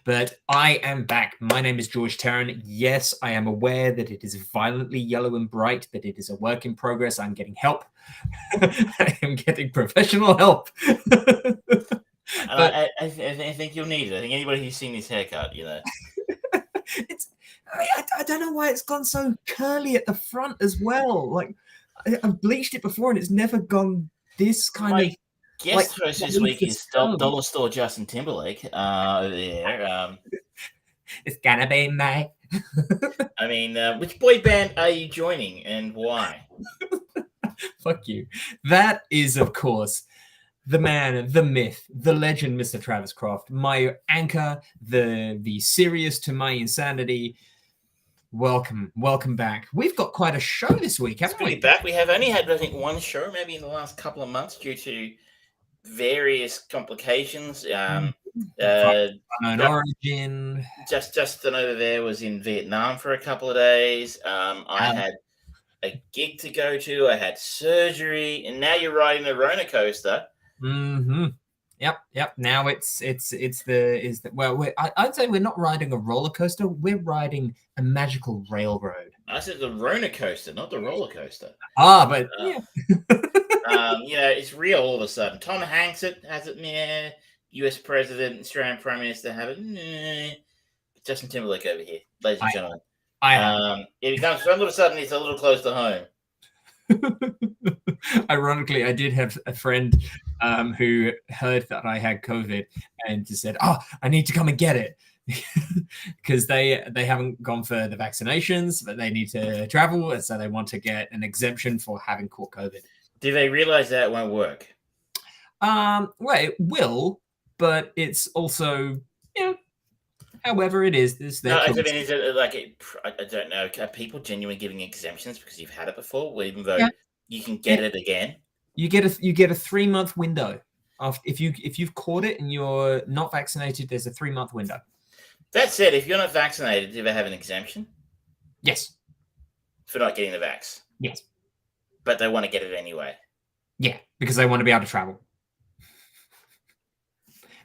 But I am back. My name is George Terran. Yes, I am aware that it is violently yellow and bright, but it is a work in progress. I'm getting help. I am getting professional help. And I think you'll need it. I think anybody who's seen his haircut, I don't know why it's gone so curly at the front as well. Like, I've bleached it before and it's never gone this kind My of. guest host this week is Dollar Store Justin Timberlake over there. It's gonna be May. I mean, which boy band are you joining and why? Fuck you. That is, of course, the man, the myth, the legend, Mr. Travis Croft, my anchor, the Sirius to my insanity. Welcome back. We've got quite a show this week, haven't we? Back. We have only had, I think, one show, maybe in the last couple of months, due to various complications. Unknown origin. Justin over there was in Vietnam for a couple of days. I had a gig to go to. I had surgery, and now you're riding a roller coaster. Mm-hmm. Yep. Now I'd say we're not riding a roller coaster. We're riding a magical railroad. I said the roller coaster, not the roller coaster. But yeah. It's real all of a sudden. Tom Hanks has it, meh. U.S. President, Australian Prime Minister have it. Justin Timberlake over here, ladies and gentlemen. It becomes all of a sudden it's a little close to home. Ironically, I did have a friend who heard that I had COVID and just said, I need to come and get it. Because they haven't gone for the vaccinations, but they need to travel, and so they want to get an exemption for having caught COVID. Do they realize that it won't work? Well, it will, but it's also, however it is. Is it like I don't know. Are people genuinely giving exemptions because you've had it before, even though you can get it again? You get a 3-month window. If you've caught it and you're not vaccinated, there's a 3-month window. That said, if you're not vaccinated, do you ever have an exemption? Yes. For not getting the vax? Yes. But they want to get it anyway? Yeah, because they want to be able to travel.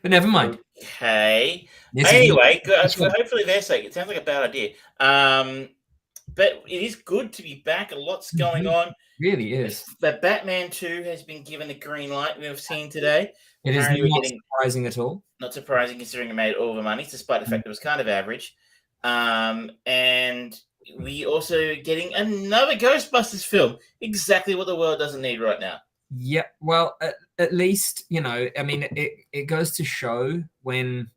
But never mind. Okay. Anyway, hopefully their sake. It sounds like a bad idea. But it is good to be back. A lot's going on. Really is. But Batman 2 has been given the green light we've seen today. It is not surprising at all. Not surprising considering it made all the money, despite the fact it was kind of average. And we also getting another Ghostbusters film. Exactly what the world doesn't need right now. Yeah, well, at least, it goes to show when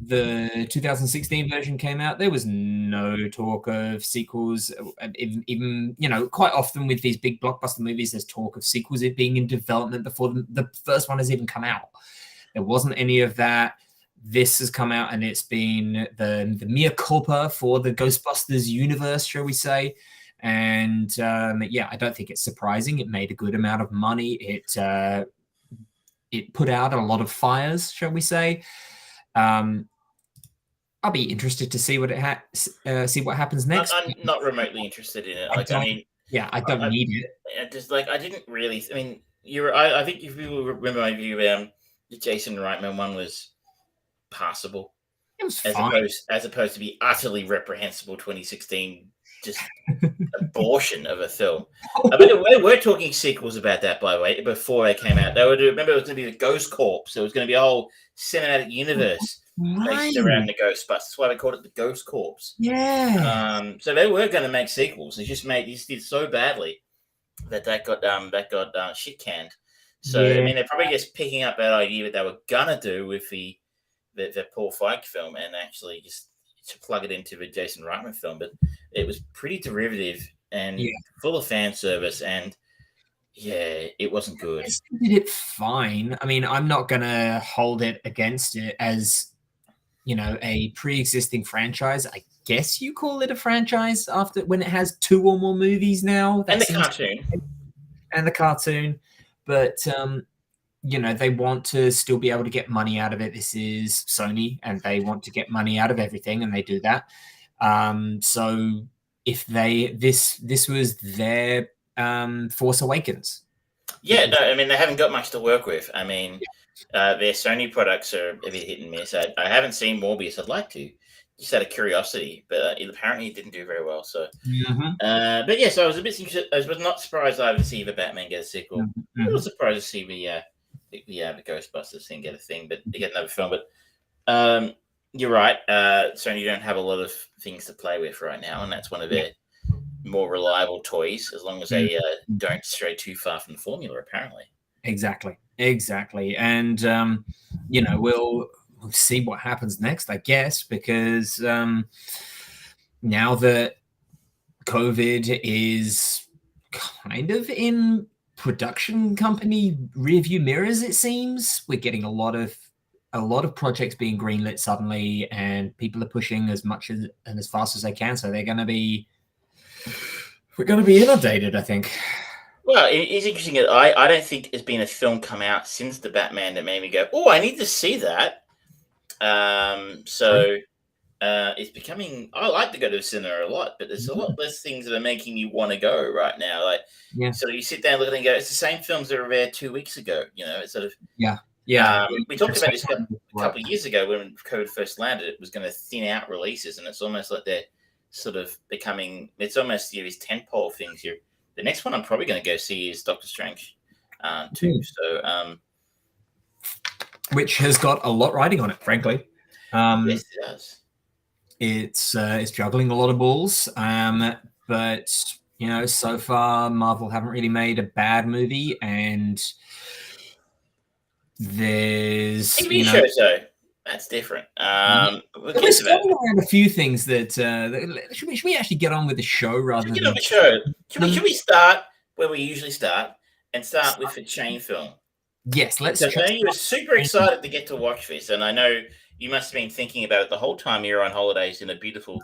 the 2016 version came out, there was no talk of sequels. Even quite often with these big blockbuster movies, there's talk of sequels being in development before the first one has even come out. There wasn't any of that. This has come out and it's been the mea culpa for the Ghostbusters universe, shall we say. And I don't think it's surprising. It made a good amount of money. It put out a lot of fires, shall we say. I'll be interested to see what see what happens next. I'm not remotely interested in it. I don't need it. I didn't really. I mean, I think if you remember my view, the Jason Reitman one was passable. It was fine. As opposed to be utterly reprehensible 2016 just abortion of a film. We're talking sequels about that, by the way, before they came out. Remember, it was going to be the Ghost Corps. So it was going to be a whole cinematic universe based around the Ghostbusters. That's why they called it the Ghost Corps. Yeah. So they were going to make sequels. They just did so badly that got shit canned. So I mean, they're probably just picking up that idea that they were gonna do with the Paul Feig film and actually just to plug it into the Jason Reitman film, but it was pretty derivative and full of fan service, and it wasn't good. It did it fine. I mean, I'm not gonna hold it against it as a pre-existing franchise. I guess you call it a franchise after when it has 2 or more movies now. And the cartoon. But they want to still be able to get money out of it. This is Sony, and they want to get money out of everything, and they do that. So if this was their Force Awakens. Yeah, no, I mean, they haven't got much to work with. I mean, Their Sony products are a bit hit and miss. I haven't seen Morbius. I'd like to, just out of curiosity, but apparently it didn't do very well. So, but yeah, so I was a bit interested. I was not surprised either to see the Batman get a sequel. I was surprised to see the Ghostbusters thing get a thing, but they get another film. But you're right. Sony don't have a lot of things to play with right now, and that's one of their more reliable toys, as long as they don't stray too far from the formula, apparently. Exactly. And we'll see what happens next, I guess, because now that COVID is kind of in production company rearview mirrors, it seems we're getting a lot of projects being greenlit suddenly, and people are pushing as much and as fast as they can. So we're going to be inundated, I think. Well, it's interesting. I don't think there's been a film come out since the Batman that made me go, "Oh, I need to see that." It's becoming. I like to go to the cinema a lot, but there's a lot less things that are making you want to go right now. Like, so you sit down, look at it, and go, "It's the same films that were there 2 weeks ago." It's sort of we talked about this a couple of years ago when COVID first landed. It was going to thin out releases, and it's almost like they're sort of becoming. It's almost these tentpole things here. The next one I'm probably going to go see is Doctor Strange 2. So, which has got a lot riding on it, frankly. Yes, it does. It's juggling a lot of balls, but so far Marvel haven't really made a bad movie, and there's TV shows though. That's different. We're starting around a few things that should we actually get on with the show rather than the show? Should we start where we usually start and start with a chain film? Yes, let's. I know you were super excited to get to watch this, and I know you must have been thinking about it the whole time you were on holidays in a beautiful,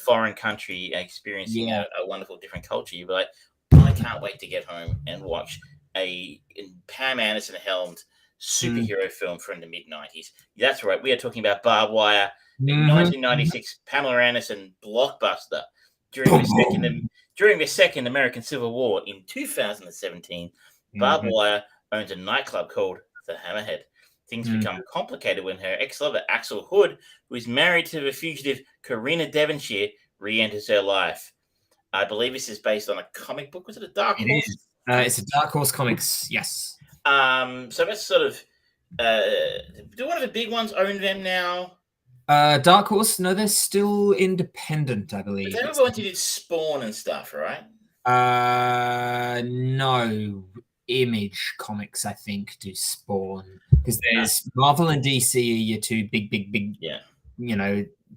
foreign country, experiencing a wonderful different culture. You're like, I can't wait to get home and watch a Pam Anderson helmed superhero film from the mid-90s. That's right. We are talking about Barb Wire, the 1996 Pamela Anderson blockbuster during the second American Civil War in 2017. Barb Wire owns a nightclub called the Hammerhead. Things become complicated when her ex-lover, Axel Hood, who is married to the fugitive Karina Devonshire, re-enters her life. I believe this is based on a comic book. Was it a Dark Horse? It's a Dark Horse Comics, yes. So that's sort of do one of the big ones own them now? Dark Horse, no, they're still independent, I believe. But they were wanting to do Spawn and stuff, right? No, Image Comics, I think, do Spawn, because there's Marvel and DC are your two big,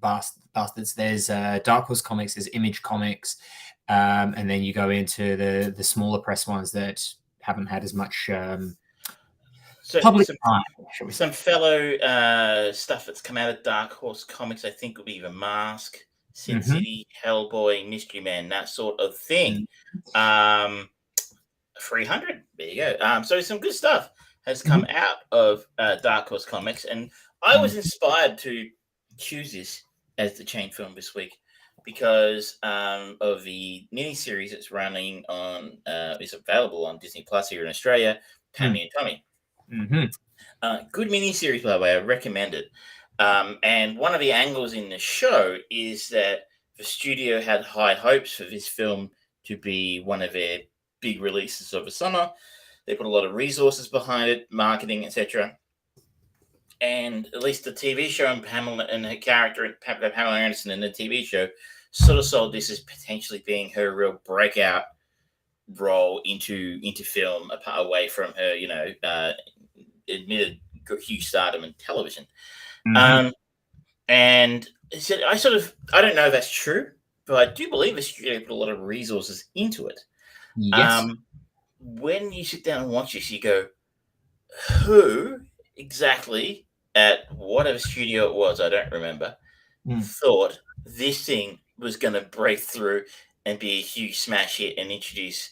bastards. There's Dark Horse Comics, there's Image Comics, and then you go into the smaller press ones that haven't had as much public time. Some fellow stuff that's come out of Dark Horse Comics, I think, will be The Mask, Sin City, Hellboy, Mystery Man, that sort of thing. 300, there you go. So some good stuff has come out of Dark Horse Comics, and I was inspired to choose this as the chain film this week because of the miniseries that's running on, is available on Disney Plus here in Australia, Pammy and Tommy. Good miniseries, by the way. I recommend it. And one of the angles in the show is that the studio had high hopes for this film to be one of their big releases of the summer. They put a lot of resources behind it, marketing, etc. And at least the TV show and Pamela and her character, Pamela Anderson in the TV show, sort of sold this as potentially being her real breakout role into film, away from her, admitted huge stardom in television. And I don't know if that's true, but I do believe the studio put a lot of resources into it. Yes. When you sit down and watch this, you go, who exactly at whatever studio it was, I don't remember, thought this thing was going to break through and be a huge smash hit and introduce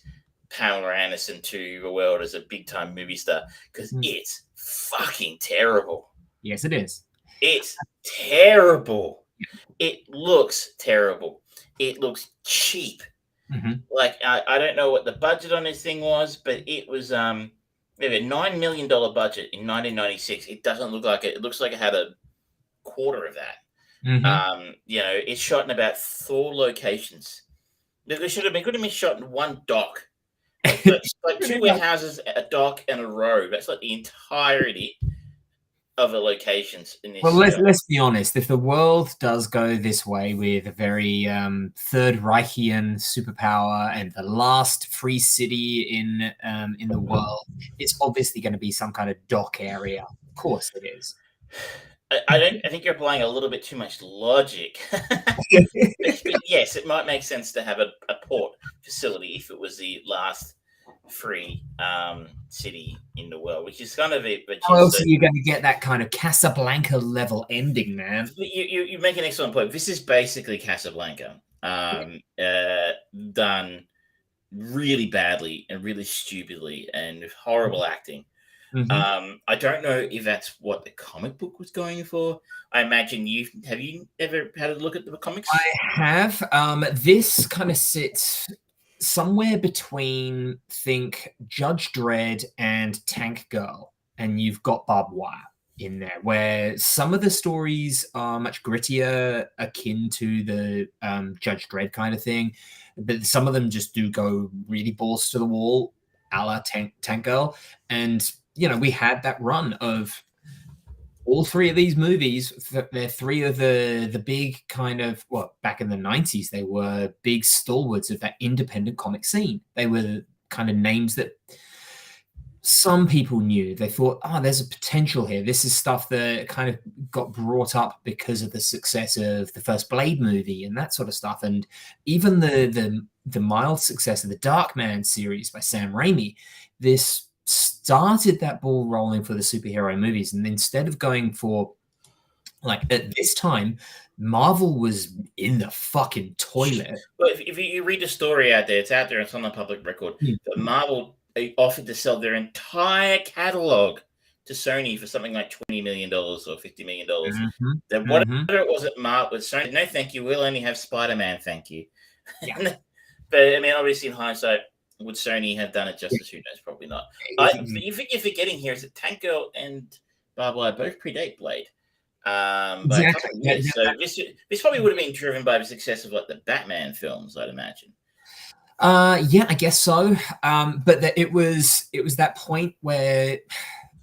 Pamela Anderson to the world as a big-time movie star? Because it's fucking terrible. Yes, it is. It's terrible. It looks terrible. It looks cheap. Like, I don't know what the budget on this thing was, but it was We have a $9 million budget in 1996. It doesn't look like it. It looks like it had a quarter of that. It's shot in about 4 locations. It could have been shot in one dock. Like 2 warehouses, a dock, and a road. That's like the entirety of the locations in this. Well, let's be honest. If the world does go this way with a very Third Reichian superpower and the last free city in the world, it's obviously going to be some kind of dock area. Of course, it is. I think you're applying a little bit too much logic. But yes, it might make sense to have a port facility if it was the last free city in the world, which is kind of it. But how else are you going to get that kind of Casablanca level ending, man? You make an excellent point. This is basically Casablanca, done really badly and really stupidly and with horrible acting. I don't know if that's what the comic book was going for. I imagine have you ever had a look at the comics? I have. This kind of sits somewhere between, think, Judge Dredd and Tank Girl, and you've got Barbed Wire in there, where some of the stories are much grittier, akin to the Judge Dredd kind of thing, but some of them just do go really balls to the wall, a la Tank Girl. And we had that run of all 3 of these movies. They're 3 of the big kind of, back in the 90s, they were big stalwarts of that independent comic scene. They were kind of names that some people knew. They thought, there's a potential here. This is stuff that kind of got brought up because of the success of the first Blade movie and that sort of stuff. And even the mild success of the Darkman series by Sam Raimi, this started that ball rolling for the superhero movies. And instead of going for, like, at this time, Marvel was in the fucking toilet. Well, if you read the story out there, it's on the public record. That Marvel offered to sell their entire catalog to Sony for something like $20 million or $50 million. Then whatever it was at Marvel, Sony, no thank you, we'll only have Spider-Man, thank you. Yeah. But I mean, obviously in hindsight, would Sony have done it justice? Who knows? Probably not. You think you're forgetting here is that Tank Girl and Barbed Wire both predate Blade. By a couple of years. So this probably would have been driven by the success of like the Batman films, I'd imagine. Yeah, I guess so. But it was that point where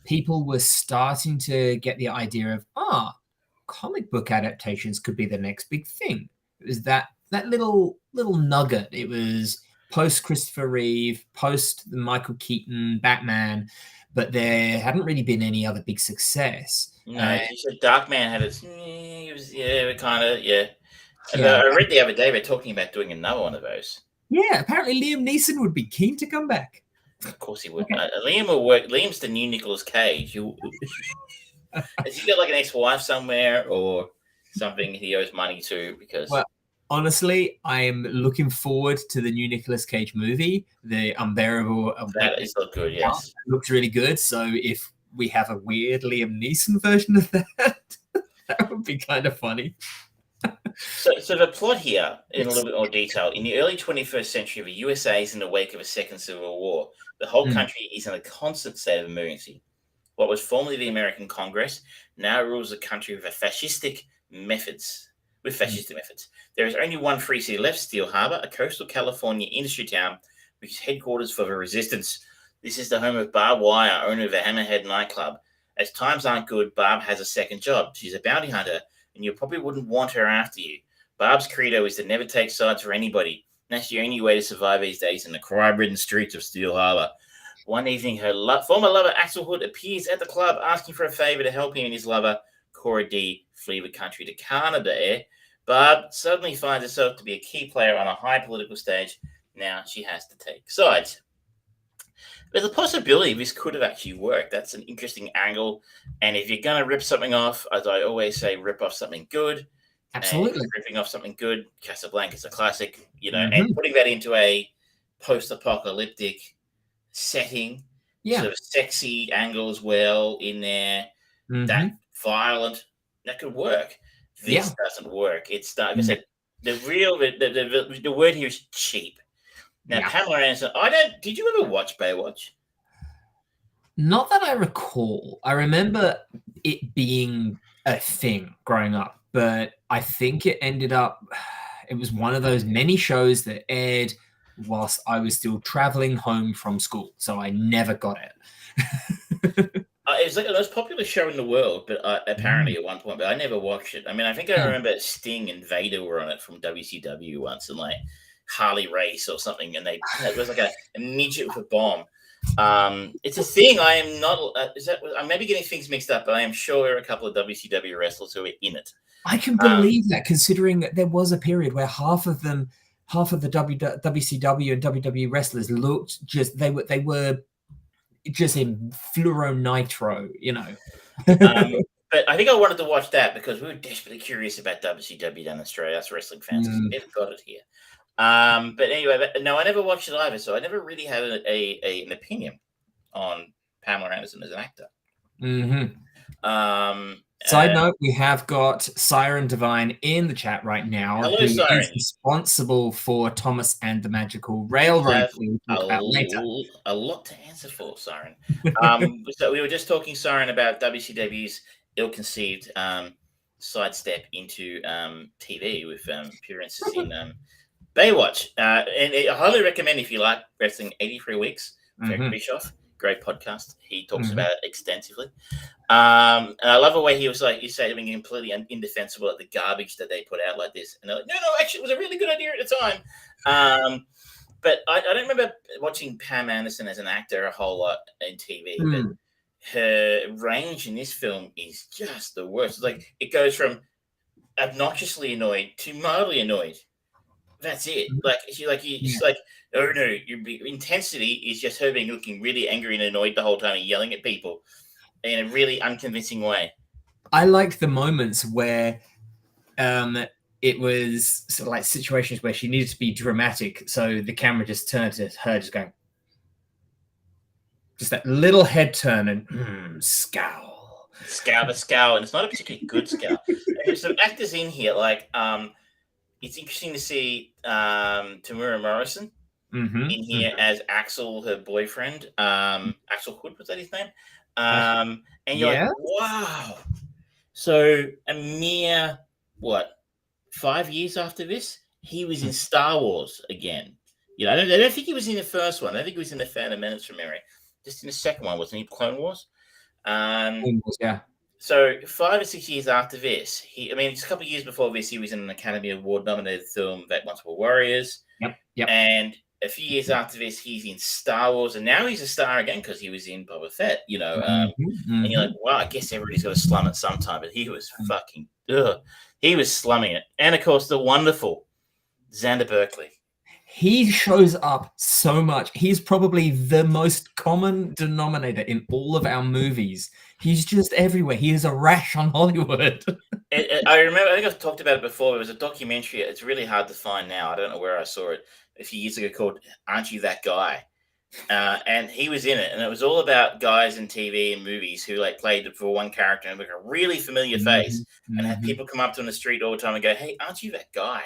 people were starting to get the idea of comic book adaptations could be the next big thing. It was that little nugget. It was post Christopher Reeve, post the Michael Keaton Batman, but there hadn't really been any other big success. No, you said Darkman had its. It was kind of. And I read the other day they're talking about doing another one of those. Yeah, apparently Liam Neeson would be keen to come back. Of course he would. Okay. Liam will work. Liam's the new Nicolas Cage. Has he got like an ex-wife somewhere or something he owes money to? Because honestly, I am looking forward to the new Nicolas Cage movie, The Unbearable. That is look good. Yes, it looks really good. So if we have a weird Liam Neeson version of that, that would be kind of funny. So the plot here, in a little bit more detail, in the early 21st century, the USA is in the wake of a second civil war. The whole country is in a constant state of emergency. What was formerly the American Congress now rules the country with fascistic methods. There is only one free city left, Steel Harbor, a coastal California industry town, which is headquarters for the resistance. This is the home of Barbed Wire, owner of the Hammerhead nightclub. As times aren't good, Barb has a second job. She's a bounty hunter, and you probably wouldn't want her after you. Barb's credo is to never take sides for anybody. That's the only way to survive these days in the crime-ridden streets of Steel Harbor. One evening, her former lover, Axel Hood, appears at the club asking for a favor to help him and his lover, Cora D, flee the country to Canada. Barb suddenly finds herself to be a key player on a high political stage. Now she has to take sides. There's a possibility this could have actually worked. That's an interesting angle. And if you're going to rip something off, as I always say, rip off something good. Absolutely. And ripping off something good, Casablanca's a classic, and putting that into a post-apocalyptic setting, sort of sexy angle as well in there, that violent, that could work. This doesn't work. It's like I said, the word here is cheap. Now, Pamela Anderson, did you ever watch Baywatch? Not that I recall. I remember it being a thing growing up, but I think it ended up, it was one of those many shows that aired whilst I was still traveling home from school. So I never got it. It was like the most popular show in the world, but apparently at one point, but I never watched it. I mean, I think I remember Sting and Vader were on it from WCW once, and like Harley Race or something, and it was like a midget with a bomb. It's a thing. I am not. I may be getting things mixed up, but I am sure there are a couple of WCW wrestlers who are in it. I can believe that, considering that there was a period where half of the WCW and WWE wrestlers looked just they were just in fluoro nitro, But I think I wanted to watch that because we were desperately curious about WCW down in Australia. Us wrestling fans, because we never got it here. But anyway, no, I never watched it either, so I never really had an opinion on Pamela Anderson as an actor. Side note, we have got Siren Divine in the chat right now. Hello, who Siren. is responsible for Thomas and the Magical Railroad. A lot to answer for, Siren. So we were just talking, Siren, about WCW's ill-conceived sidestep into TV with appearances in Baywatch. And I highly recommend, if you like wrestling, 83 Weeks, Greg Bischoff. Great podcast. He talks about it extensively. And I love the way he was like, you say, being completely indefensible at the garbage that they put out like this. And they're like, no, actually, it was a really good idea at the time. But I don't remember watching Pam Anderson as an actor a whole lot in TV. But her range in this film is just the worst. Like, it goes from obnoxiously annoyed to mildly annoyed. That's it. Like, she's like, oh no, your intensity is just her looking really angry and annoyed the whole time and yelling at people in a really unconvincing way. I liked the moments where it was sort of like situations where she needed to be dramatic, so the camera just turned to her just going, just that little head turn and scowl, and it's not a particularly good scowl. There's some actors in here, like it's interesting to see Tamura Morrison in here as Axel, her boyfriend. Axel Hood, was that his name? And you're like, wow. So a mere, 5 years after this, he was in Star Wars again. I don't think he was in the first one. I don't think he was in the Phantom Menace from memory. Just in the second one, wasn't he? Clone Wars? Yeah. So 5 or 6 years after this, just a couple of years before this, he was in an Academy Award-nominated film, That Once Were Warriors. Yep. And a few years after this, he's in Star Wars, and now he's a star again because he was in Boba Fett, And you're like, well, I guess everybody's got to slum it sometime, but he was fucking, he was slumming it. And, of course, the wonderful Xander Berkeley. He shows up so much. He's probably the most common denominator in all of our movies. He's just everywhere. He is a rash on Hollywood. I remember, I think I've talked about it before. There was a documentary. It's really hard to find now. I don't know where I saw it a few years ago called Aren't You That Guy? And he was in it. And it was all about guys in TV and movies who played for one character and like a really familiar face and had people come up to him on the street all the time and go, hey, aren't you that guy?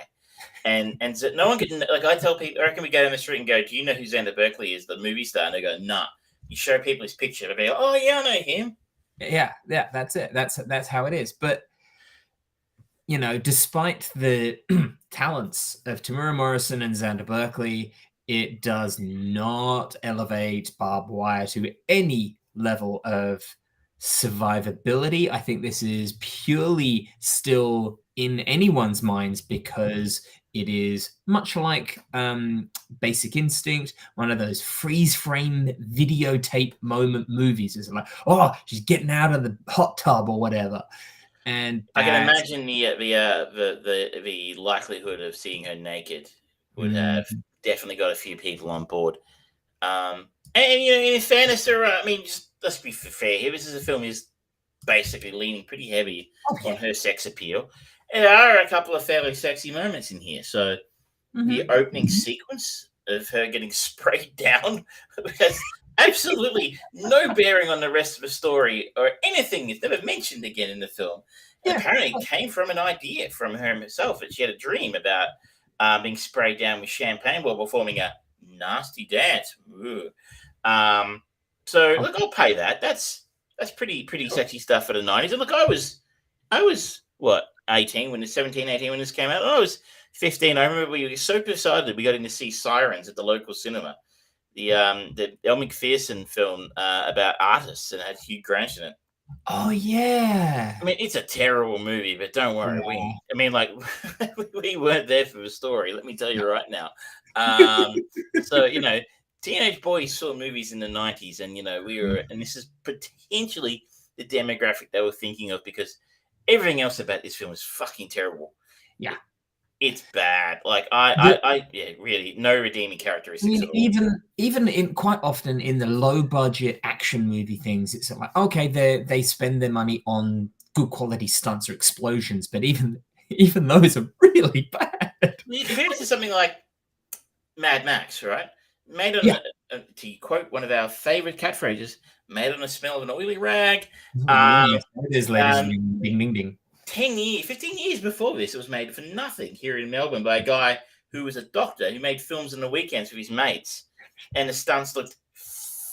And so no one could, I tell people, I reckon we go down the street and go, do you know who Xander Berkeley is, the movie star? And they go, nah. You show people his picture, they'll be like, oh, yeah, I know him. Yeah, that's it. That's how it is. But, despite the talents of Tamura Morrison and Xander Berkeley, it does not elevate Barbed Wire to any level of survivability. I think this is purely still in anyone's minds because it is much like Basic Instinct, one of those freeze frame videotape moment movies. It's like, oh, she's getting out of the hot tub or whatever. And I can imagine the likelihood of seeing her naked would have definitely got a few people on board. And in fairness, let's be fair here. This is a film is basically leaning pretty heavy on her sex appeal. There are a couple of fairly sexy moments in here. So the opening sequence of her getting sprayed down has absolutely no bearing on the rest of the story or anything. It's never mentioned again in the film. Apparently it came from an idea from her herself that she had a dream about being sprayed down with champagne while performing a nasty dance. So look, I'll pay that. That's pretty sexy stuff for the 90s. And look, I was what 18 when 17, 18 when this came out. And I was 15. I remember we were so excited we got in to see Sirens at the local cinema. The El McPherson film about artists and had Hugh Grant in it. Oh yeah. I mean, it's a terrible movie, but don't worry. Yeah. We weren't there for the story. Let me tell you right now. So teenage boys saw movies in the 90s, and and this is potentially the demographic they were thinking of, because everything else about this film is fucking terrible. Yeah. It's bad. Like really no redeeming characteristics. I mean, even in quite often in the low budget action movie things, it's like, okay, they spend their money on good quality stunts or explosions, but even those are really bad. You compare it to something like Mad Max, right? Made on to quote one of our favorite catchphrases, made on the smell of an oily rag. It is, ladies. Ding ding ding. 15 years before this, it was made for nothing here in Melbourne by a guy who was a doctor who made films on the weekends with his mates, and the stunts looked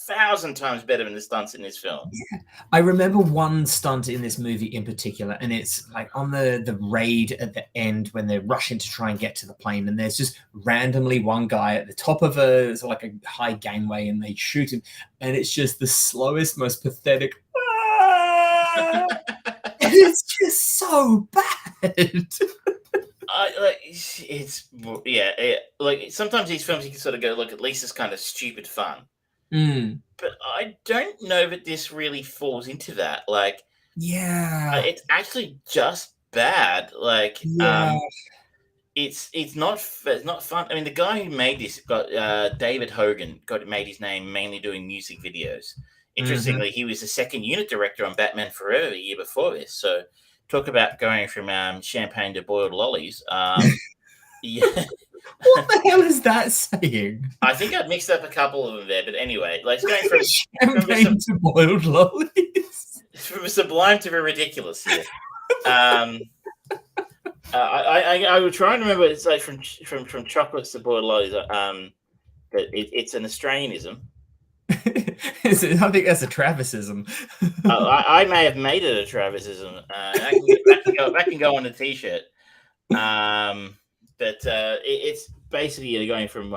1,000 times better than the stunts in this film. Yeah. I remember one stunt in this movie in particular, and it's like on the raid at the end when they're rushing to try and get to the plane, and there's just randomly one guy at the top of a high gangway, and they shoot him, and it's just the slowest, most pathetic. It's just so bad. Sometimes these films you can sort of go, look, at least it's kind of stupid fun. Mm. But I don't know that this really falls into that. It's actually just bad. It's not fun. I mean, the guy who made this got David Hogan made his name mainly doing music videos. Interestingly, he was the second unit director on Batman Forever the year before this. So, talk about going from champagne to boiled lollies. Yeah. What the hell is that saying? I think I've mixed up a couple of them there, but anyway, it's going from champagne to boiled lollies. From the sublime to the ridiculous here. I was trying to remember. It's like from chocolates to boiled lollies. But it's an Australianism. I think that's a Travisism. I may have made it a Travisism. That can go on a T-shirt. But it's basically going from the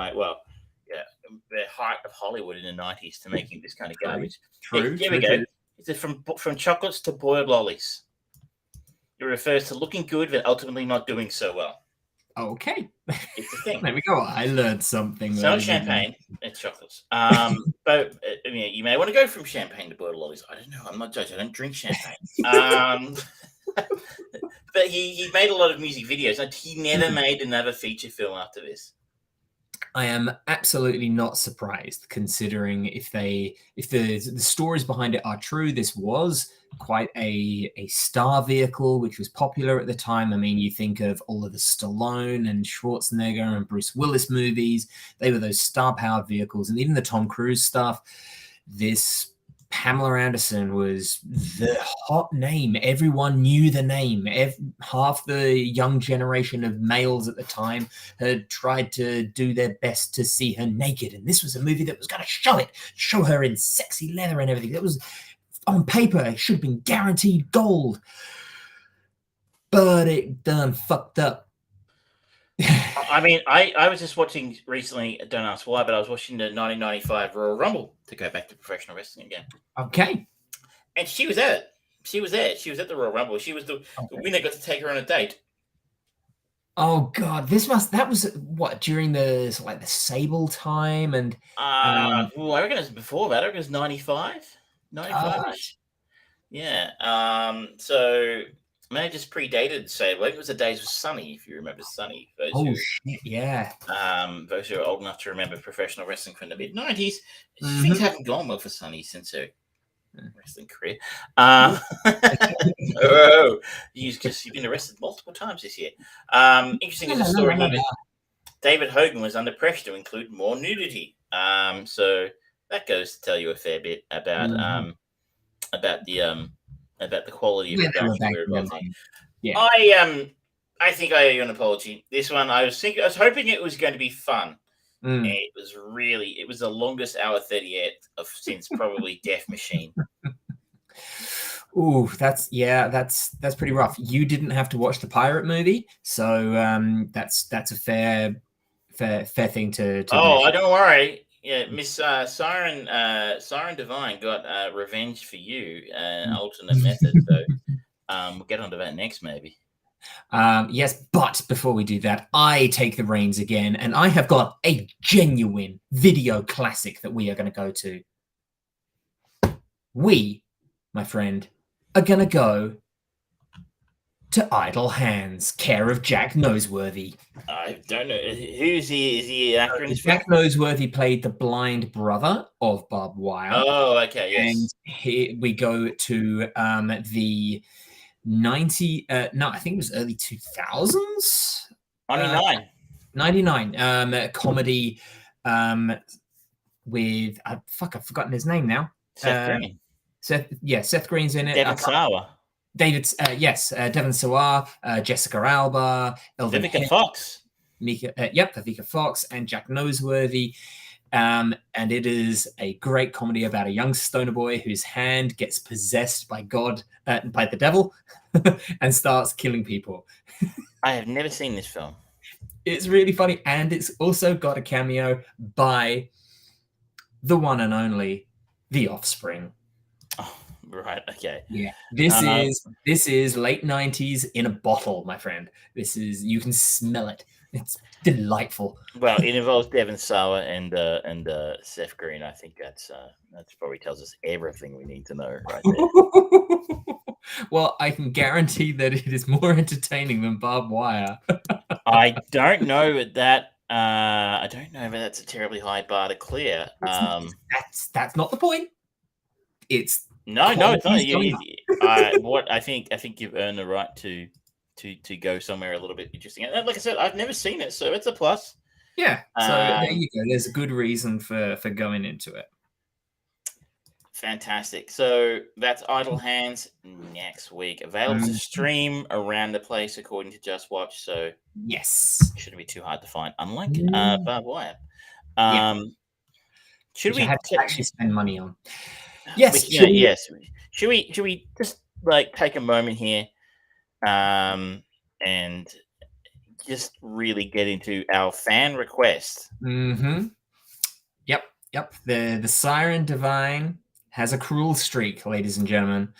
height of Hollywood in the 90s to making this kind of garbage. True. Here we go. It's from chocolates to boiled lollies. It refers to looking good but ultimately not doing so well. Okay. It's a thing. There we go. I learned something. It's not champagne, it's chocolates. But you may want to go from champagne to boiled lollies. I don't know. I'm not judging. I don't drink champagne. But he made a lot of music videos. And he never made another feature film after this. I am absolutely not surprised, considering if the stories behind it are true. This was quite a star vehicle, which was popular at the time. I mean, you think of all of the Stallone and Schwarzenegger and Bruce Willis movies. They were those star-powered vehicles. And even the Tom Cruise stuff, this Pamela Anderson was the hot name. Everyone knew the name. Half the young generation of males at the time had tried to do their best to see her naked. And this was a movie that was going to show her in sexy leather and everything. That was, on paper, it should have been guaranteed gold. But it done fucked up. I mean, I was just watching recently, don't ask why, but I was watching the 1995 Royal Rumble, to go back to professional wrestling again. Okay. And she was at it. She was there. She was at the Royal Rumble. She was the winner, got to take her on a date. Oh God, that was what, during the Sable time? And I reckon it was before that. I reckon it was 95. 95. Yeah. So may just predated Sable. I think it was the days of Sunny, if you remember Sunny. Shit, yeah. Those who are old enough to remember professional wrestling from the mid-90s, things haven't gone well for Sunny since her wrestling career. You've been arrested multiple times this year. Interesting as a story. David Hogan was under pressure to include more nudity. So that goes to tell you a fair bit about the quality of production. Yeah. I think I owe you an apology. This one, I was hoping it was going to be fun. It was the longest hour 38 since probably Death Machine. Ooh, that's pretty rough. You didn't have to watch the pirate movie, so that's a fair thing to Oh, don't worry. Yeah, Miss Siren Divine got revenge for you, alternate method. So we'll get onto that next, maybe. Yes, but before we do that, I take the reins again, and I have got a genuine video classic that we are going to go to. We, my friend, are going to go to Idle Hands, care of Jack Noseworthy. I don't know. Who's he? Is he an actor in this Jack Noseworthy played the blind brother of Barbed Wire. Oh, okay, yes. And we go to the 90, no, I think it was early 2000s. 99. 99 comedy with I've forgotten his name now. Seth Green. Seth Green's in it. Devon Sawa. Devon Sawa, Jessica Alba, Vivica Fox. Vivica Fox and Jack Noseworthy. And it is a great comedy about a young stoner boy whose hand gets possessed by by the devil, and starts killing people. I have never seen this film. It's really funny, and it's also got a cameo by the one and only The Offspring. Oh, right. Okay. Yeah. This is late 90s in a bottle, my friend. You can smell it. It's delightful. Well, it involves Devon Sawa and Seth Green. I think that's probably tells us everything we need to know right there. Well, I can guarantee that it is more entertaining than Barbed Wire. I don't know that. I don't know if that's a terribly high bar to clear. That's not the point. It's no, it's not. What I think you've earned the right to go somewhere a little bit interesting. And like I said, I've never seen it, so it's a plus. Yeah. So there you go. There's a good reason for going into it. Fantastic. So that's Idle Hands next week. Available to stream around the place according to Just Watch. So yes, shouldn't be too hard to find. Unlike Barbed Wire. Should we actually spend money on? Yes. Yes. Should we just take a moment here, and just really get into our fan request? Mm-hmm. Yep. The Siren Divine has a cruel streak, ladies and gentlemen.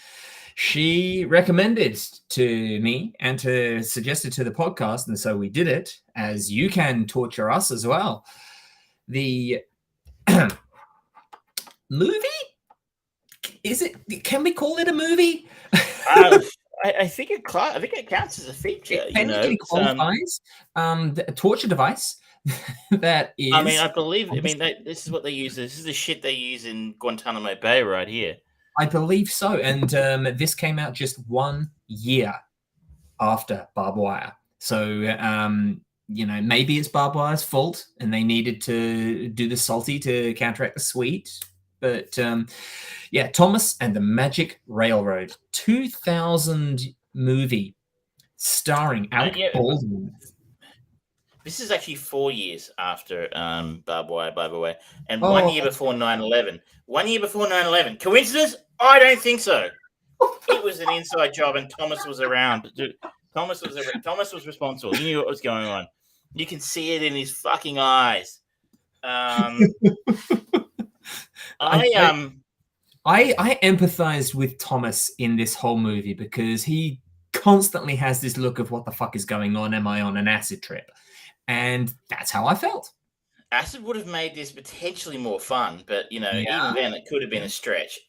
She recommended to me and suggested to the podcast, and so we did it, as you can torture us as well. The movie? Can we call it a movie? I think it counts as a feature. It qualifies. The torture device. That is. I believe. This is what they use. This is the shit they use in Guantanamo Bay right here. I believe so. And this came out just 1 year after Barbed Wire. So maybe it's Barbed Wire's fault, and they needed to do the salty to counteract the sweet. But Thomas and the Magic Railroad, 2000 movie starring Alec Baldwin. This is actually 4 years after Barbed Wire, by the way, and 1 year before 9/11. 1 year before 9/11. Coincidence? I don't think so. It was an inside job, and Thomas was around. Dude, Thomas was responsible. He knew what was going on. You can see it in his fucking eyes. I empathized with Thomas in this whole movie because he constantly has this look of what the fuck is going on? Am I on an acid trip? And that's how I felt. Acid would have made this potentially more fun, but even then it could have been a stretch.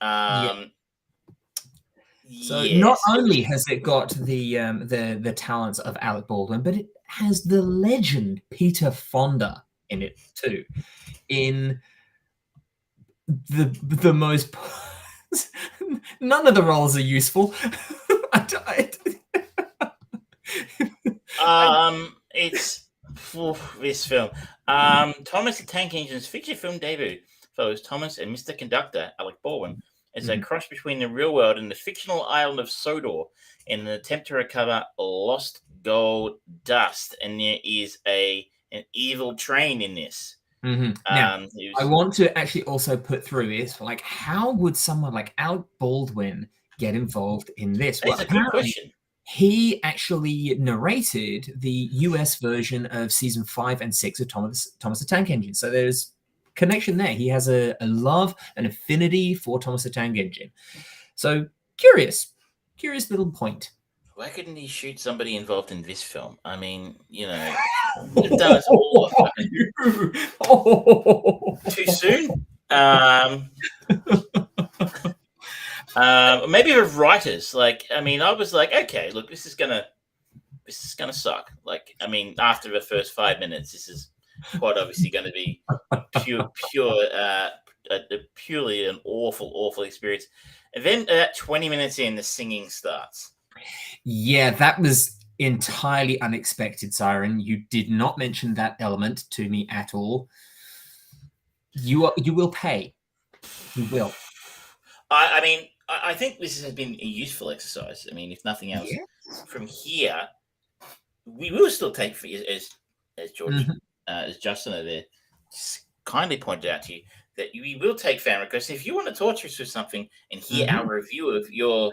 So not only has it got the talents of Alec Baldwin, but it has the legend Peter Fonda in it too. In the most none of the roles are useful. It's this film. Thomas the Tank Engine's feature film debut follows Thomas and Mr. Conductor Alec Baldwin as they cross between the real world and the fictional island of Sodor in an attempt to recover lost gold dust. And there is an evil train in this. Now, I want to actually also put through is like, how would someone like Alec Baldwin get involved in this? That's a good question. He actually narrated the US version of season 5 and 6 of Thomas the Tank Engine. So there's connection there. He has a love, an affinity for Thomas the Tank Engine. So curious little point. Why couldn't he shoot somebody involved in this film? I mean, they've done us all too soon. Maybe the writers. Like, I mean, I was like, okay, look, this is gonna suck. Like, I mean, after the first 5 minutes, this is quite obviously going to be purely an awful experience. And then at 20 minutes in, the singing starts. Yeah, that was entirely unexpected, Siren. You did not mention that element to me at all. You will pay. You will. I mean, I think this has been a useful exercise. I mean, if nothing else, from here, we will still take, as George, as Justin over there kindly pointed out to you, that we will take fan requests. If you want to torture us with something and hear our review of your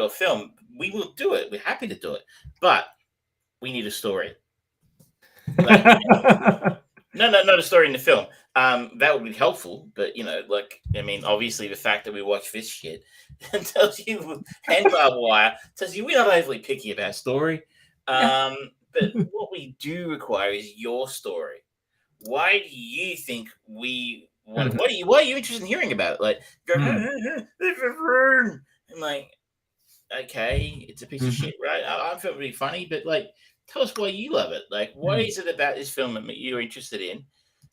film, we will do it. We're happy to do it, but we need a story. Like, no, not a story in the film. That would be helpful, but I mean, obviously the fact that we watch this shit tells you, and Barbed Wire tells you we're not overly picky about story. But what we do require is your story. Why do you think we want? Why are you interested in hearing about it? Like, there's a room. I'm like, okay, it's a piece of shit, right? I felt really funny, but like, tell us why you love it. Like, what is it about this film that you're interested in?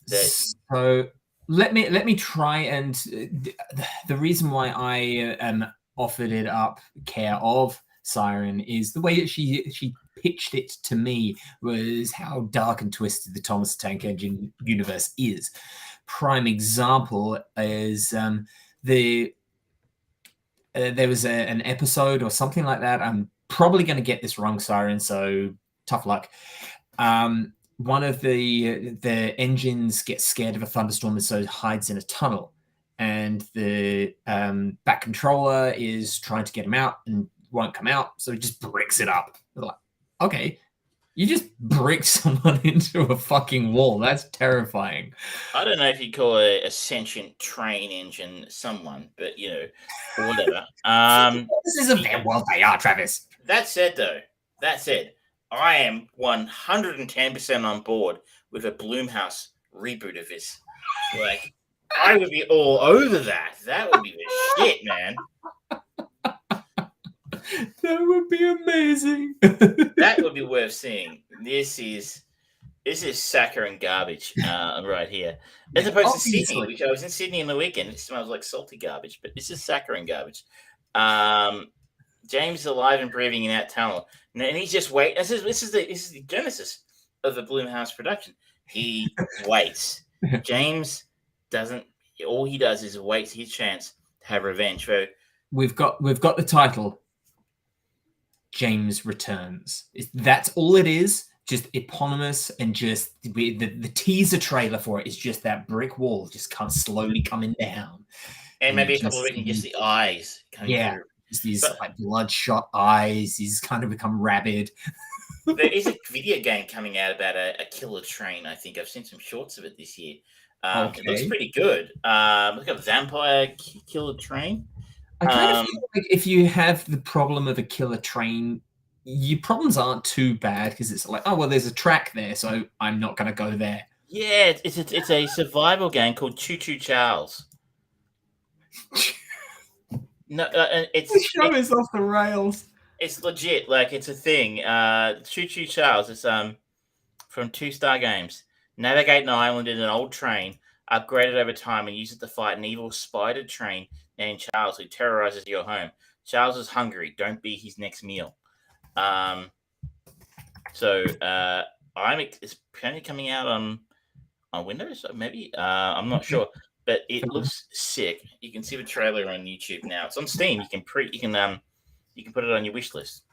So let me try, and the reason why I offered it up care of Siren is the way that she pitched it to me was how dark and twisted the Thomas the Tank Engine universe is. Prime example is there was an episode or something like that. I'm probably going to get this wrong, Siren, so tough luck. One of the engines gets scared of a thunderstorm and so hides in a tunnel, and the back controller is trying to get him out and won't come out, so he just bricks it up. They're like, okay, you just bricked someone into a fucking wall. That's terrifying. I don't know if you'd call a sentient train engine someone, but whatever. This is a fair world they are, Travis. That said, I am 110% on board with a Blumhouse reboot of this. Like, I would be all over that. That would be the shit, man. That would be amazing. That would be worth seeing. This is saccharine garbage right here. As opposed to Sydney, which I was in Sydney in the weekend. It smells like salty garbage, but this is saccharine garbage. James is alive and breathing in that tunnel, and he's just waiting. This is the genesis of the Blumhouse production. He waits. James doesn't. All he does is waits his chance to have revenge. So we've got the title. James Returns. That's all it is. Just eponymous, and just the teaser trailer for it is just that brick wall just slowly coming down, and maybe a couple of just the eyes coming through. Just these like bloodshot eyes. He's kind of become rabid. There is a video game coming out about a killer train. I think I've seen some shorts of it this year. It looks pretty good. Look at Vampire Killer Train. I kind of feel like if you have the problem of a killer train, your problems aren't too bad, because it's like, oh well, there's a track there, so I'm not going to go there. Yeah, it's a survival game called Choo Choo Charles. No, it's the show is off the rails. It's legit, like it's a thing. Choo Choo Charles is from 2 Star Games. Navigate an island in an old train, upgraded over time, and use it to fight an evil spider train named Charles, who terrorizes your home. Charles is hungry. Don't be his next meal. It's apparently coming out on Windows, maybe. I'm not sure, but it looks sick. You can see the trailer on YouTube now. It's on Steam. You can put it on your wish list.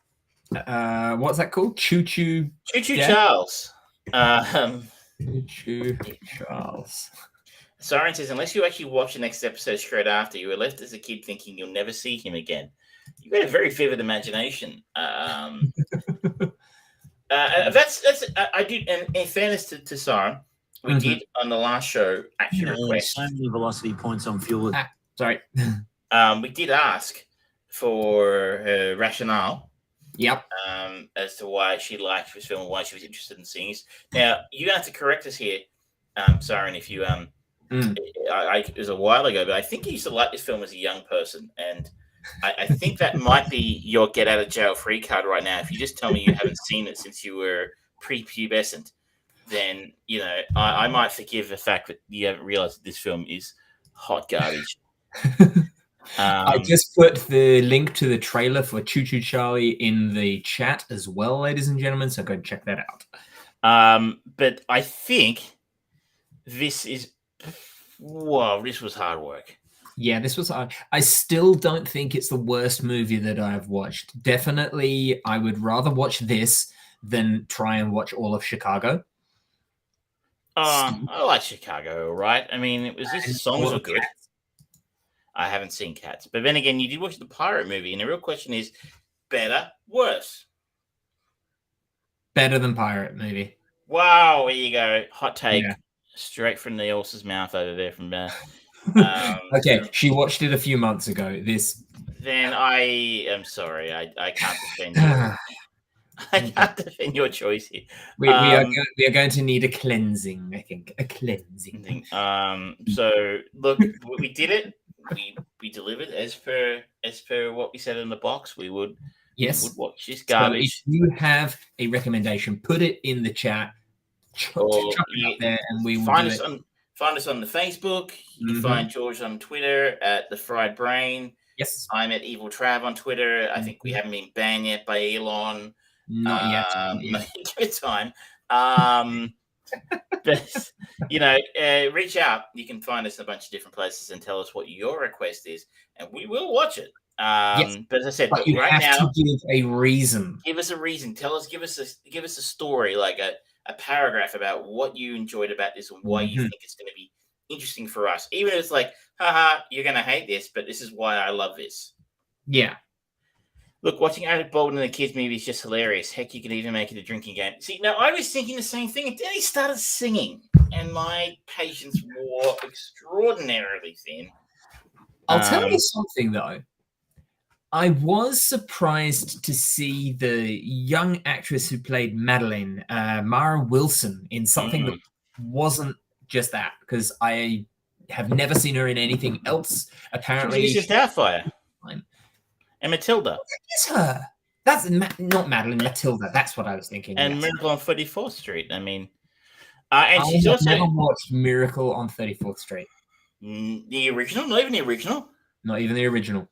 What's that called? Choo Choo Charles. Choo Charles. Siren says, unless you actually watch the next episode straight after, you were left as a kid thinking you'll never see him again. You've got a very vivid imagination. That's I did, and in fairness to Siren, we did on the last show actually request so many velocity points on fuel. Sorry. We did ask for her rationale. Yep. As to why she liked this film and why she was interested in seeing it. Now you're gonna have to correct us here, Siren, if you it was a while ago, but I think you used to like this film as a young person, and I think that might be your get out of jail free card right now. If you just tell me you haven't seen it since you were prepubescent, then I might forgive the fact that you haven't realized that this film is hot garbage. I just put the link to the trailer for Choo Choo Charlie in the chat as well, ladies and gentlemen, so go and check that out. But I think this was hard work. Yeah, this was hard. I still don't think it's the worst movie that I've watched. Definitely, I would rather watch this than try and watch all of Chicago. I like Chicago, right? I mean, the songs were good. I haven't seen Cats. But then again, you did watch the pirate movie, and the real question is, better, worse? Better than pirate movie. Wow, there you go. Hot take. Yeah. Straight from the horse's mouth over there from okay, she watched it a few months ago. Then I am sorry. I can't defend you. I can't defend your choice here. We are going to need a cleansing, I think. A cleansing. So look, we did it. We delivered as per what we said in the box. We would watch this garbage. So if you have a recommendation, put it in the chat. Chuck it up there, and we will find us on the Facebook. You can find George on Twitter at The Fried Brain. Yes. I'm at Evil Trav on Twitter. I think we haven't been banned yet by Elon. Not yet. Give it time. But, reach out. You can find us in a bunch of different places and tell us what your request is, and we will watch it. Yes. But as I said, but you right have now, to give a reason. Give us a reason. Give us a story, like a paragraph about what you enjoyed about this and why you think it's going to be interesting for us. Even if it's like, haha, you're going to hate this, but this is why I love this. Yeah. Look, watching Alec Baldwin in the kids' movie is just hilarious. Heck, you could even make it a drinking game. See, now I was thinking the same thing, and then he started singing, and my patience wore extraordinarily thin. I'll tell you something, though. I was surprised to see the young actress who played Madeline, Mara Wilson, in something that wasn't just that, because I have never seen her in anything else. Apparently, she's just Doubtfire. And Matilda. It's her. That's not Madeline, Matilda. That's what I was thinking. And Miracle on 34th Street. I mean, and she's also never watched Miracle on 34th Street. The original? Not even the original? Not even the original.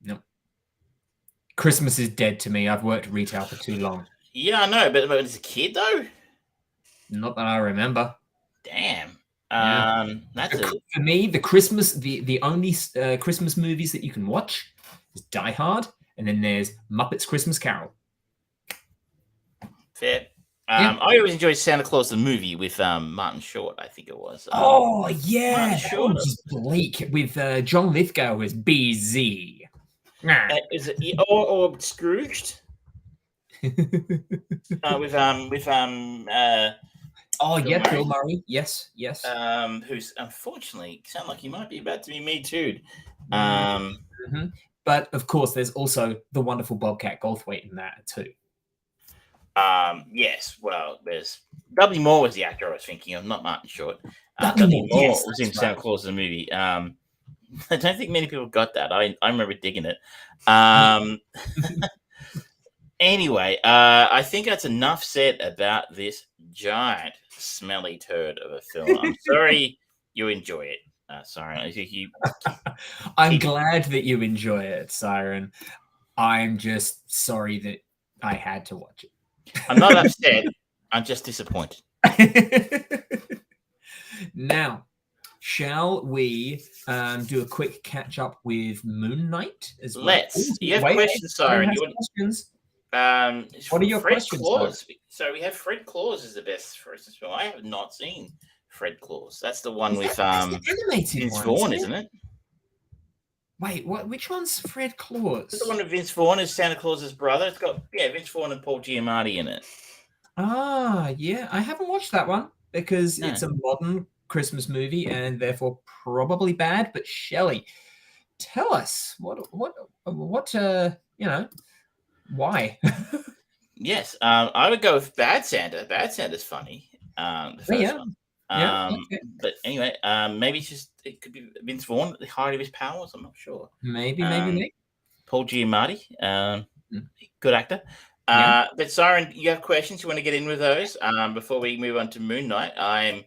No. Christmas is dead to me. I've worked retail for too long. Yeah, I know, but as a kid, though? Not that I remember. Damn. Yeah. For me, the only Christmas movies that you can watch is Die Hard, and then there's Muppets Christmas Carol. Fair. I always enjoyed Santa Claus the movie with Martin Short, I think it was. Oh, yeah. That was just bleak with John Lithgow as BZ. Is it or Scrooged? with Bill Murray. Yes. Who's unfortunately sound like he might be about to be Me Too'd. But of course, there's also the wonderful Bobcat Goldthwait in that too. Yes. Well, there's Dudley Moore was the actor I was thinking of, not Martin Short. Dudley Moore was in Santa Claus the movie. I don't think many people got that. I remember digging it. Anyway, I think that's enough said about this giant smelly turd of a film. I'm sorry you enjoy it. Sorry, I think you. I'm glad that you enjoy it, Siren. I'm just sorry that I had to watch it. I'm not upset. I'm just disappointed. Now, shall we do a quick catch up with Moon Knight as well? Let's. You have questions, Siren. Questions? What are your Fred questions, Claus. So we have Fred Claus as the best Christmas film. I have not seen Fred Claus. That's the one with That's the animated Vince one, Vaughn, isn't it? Wait, what? Which one's Fred Claus? It's the one with Vince Vaughn as Santa Claus's brother. It's got Vince Vaughn and Paul Giamatti in it. Ah, yeah, I haven't watched that one because it's a modern Christmas movie and therefore probably bad. But Shelley, tell us what why? Yes, I would go with Bad Santa. Bad Santa's funny. The first one. Okay. But anyway, maybe it could be Vince Vaughn at the height of his powers. I'm not sure. Maybe. Paul Giamatti, good actor. But Siren, you have questions? You want to get in with those before we move on to Moon Knight? I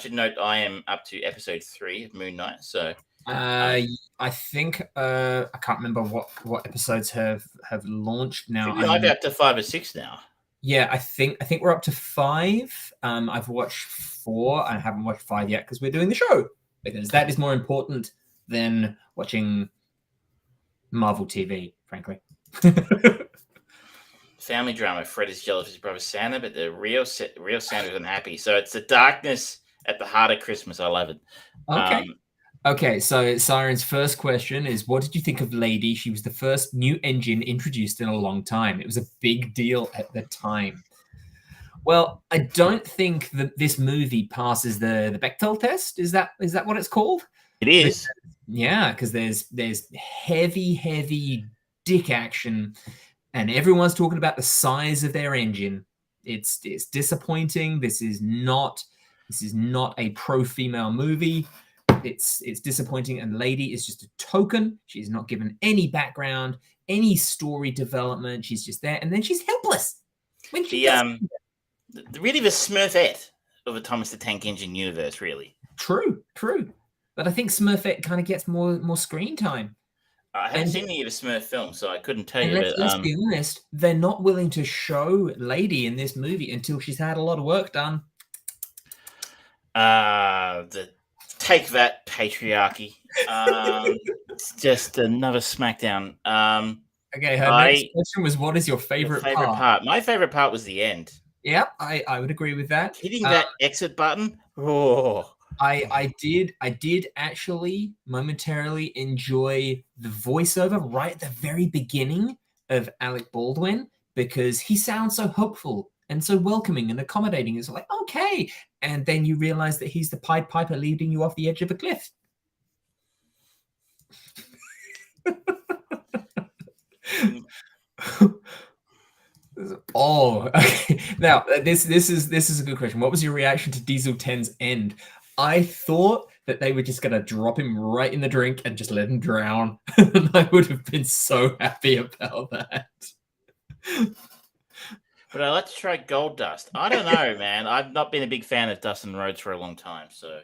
should note I am up to episode 3 of Moon Knight. So I think I can't remember what episodes have launched now. I'm up to 5 or 6 now. Yeah, I think we're up to 5. I've watched 4. I haven't watched 5 yet because we're doing the show, because that is more important than watching Marvel TV, frankly. Family drama. Fred is jealous of his brother Santa, but the real Santa is unhappy. So it's the darkness at the heart of Christmas. I love it. Okay, so Siren's first question is, what did you think of Lady? She was the first new engine introduced in a long time. It was a big deal at the time. Well, I don't think that this movie passes the Bechdel test. Is that what it's called? It is. Yeah, because there's heavy dick action, and everyone's talking about the size of their engine. It's disappointing. This is not a pro-female movie. It's disappointing, and Lady is just a token. She's not given any background, any story development. She's just there, and then she's helpless when she really the Smurfette of the Thomas the Tank Engine universe. Really true. But I think Smurfette kind of gets more screen time. I haven't seen any of the Smurf films, so I couldn't tell you. Let's be honest, they're not willing to show Lady in this movie until she's had a lot of work done. Take that, patriarchy. It's just another smackdown. Okay, her next question was, what is your favorite part? My favorite part was the end. Yeah, I would agree with that. Hitting that exit button. Oh, I did actually momentarily enjoy the voiceover right at the very beginning of Alec Baldwin, because he sounds so hopeful and so welcoming and accommodating. It's like, okay. And then you realize that he's the Pied Piper leading you off the edge of a cliff. Oh, okay. Now this is a good question. What was your reaction to Diesel 10's end? I thought that they were just going to drop him right in the drink and just let him drown. And I would have been so happy about that. But I'd like to try Gold Dust. I don't know, man. I've not been a big fan of Dustin Rhodes for a long time, so.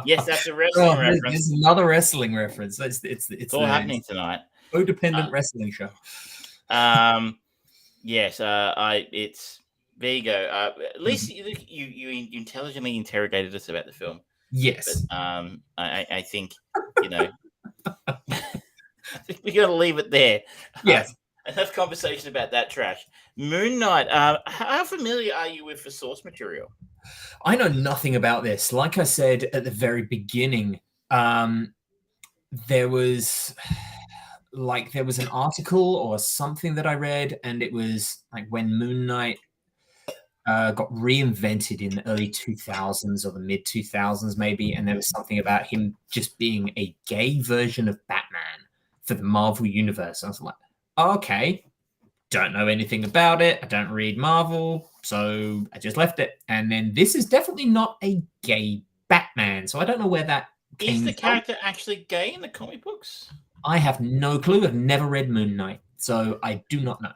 Yes, that's a wrestling reference. There's another wrestling reference. It's all happening tonight. Codependent wrestling show. Yes, it's there you go. At least you intelligently interrogated us about the film. Yes. But, I think I think we're gonna leave it there. Yes. Enough conversation about that trash. Moon Knight. How familiar are you with the source material? I know nothing about this. Like I said at the very beginning, there was an article or something that I read, and it was like when Moon Knight got reinvented in the early 2000s or the mid 2000s maybe, and there was something about him just being a gay version of Batman for the Marvel universe. I was like, okay, don't know anything about it. I don't read Marvel, so I just left it. And then this is definitely not a gay Batman, so I don't know where that came Is the from. character actually gay in the comic books? I have no clue. I've never read Moon Knight, so I do not know.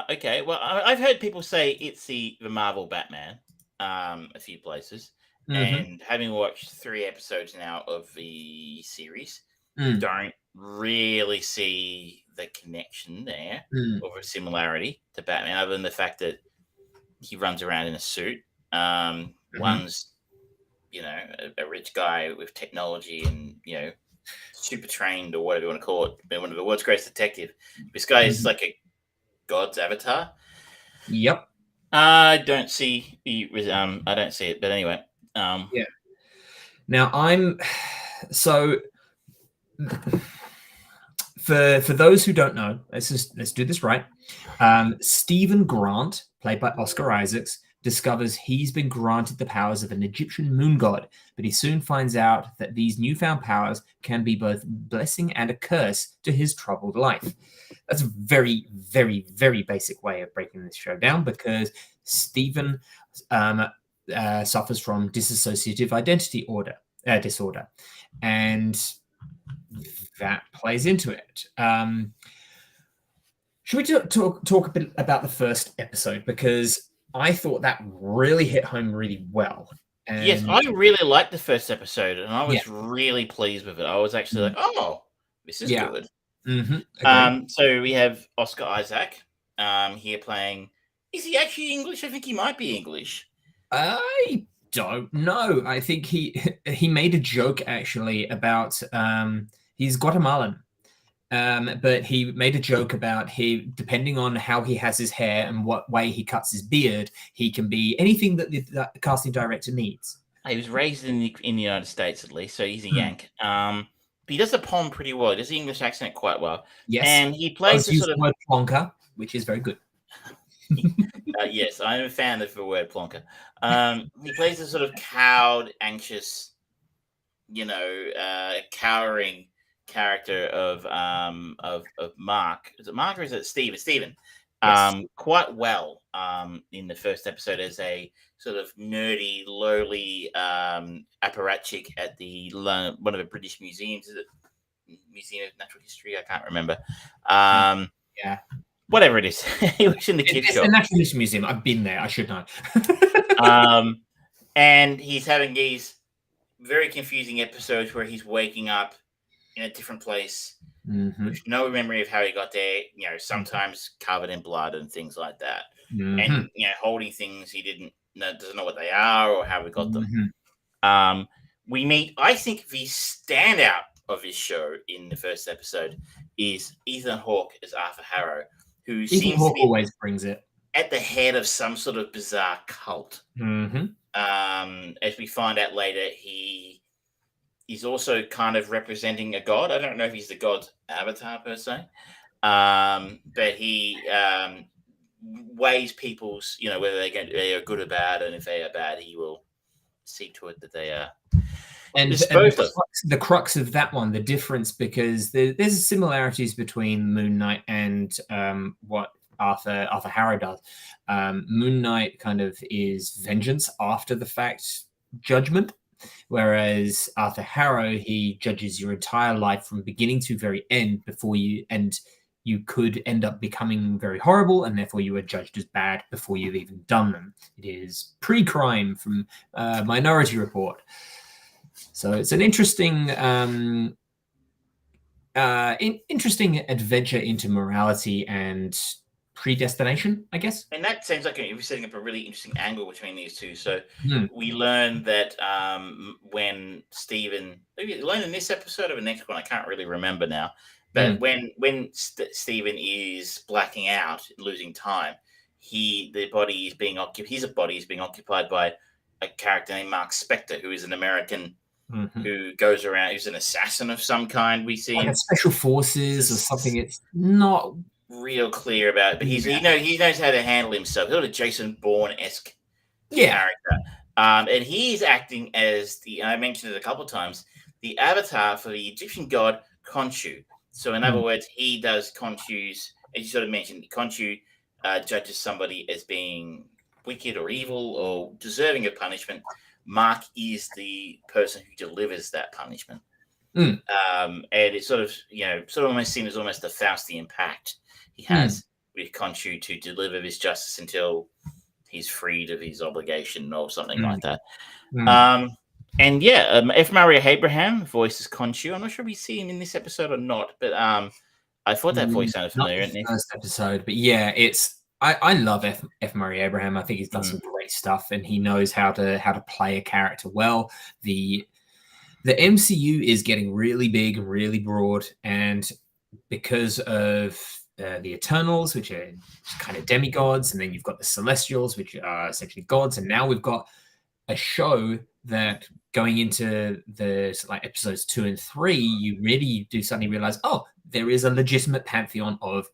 Okay, well, I've heard people say it's the Marvel Batman a few places. And having watched 3 episodes now of the series, don't really see the connection there or a similarity to Batman, other than the fact that he runs around in a suit. One's, a rich guy with technology and, super trained or whatever you want to call it, one of the world's greatest detective. This guy is like a god's avatar. Yep. I don't see I don't see it, but anyway. Yeah. Now so for those who don't know, let's do this right. Stephen Grant, played by Oscar Isaacs, discovers he's been granted the powers of an Egyptian moon god, but he soon finds out that these newfound powers can be both blessing and a curse to his troubled life. That's a very, very, very basic way of breaking this show down, because Stephen suffers from dissociative identity disorder, and that plays into it. Should we talk a bit about the first episode, because I thought that really hit home really well. And yes, I really liked the first episode, and I was really pleased with it. I was actually like, "Oh, this is good." So we have Oscar Isaac here playing. Is he actually English? I think he might be English. I don't know. I think he made a joke actually about he's Guatemalan. But he made a joke about depending on how he has his hair and what way he cuts his beard, he can be anything that the casting director needs. He was raised in the United States, at least, so he's a Yank. But he does the poem pretty well. He does the English accent quite well. Yes, and he plays the sort of word plonker, which is very good. Yes, I'm a fan of the word plonker. He plays a sort of cowed, anxious, cowering character of Mark. Is it Mark or is it Steven? Steven. Yes. Quite well in the first episode as a sort of nerdy, lowly apparatchik at one of the British museums. Is it Museum of Natural History? I can't remember. Yeah. Whatever it is. He was in the gift shop. It's the Natural History Museum. I've been there. I should know. And he's having these very confusing episodes where he's waking up in a different place, with no memory of how he got there, sometimes covered in blood and things like that. And, holding things he doesn't know what they are or how we got them. We meet, I think the standout of this show in the first episode is Ethan Hawke as Arthur Harrow, who seems to be always brings it at the head of some sort of bizarre cult. As we find out later, he's also kind of representing a god. I don't know if he's the god's avatar per se, but he weighs people's, whether they are good or bad, and if they are bad, he will see to it that they are. And the crux of that one, the difference, because there's similarities between Moon Knight and what Arthur Harrow does. Moon Knight kind of is vengeance after the fact judgment, whereas Arthur Harrow, he judges your entire life from beginning to very end you could end up becoming very horrible, and therefore you are judged as bad before you've even done them. It is pre-crime from Minority Report. So it's an interesting adventure into morality and predestination, I guess. And that seems like you're setting up a really interesting angle between these two. So we learned that when Stephen, maybe you learned in this episode or the next one, I can't really remember now. But when Stephen is blacking out, losing time, his body is being occupied by a character named Mark Spector, who is an American who goes around, who's an assassin of some kind. We see like special forces or something. It's not real clear about it, but he knows how to handle himself. He's a Jason Bourne-esque character, and he's acting as I mentioned it a couple of times, the avatar for the Egyptian god Khonshu. So in other words, he does Khonshu's, as you sort of mentioned, Khonshu judges somebody as being wicked or evil or deserving of punishment. Mark is the person who delivers that punishment. And it's sort of almost seen as almost the Faustian pact he has with Khonshu to deliver this justice until he's freed of his obligation or something like that. F. Murray Abraham voices Khonshu. I'm not sure we see him in this episode or not, but I thought that voice sounded familiar. Not the first episode, but yeah, I love F. Murray Abraham. I think he's done some great stuff, and he knows how to play a character well. The the MCU is getting really big and really broad, and because of the Eternals, which are kind of demigods, and then you've got the Celestials, which are essentially gods, and now we've got a show that going into the like episodes 2 and 3, you really do suddenly realize, oh, there is a legitimate pantheon of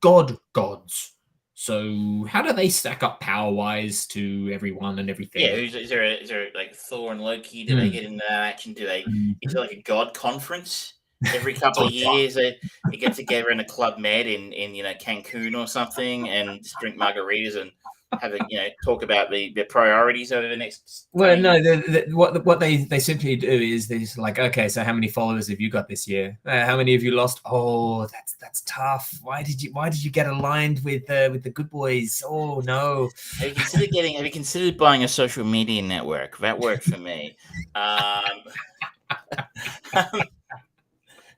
gods. So how do they stack up power-wise to everyone and everything? Yeah, is there like Thor and Loki? Do they get into that action? Do they is there like a god conference every couple of years? They get together in a Club Med in Cancun or something and just drink margaritas and have a talk about the priorities over the next. Well, no, what they simply do is they're just like, okay, so how many followers have you got this year? How many have you lost? Oh, that's tough. Why did you get aligned with the good boys? Oh no. Have you considered buying a social media network? That worked for me.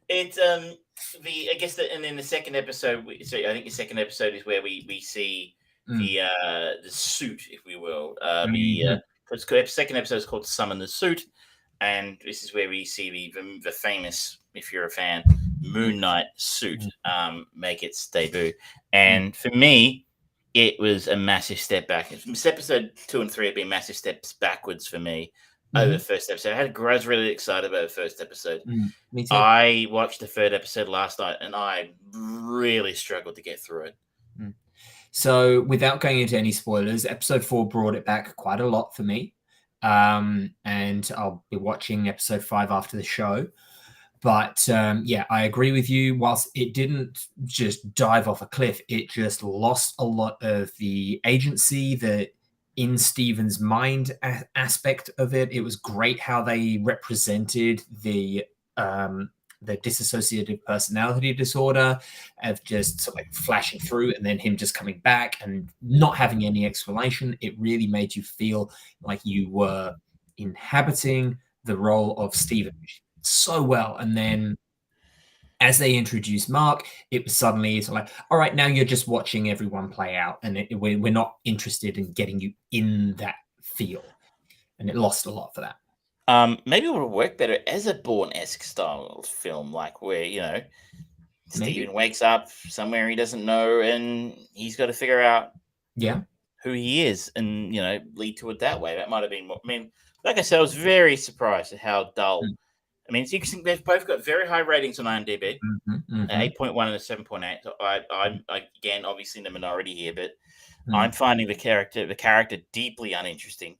It's I guess and then the second episode. So I think the second episode is where we see the suit, if we will. The second episode is called "Summon the Suit," and this is where we see the famous, if you're a fan, Moon Knight suit make its debut. And for me, it was a massive step back. Episode 2 and 3 have been massive steps backwards for me over the first episode. I was really excited about the first episode. Me too. I watched the third episode last night, and I really struggled to get through it. So without going into any spoilers, episode 4 brought it back quite a lot for me. And I'll be watching episode 5 after the show. But I agree with you. Whilst it didn't just dive off a cliff, it just lost a lot of the agency, the in Steven's mind aspect of it. It was great how they represented the dissociative personality disorder of just sort of like flashing through and then him just coming back and not having any explanation. It really made you feel like you were inhabiting the role of Steven so well. And then as they introduced Mark, it was suddenly sort of like, all right, now you're just watching everyone play out, and we're not interested in getting you in that feel. And it lost a lot for that. Maybe it would work better as a Bourne-esque style film, like where, Steven wakes up somewhere he doesn't know and he's got to figure out who he is and, lead to it that way. That might have been more. I mean, like I said, I was very surprised at how dull. I mean, it's interesting. They've both got very high ratings on IMDb, 8.1 and a 7.8. So I'm again, obviously in the minority here, but I'm finding the character deeply uninteresting.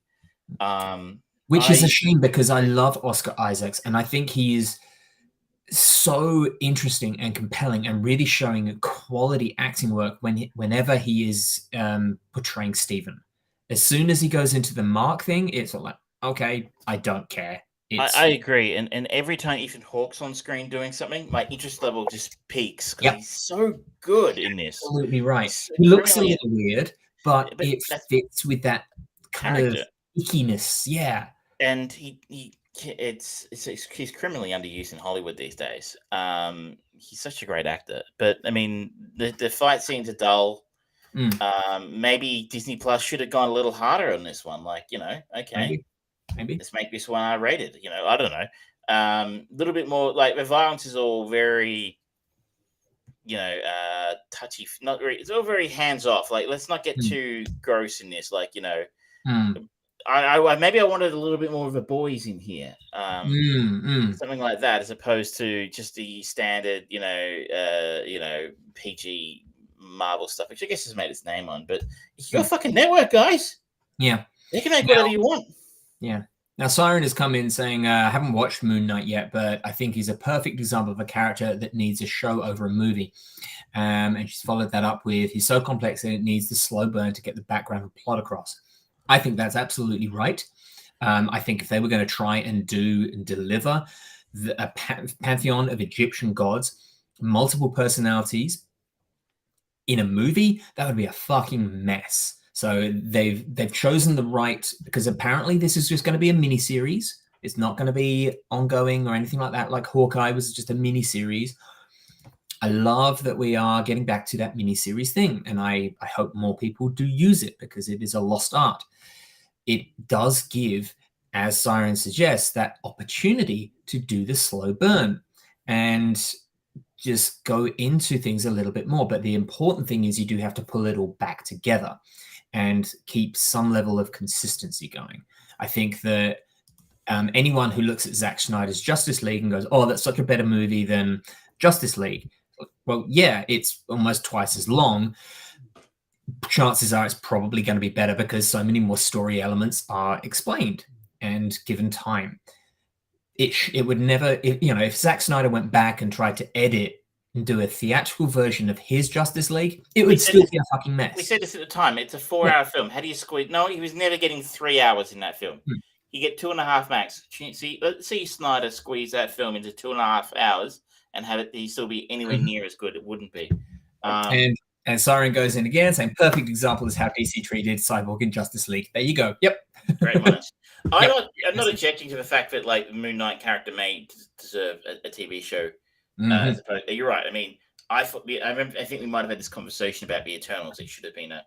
Which is a shame because I love Oscar Isaacs and I think he is so interesting and compelling and really showing quality acting work whenever he is portraying Steven. As soon as he goes into the Mark thing, it's like, okay, I don't care. I agree. And every time Ethan Hawke's on screen doing something, my interest level just peaks because he's so good in this. Absolutely right. He looks a little weird, but it fits with that kind of ickiness. Yeah. And he's criminally underused in Hollywood these days. He's such a great actor, but I mean the fight scenes are dull. Maybe Disney Plus should have gone a little harder on this one. Like, okay, maybe let's make this one R-rated. I don't know. A little bit more like the violence is all very, touchy. Not very. It's all very hands off. Like, let's not get too gross in this. Like, I maybe I wanted a little bit more of a boys in here, something like that, as opposed to just the standard, PG Marvel stuff, which I guess has made its name on. But it's your fucking network, guys. Yeah, they can make whatever you want. Yeah. Now Siren has come in saying, I haven't watched Moon Knight yet, but I think he's a perfect example of a character that needs a show over a movie. And she's followed that up with, he's so complex that it needs the slow burn to get the background and plot across. I think that's absolutely right. I think if they were going to try and deliver a pantheon of Egyptian gods, multiple personalities in a movie, that would be a fucking mess. So they've chosen the right, because apparently this is just going to be a mini series. It's not going to be ongoing or anything like that. Like Hawkeye was just a mini series. I love that we are getting back to that mini series thing, and I hope more people do use it because it is a lost art. It does give as Siren suggests, that opportunity to do the slow burn and just go into things a little bit more. But the important thing is you do have to pull it all back together and keep some level of consistency going. I think that anyone who looks at Zack Snyder's Justice League and goes, oh, that's such a better movie than Justice League. Well, yeah, it's almost twice as long. Chances are it's probably going to be better because so many more story elements are explained and given time. It would never, if Zack Snyder went back and tried to edit and do a theatrical version of his Justice League, it would still be a fucking mess. We said this at the time. It's a 4-hour film. How do you squeeze? No, he was never getting 3 hours in that film. You get 2.5 max. See, let's see Snyder squeeze that film into 2.5 hours and have it still be anywhere near as good. It wouldn't be. And Siren goes in again, saying perfect example is how DC treated Cyborg in Justice League. There you go. Yep. Great minds. I'm not objecting to the fact that like the Moon Knight character may deserve a TV show. As opposed, you're right. I mean, I think we might have had this conversation about the Eternals. It should have been a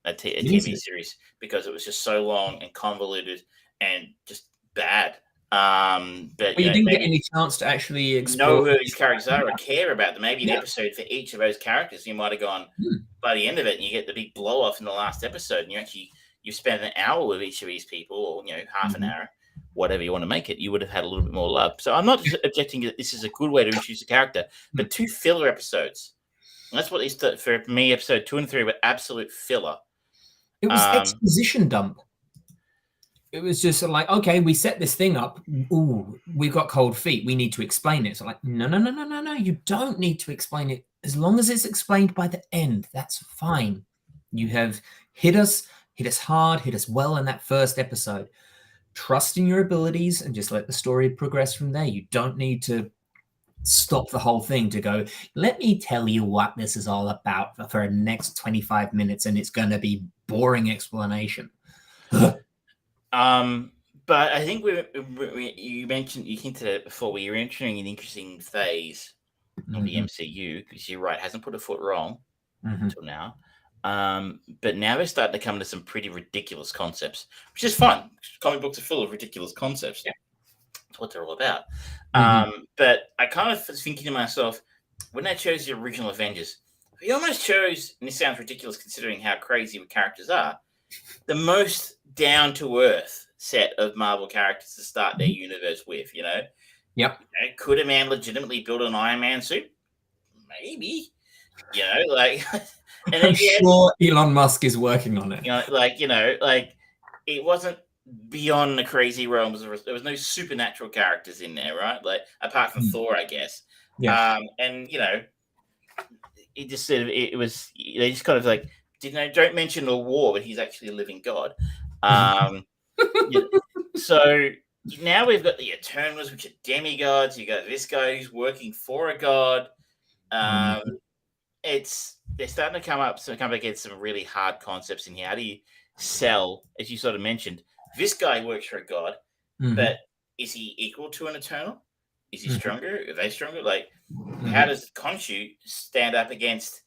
TV series because it was just so long and convoluted and just bad. But you didn't get any chance to actually explore know who these characters are or care about them. Maybe an episode for each of those characters. You might have gone by the end of it, and you get the big blow off in the last episode, and you spend an hour with each of these people, or half an hour, whatever you want to make it. You would have had a little bit more love. So I'm not objecting that this is a good way to introduce a character, but 2 filler episodes. And that's what these for me. Episode 2 and 3 were absolute filler. It was exposition dump. It was just like, okay, we set this thing up. Ooh, we've got cold feet. We need to explain it. So like, no. You don't need to explain it. As long as it's explained by the end, that's fine. You have hit us hard, hit us well in that first episode. Trust in your abilities and just let the story progress from there. You don't need to stop the whole thing to go, let me tell you what this is all about for the next 25 minutes, and it's going to be boring explanation. But I think you hinted at it before. We were entering an interesting phase of the MCU because you're right, hasn't put a foot wrong until now. But now we're starting to come to some pretty ridiculous concepts, which is fun. Comic books are full of ridiculous concepts. Yeah. That's what they're all about. But I kind of was thinking to myself, when I chose the original Avengers, we almost chose, and this sounds ridiculous considering how crazy the characters are, the most down-to-earth set of Marvel characters to start their universe with, Yep. Could a man legitimately build an Iron Man suit? Maybe. And I'm sure Elon Musk is working on it. It wasn't beyond the crazy realms. There was no supernatural characters in there, right? Like, apart from Thor, I guess. Yeah. It just said it was. They just kind of like, don't mention the war, but he's actually a living god. So now we've got the Eternals, which are demigods. You got this guy who's working for a god. They're starting to come up against some really hard concepts in here. How do you sell, as you sort of mentioned, this guy works for a god, but is he equal to an Eternal? Is he stronger? Are they stronger? Like, how does Khonshu stand up against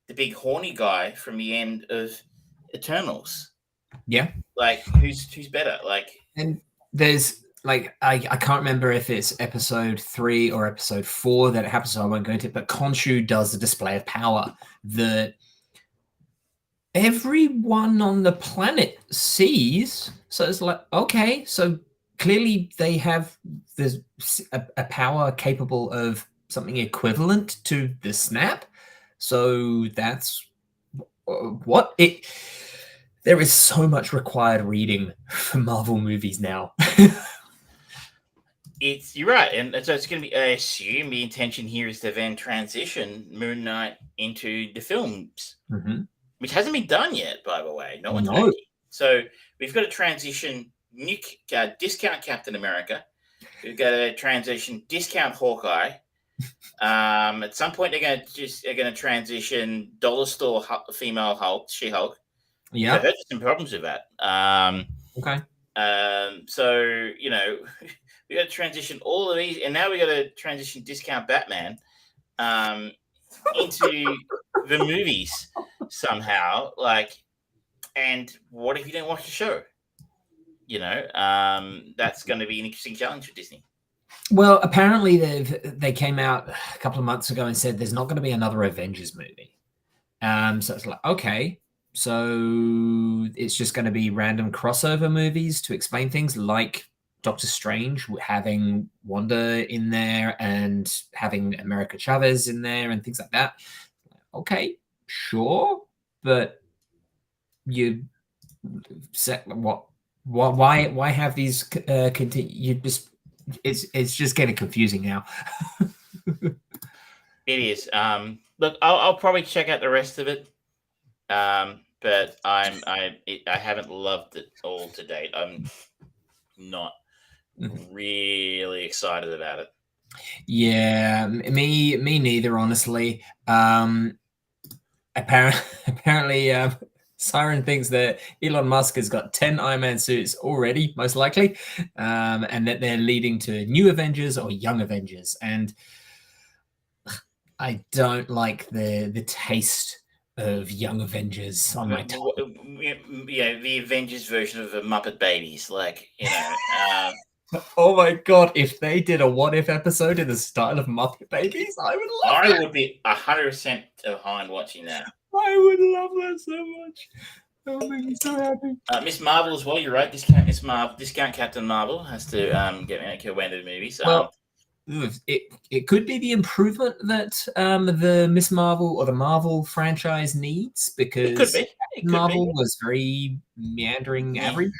the big horny guy from the end of Eternals? Yeah. Like, who's better? Like, and there's like I can't remember if it's episode 3 or episode 4 that it happens, so I won't go into it, but Khonshu does a display of power that everyone on the planet sees. So it's like, okay, so clearly they have a power capable of something equivalent to the snap. So that's what it. There is so much required reading for Marvel movies now. You're right, and so it's going to be. I assume the intention here is to then transition Moon Knight into the films, which hasn't been done yet, by the way. No one's ready. So we've got to transition discount Captain America. We've got to transition discount Hawkeye. At some point, they're going to transition dollar store female Hulk, She-Hulk. Yeah, I've had some problems with that. Okay. So we got to transition all of these, and now we got to transition discount Batman into the movies somehow. Like, and what if you didn't watch the show? that's going to be an interesting challenge for Disney. Well, apparently they came out a couple of months ago and said there's not going to be another Avengers movie. So it's like, okay, so it's just going to be random crossover movies to explain things like Doctor Strange having Wanda in there and having America Chavez in there and things like that. Okay, sure, but you set what? Why have these continue? You just it's just getting confusing now. It is. Look, I'll probably check out the rest of it. But I haven't loved it all to date. I'm not really excited about it. Yeah, me neither, honestly. Apparently, Siren thinks that Elon Musk has got 10 Iron Man suits already, most likely, and that they're leading to new Avengers or young Avengers. And I don't like the taste of young Avengers on my tongue. Yeah, the Avengers version of the Muppet Babies, Oh my god! If they did a What If episode in the style of Muppet Babies, I would love. I would be 100% behind watching that. I would love that so much. That would make me so happy. Miss Marvel as well. You're right. Discount Miss Marvel. Discount Captain Marvel has to make her way into the movies. Well, it could be the improvement that the Miss Marvel or the Marvel franchise needs, because Marvel was very meandering, average.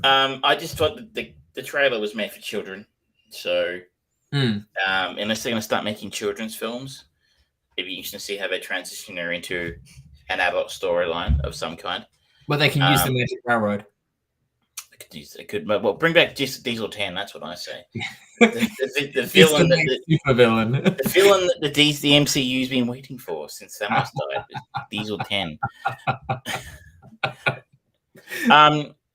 I just thought that the trailer was made for children, so unless they're going to start making children's films, it'd be interesting to see how they transition her into an adult storyline of some kind. Well, they can use the Magic Railroad. Well, bring back Diesel 10. That's what I say. The villain, super villain, the villain that the MCU's been waiting for since Thanos died. Diesel 10.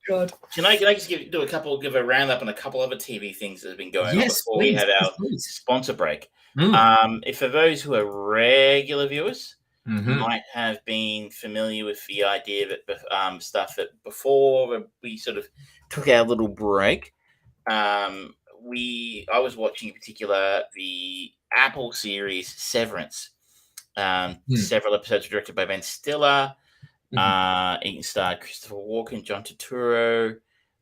God. Can I just give a roundup on a couple other TV things that have been going on before we have our sponsor break? If for those who are regular viewers, might have been familiar with the idea that stuff that before we sort of took our little break, I was watching in particular the Apple series Severance. Several episodes directed by Ben Stiller. It starred Christopher Walken, John Turturro,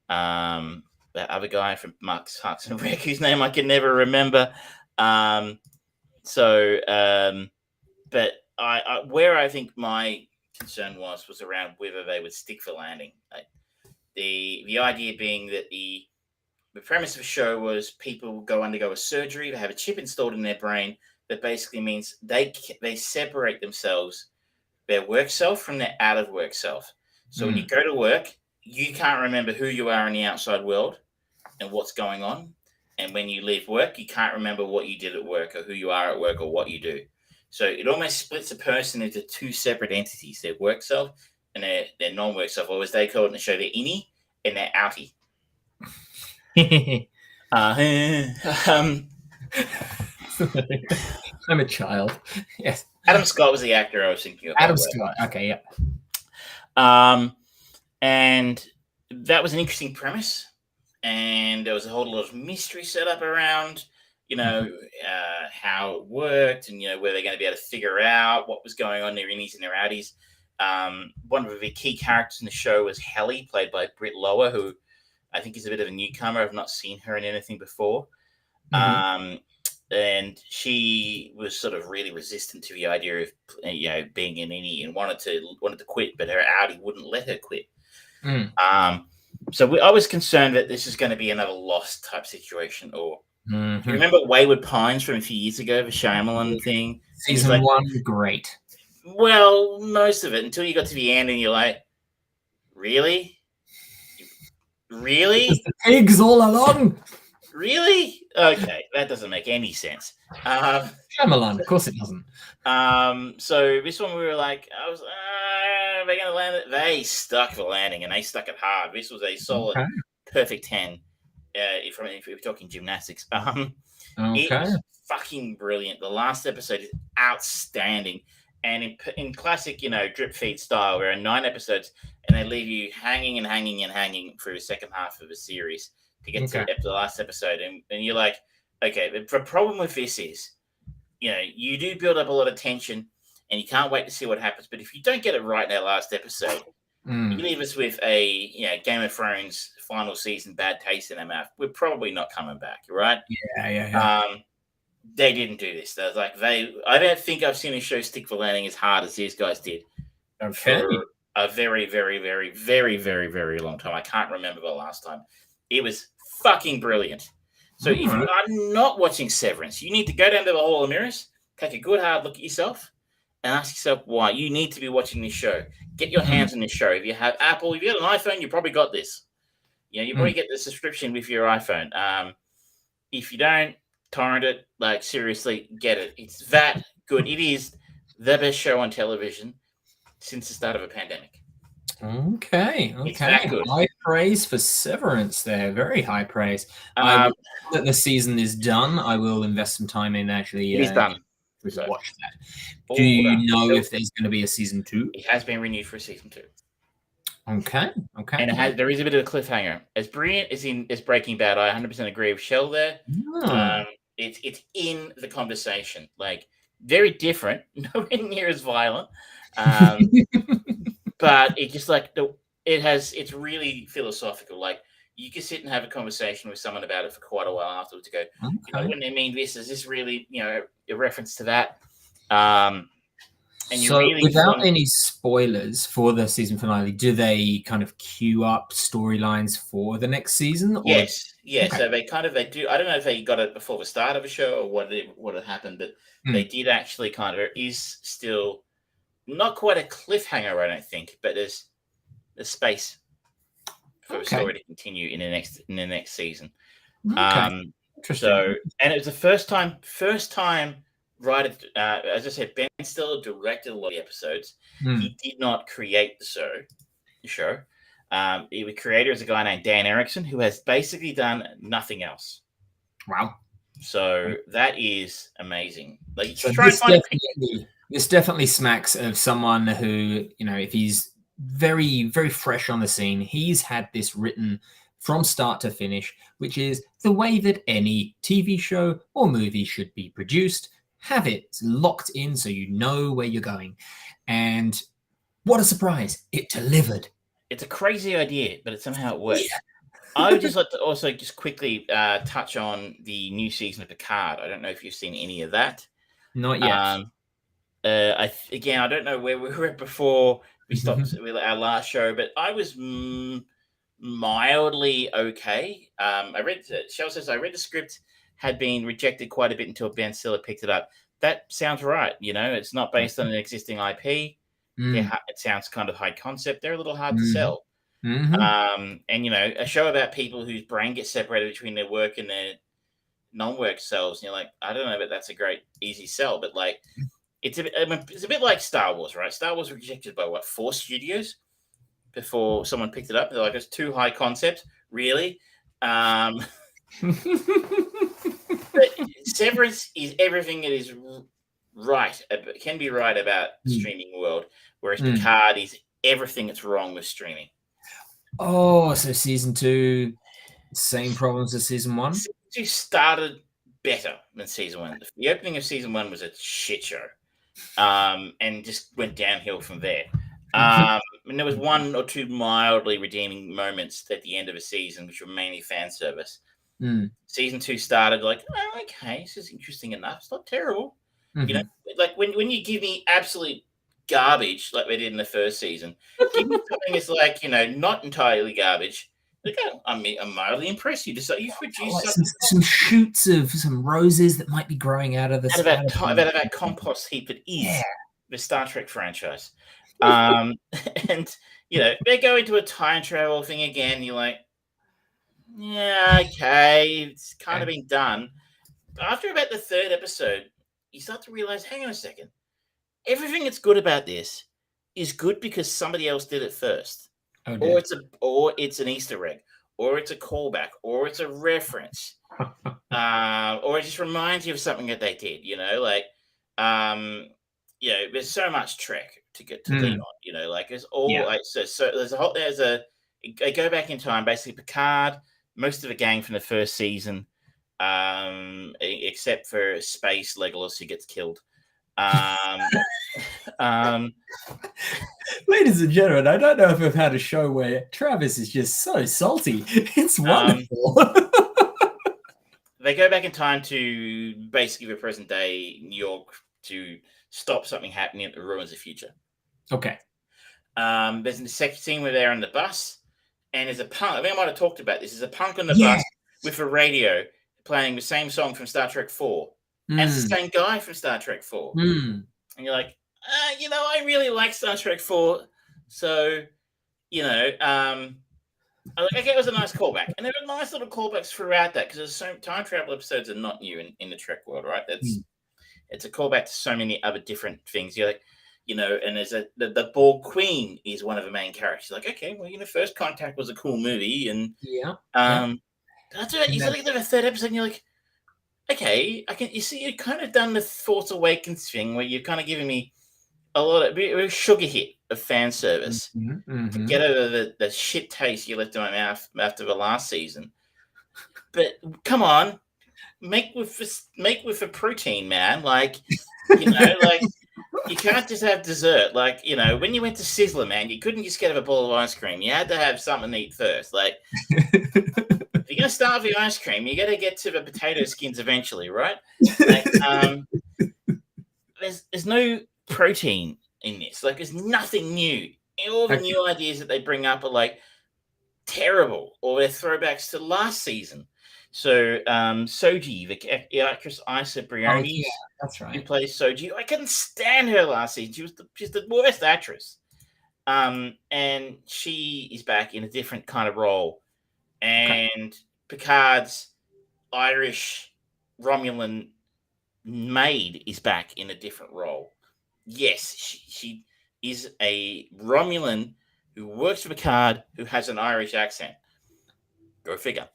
that other guy from Parks and Rec, whose name I can never remember. But where I think my concern was around whether they would stick the landing. The idea being that the premise of the show was people undergo a surgery, they have a chip installed in their brain that basically means they separate themselves, their work self from their out of work self. So when you go to work, you can't remember who you are in the outside world and what's going on. And when you leave work, you can't remember what you did at work or who you are at work or what you do. So it almost splits a person into two separate entities, their work self and their non-work self, or as they call it in the show, their innie and their outie. I'm a child. Yes. Adam Scott was the actor I was thinking of. Adam Scott. Okay, yeah. And that was an interesting premise. And there was a whole lot of mystery set up around, how it worked and, where they're going to be able to figure out what was going on, their innies and their outies. One of the key characters in the show was Helly, played by Britt Lower, who I think is a bit of a newcomer. I've not seen her in anything before. And she was sort of really resistant to the idea of, being an innie and wanted to quit, but her outie wouldn't let her quit. So I was concerned that this is going to be another Lost type situation. Or you remember Wayward Pines from a few years ago, the Shyamalan thing? Season 1, great. Well, most of it, until you got to the end and you're like, really? Really? The pigs all along. Really? Okay, that doesn't make any sense. Shyamalan, of course it doesn't. So this one we were like, they're going to land it. They stuck the landing and they stuck it hard. This was a solid, perfect 10. If we're talking gymnastics, it was fucking brilliant. The last episode is outstanding, And in classic, drip feed style, we're in 9 episodes, and they leave you hanging and hanging and hanging through the second half of a series to get to the last episode. And you're like, okay, the problem with this is, you do build up a lot of tension, and you can't wait to see what happens. But if you don't get it right in that last episode, you leave us with a Game of Thrones final season bad taste in our mouth. We're probably not coming back, right? Yeah. They didn't do this. They was like I don't think I've seen a show stick the landing as hard as these guys did for a very, very, very, very, very, very long time. I can't remember the last time. It was fucking brilliant. So if you are not watching Severance, you need to go down to the Hall of Mirrors, take a good hard look at yourself, and ask yourself why you need to be watching this show. Get your hands on this show. If you have Apple, if you got an iPhone, you probably got this. You probably get the subscription with your iPhone. If you don't, torrent it. Like, seriously, get it. It's that good. It is the best show on television since the start of a pandemic. Okay. It's that good. High praise for Severance there. Very high praise. That the season is done. I will invest some time in actually. It is done. Watch that. Do you know if there's going to be a season 2? It has been renewed for a season 2. Okay. And there is a bit of a cliffhanger. As brilliant as Breaking Bad, I 100% agree with Shell there. It's in the conversation. Like, very different, nowhere near as violent. But it just it's really philosophical. Like, you can sit and have a conversation with someone about it for quite a while afterwards to go, when they mean this, is this really, a reference to that? And so without any spoilers for the season finale, do they kind of queue up storylines for the next season? Or? Yes. Okay. So they do. I don't know if they got it before the start of the show or what had happened, but they did actually is still not quite a cliffhanger, I don't think, but there's space for the story to continue in the next season. Interesting. So, and it was the first time. Right, as I said, Ben Stiller directed a lot of the episodes. He did not create the show. The creator is a guy named Dan Erickson, who has basically done nothing else. Wow! So that is amazing. Like, so this definitely smacks of someone who, if he's very, very fresh on the scene, he's had this written from start to finish, which is the way that any TV show or movie should be produced. Have it locked in so you know where you're going. And what a surprise, it delivered. It's a crazy idea, but somehow it works. Yeah. I would just like to also just quickly touch on the new season of Picard. I don't know if you've seen any of that. Not yet. I don't know where we were at before we stopped with our last show, but I was mildly okay. Shell says, I read the script, had been rejected quite a bit until Ben Stiller picked it up. That sounds right. It's not based on an existing IP. It sounds kind of high concept. They're a little hard to sell. And, a show about people whose brain gets separated between their work and their non-work selves. And you're like, I don't know, but that's a great, easy sell. But it's a bit like Star Wars, right? Star Wars was rejected by 4 studios before someone picked it up. They're like, it's too high concept. Really? But Severance is everything that is right. It can be right about the streaming world, whereas Picard is everything that's wrong with streaming. Oh, so season 2, same problems as season 1? Season 2 started better than season 1. The opening of season 1 was a shit show, and just went downhill from there. And there was 1 or 2 mildly redeeming moments at the end of a season, which were mainly fan service. Season 2 started like, oh, okay, this is interesting enough. It's not terrible. Like when you give me absolute garbage like we did in the first season, give me something that's like, not entirely garbage. Like, I'm mildly impressed. You produce some shoots of some roses that might be growing out of out of that compost heap that is the Star Trek franchise. And they go into a time travel thing again. You're like, yeah, okay, it's kind of been done. But after about the 3rd episode, you start to realize, hang on a second, everything that's good about this is good because somebody else did it first. Or it's an Easter egg, or it's a callback, or it's a reference, or it just reminds you of something that they did. there's so much Trek to get to lean on. Like it's all like so they go back in time. Basically, Picard, most of the gang from the first season, except for Space Legolas, who gets killed. Ladies and gentlemen, I don't know if I've had a show where Travis is just so salty. It's wonderful. They go back in time to basically the present day New York to stop something happening that ruins the future. Okay. There's the second scene where they're on the bus, and there's a punk. I might have talked about this. There's a punk on the bus with a radio playing the same song from Star Trek 4. And it's the same guy from Star Trek 4. And you're like, I really like Star Trek 4. So, it was a nice callback. And there were nice little callbacks throughout that, because there's so time travel episodes are not new in the Trek world, right? It's a callback to so many other different things. You're like, and there's the Borg Queen is one of the main characters. Like, okay, well, First Contact was a cool movie. And that's it. You look at the third episode and you're like, okay, you see, you've kind of done the Force Awakens thing where you're kind of giving me a lot of a sugar hit of fan service to get over the shit taste you left in my mouth after the last season. But come on, make with a protein, man. Like, like you can't just have dessert. Like, when you went to Sizzler, man, you couldn't just get a bowl of ice cream. You had to have something to eat first. Like, if you're gonna start with the ice cream, you got to get to the potato skins eventually, right? Like, there's no protein in this. Like, there's nothing new. All the new ideas that they bring up are like terrible, or they're throwbacks to last season. So Soji, the actress Isa Briones, that's right, who plays Soji, I couldn't stand her last season. She's the worst actress. And she is back in a different kind of role. And Picard's Irish Romulan maid is back in a different role. Yes, she is a Romulan who works for Picard, who has an Irish accent. Go figure.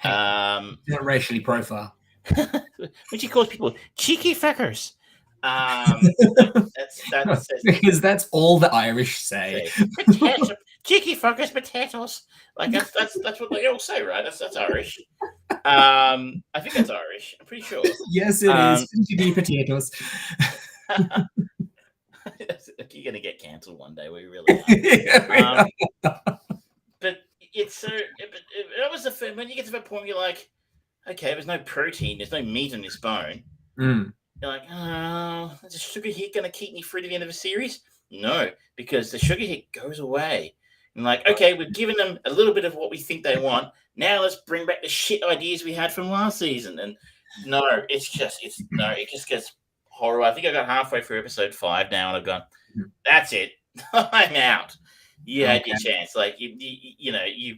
Not racially profile. When she calls people cheeky fuckers. Because that's all the Irish say. Cheeky fuckers, potatoes. Like that's what they all say, right? That's Irish. I think that's Irish. I'm pretty sure. Yes, it is. Cheeky potatoes. You're gonna get cancelled one day. We really are. But it's so. That was the thing. When you get to that point, you're like, okay, there's no protein, there's no meat in this bone. You're like, oh, is the sugar hit going to keep me through to the end of the series? No, because the sugar hit goes away. And like, okay, we've given them a little bit of what we think they want. Now let's bring back the shit ideas we had from last season. And no, it just gets horrible. I think I got halfway through episode 5 now, and I've gone, that's it. I'm out. You had your chance. Like you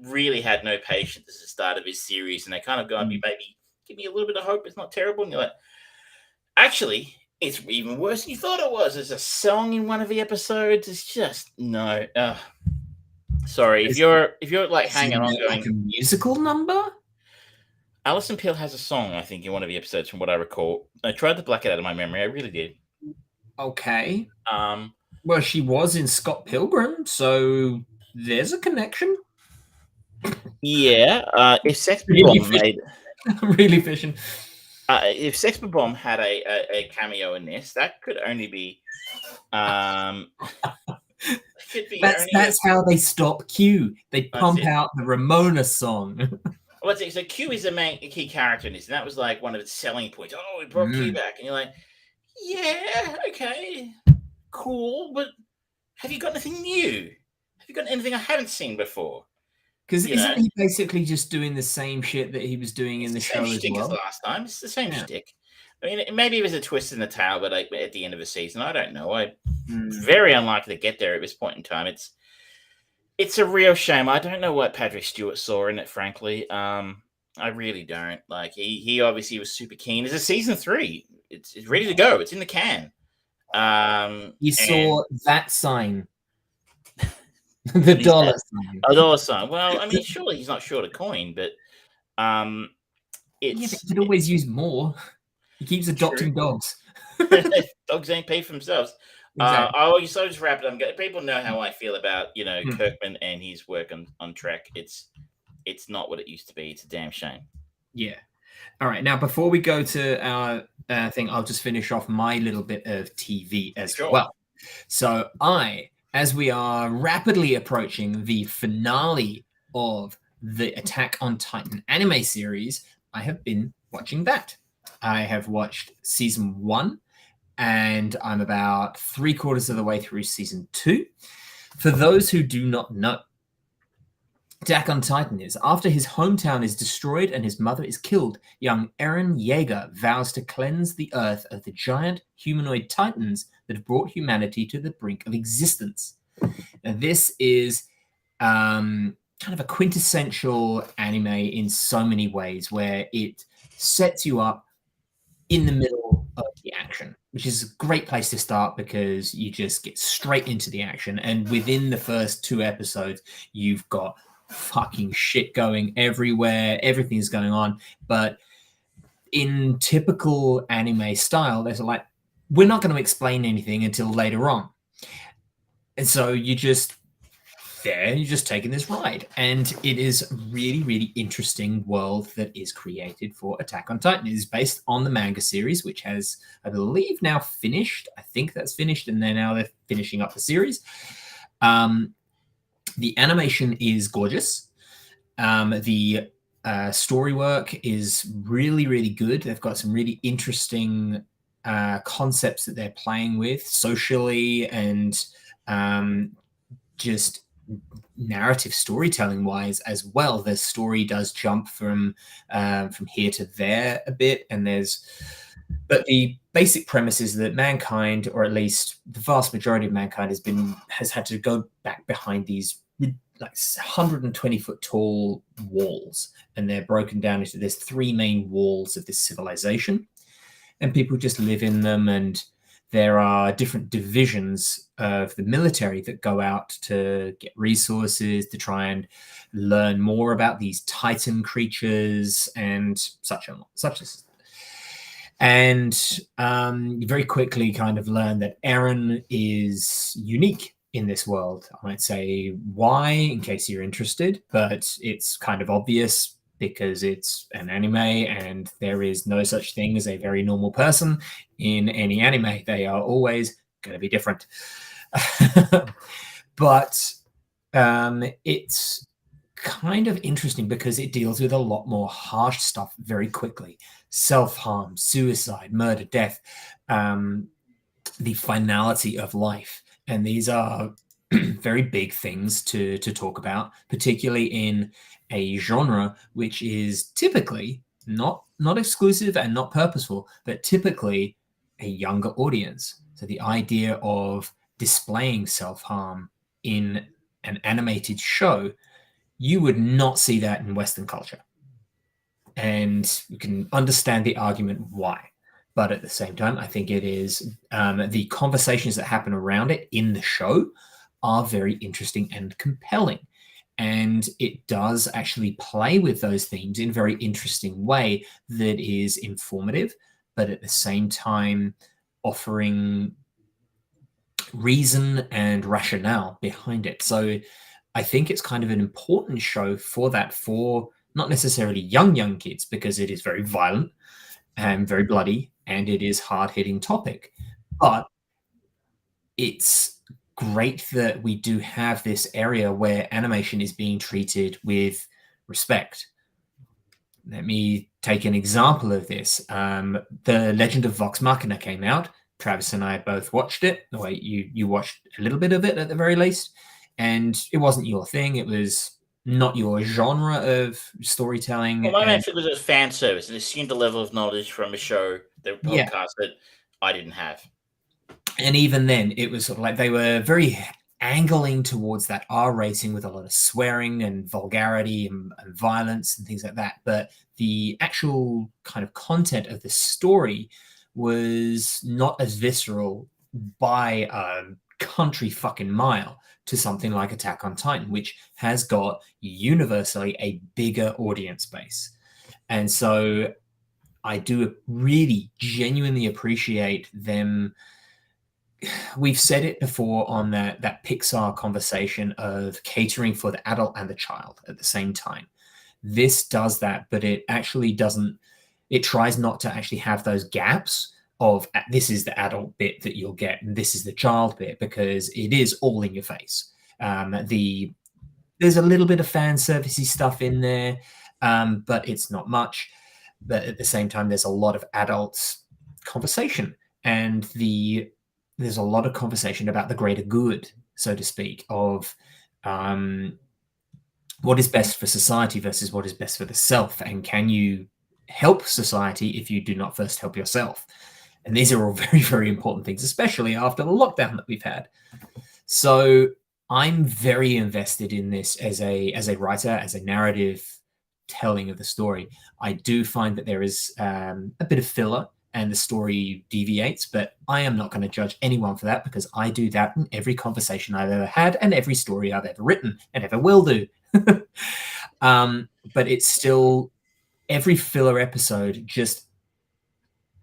really had no patience at the start of this series, and they kind of gone, maybe give me a little bit of hope. It's not terrible. And you're like, actually, it's even worse than you thought it was. There's a song in one of the episodes. It's just no. Sorry, if you're like hanging on, going like a musical number. Alison Pill has a song, I think, in one of the episodes, from what I recall. I tried to black it out of my memory. I really did. Okay. Well, she was in Scott Pilgrim, so there's a connection. Yeah. If Sex Bomb made really fishing. If Sex Bomb had a cameo in this, that could only be. That's how they stop Q. They pump out the Ramona song. What's it? So Q is a key character in this, and that was like one of its selling points. Oh, we brought Q back, and you're like, yeah, okay, cool, but have you got anything new? Have you got anything I haven't seen before? Because isn't he basically just doing the same shit that he was doing in the show as well? As last time, it's the same shtick. I mean, maybe it was a twist in the tail, but like at the end of the season, I don't know. Very unlikely to get there at this point in time. It's a real shame. I don't know what Patrick Stewart saw in it, frankly. I really don't. Like he obviously was super keen. It's a season 3. It's ready to go. It's in the can. You saw that sign. The dollar sign. A dollar sign. Well, I mean, surely he's not short a coin, but he could always use more. He keeps adopting dogs. Dogs ain't pay for themselves. Exactly. I'll just wrap it up. People know how I feel about Mm. Kirkman and his work on Trek. It's not what it used to be. It's a damn shame. Yeah. All right. Now, before we go to our thing, I'll just finish off my little bit of TV as well. So as we are rapidly approaching the finale of the Attack on Titan anime series, I have been watching that. I have watched season 1, and I'm about 3/4 of the way through season 2. For those who do not know, Attack on Titan is after his hometown is destroyed and his mother is killed, young Eren Yeager vows to cleanse the earth of the giant humanoid titans that have brought humanity to the brink of existence. And this is kind of a quintessential anime in so many ways, where it sets you up in the middle of the action, which is a great place to start because you just get straight into the action. And within the first 2 episodes, you've got fucking shit going everywhere. Everything's going on. But in typical anime style, there's like, we're not going to explain anything until later on. And so you're just taking this ride. And it is a really, really interesting world that is created for Attack on Titan. It is based on the manga series, which has, I believe, now finished. I think that's finished, and they're finishing up the series. The animation is gorgeous. The story work is really, really good. They've got some really interesting concepts that they're playing with socially and just narrative storytelling wise as well. The story does jump from here to there a bit, but the basic premise is that mankind, or at least the vast majority of mankind, has had to go back behind these like 120-foot tall walls, and they're broken down into there's 3 main walls of this civilization, and people just live in them. And there are different divisions of the military that go out to get resources, to try and learn more about these Titan creatures and such as. And you very quickly kind of learn that Eren is unique in this world. I might say why, in case you're interested, but it's kind of obvious because it's an anime and there is no such thing as a very normal person in any anime. They are always going to be different. But it's kind of interesting because it deals with a lot more harsh stuff very quickly. Self-harm, suicide, murder, death, the finality of life. And these are very big things to talk about, particularly in a genre which is typically not exclusive and not purposeful, but typically a younger audience. So the idea of displaying self-harm in an animated show, you would not see that in Western culture. And you can understand the argument why. But at the same time, I think it is the conversations that happen around it in the show are very interesting and compelling. And it does actually play with those themes in a very interesting way that is informative, but at the same time offering reason and rationale behind it. So I think it's kind of an important show for that, for not necessarily young kids, because it is very violent and very bloody, and it is hard-hitting topic. But it's great that we do have this area where animation is being treated with respect. Let me take an example of this. The Legend of Vox Machina came out. Travis and I both watched it. The way you watched a little bit of it at the very least, and it wasn't your thing. It was not your genre of storytelling. Well, mine actually was a fan service. It assumed a level of knowledge from a show, the podcast, that I didn't have. And even then, it was sort of like they were very angling towards that R rating with a lot of swearing and vulgarity and violence and things like that. But the actual kind of content of the story was not as visceral by a country fucking mile to something like Attack on Titan, which has got universally a bigger audience base. And so I do really genuinely appreciate them. We've said it before on that Pixar conversation of catering for the adult and the child at the same time. This does that, but it actually doesn't. It tries not to actually have those gaps of this is the adult bit that you'll get and this is the child bit, because it is all in your face. There's a little bit of fan servicey stuff in there, but it's not much. But at the same time, there's a lot of adults conversation, and there's a lot of conversation about the greater good, so to speak, of what is best for society versus what is best for the self, and can you help society if you do not first help yourself? And these are all very, very important things, especially after the lockdown that we've had. So I'm very invested in this as a writer, as a narrative telling of the story. I do find that there is a bit of filler and the story deviates, but I am not going to judge anyone for that, because I do that in every conversation I've ever had and every story I've ever written and ever will do. But it's still, every filler episode just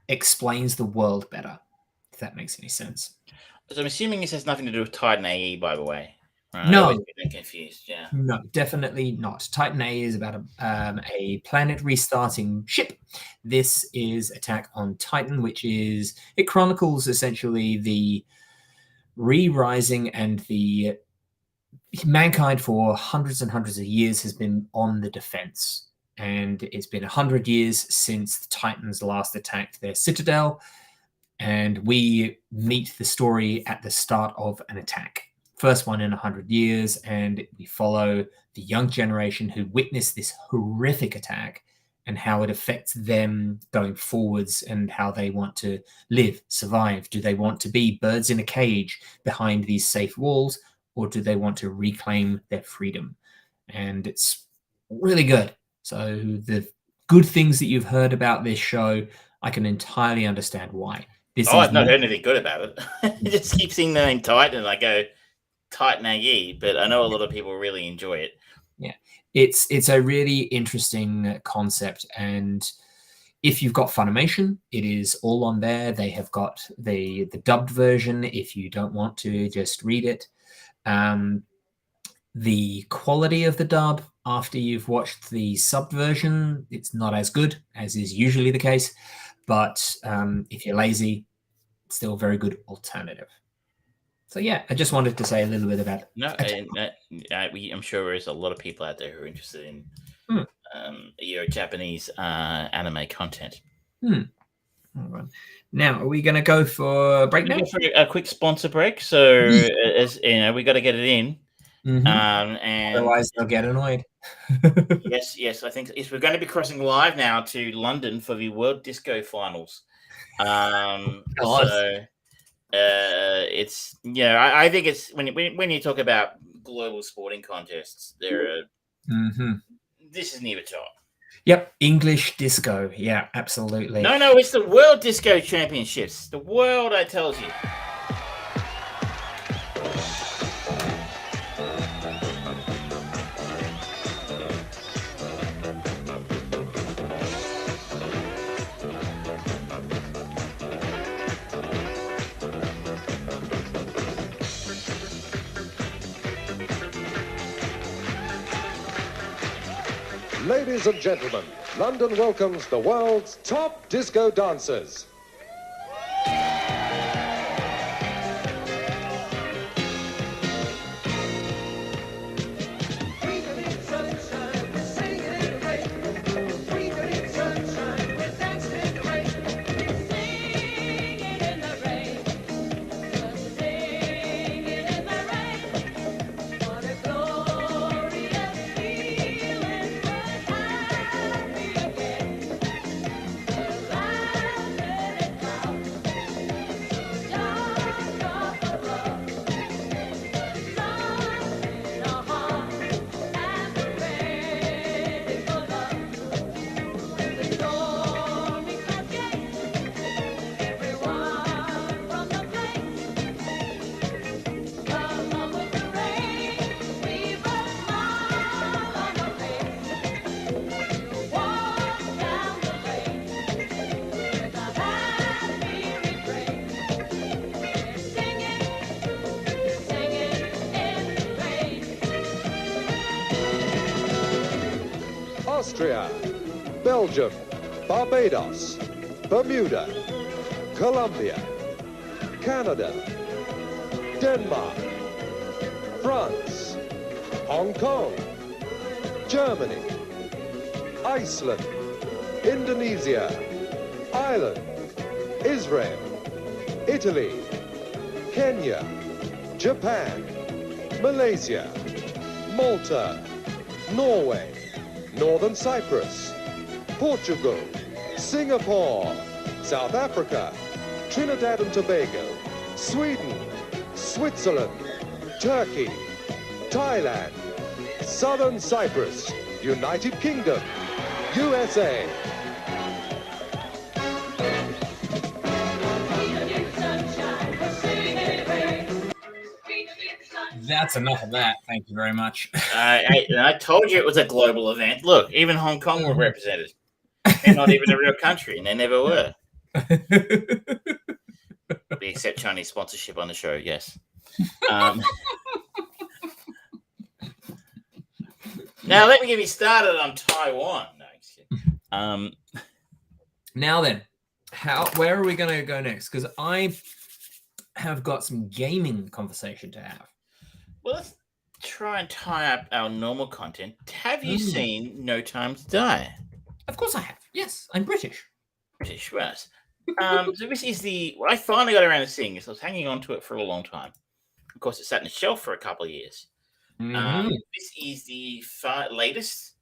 explains the world better, if that makes any sense. So I'm assuming this has nothing to do with Titan AE, by the way. Right? No. I always get confused. Yeah. No, definitely not. Titan A is about a planet restarting ship. This is Attack on Titan, which is, it chronicles essentially the re-rising, and the mankind for hundreds and hundreds of years has been on the defense. And it's been 100 years since the Titans last attacked their citadel. And we meet the story at the start of an attack. First one in 100 years, and we follow the young generation who witnessed this horrific attack and how it affects them going forwards, and how they want to live, survive. Do they want to be birds in a cage behind these safe walls, or do they want to reclaim their freedom? And it's really good. So the good things that you've heard about this show, I can entirely understand why. I've not heard anything good about it. I just keep seeing the name Titan and I go, Titan AE, but I know a lot of people really enjoy it. Yeah, it's a really interesting concept, and if you've got Funimation, it is all on there. They have got the dubbed version if you don't want to just read it. The quality of the dub after you've watched the subbed version, it's not as good as is usually the case, but if you're lazy, it's still a very good alternative. So yeah, I just wanted to say a little bit about it. No, I'm sure there's a lot of people out there who are interested in your Japanese anime content. All right. Now, are we going to go for a break now? For a quick sponsor break. So, as you know, we got to get it in. Mm-hmm. And otherwise, they'll get annoyed. yes. I think we're going to be crossing live now to London for the World Disco Finals. It's I think it's when you talk about global sporting contests, there are this is near the top. Yep, English disco. Yeah, absolutely. No, it's the World Disco Championships. The world, I tells you. Ladies and gentlemen, London welcomes the world's top disco dancers. Austria, Belgium, Barbados, Bermuda, Colombia, Canada, Denmark, France, Hong Kong, Germany, Iceland, Indonesia, Ireland, Israel, Italy, Kenya, Japan, Malaysia, Malta, Norway, Northern Cyprus, Portugal, Singapore, South Africa, Trinidad and Tobago, Sweden, Switzerland, Turkey, Thailand, Southern Cyprus, United Kingdom, USA. That's enough of that. Thank you very much. I told you it was a global event. Look, even Hong Kong were represented. They're not even a real country, and they never were. We accept Chinese sponsorship on the show, yes. Now, let me get me started on Taiwan. No, just kidding. Now then, where are we going to go next? Because I have got some gaming conversation to have. Well, let's try and tie up our normal content. Have you seen No Time to Die? Of course I have. Yes, I'm British. British, right. So this is I finally got around to seeing this. I was hanging on to it for a long time. Of course, it sat on the shelf for a couple of years. This is the latest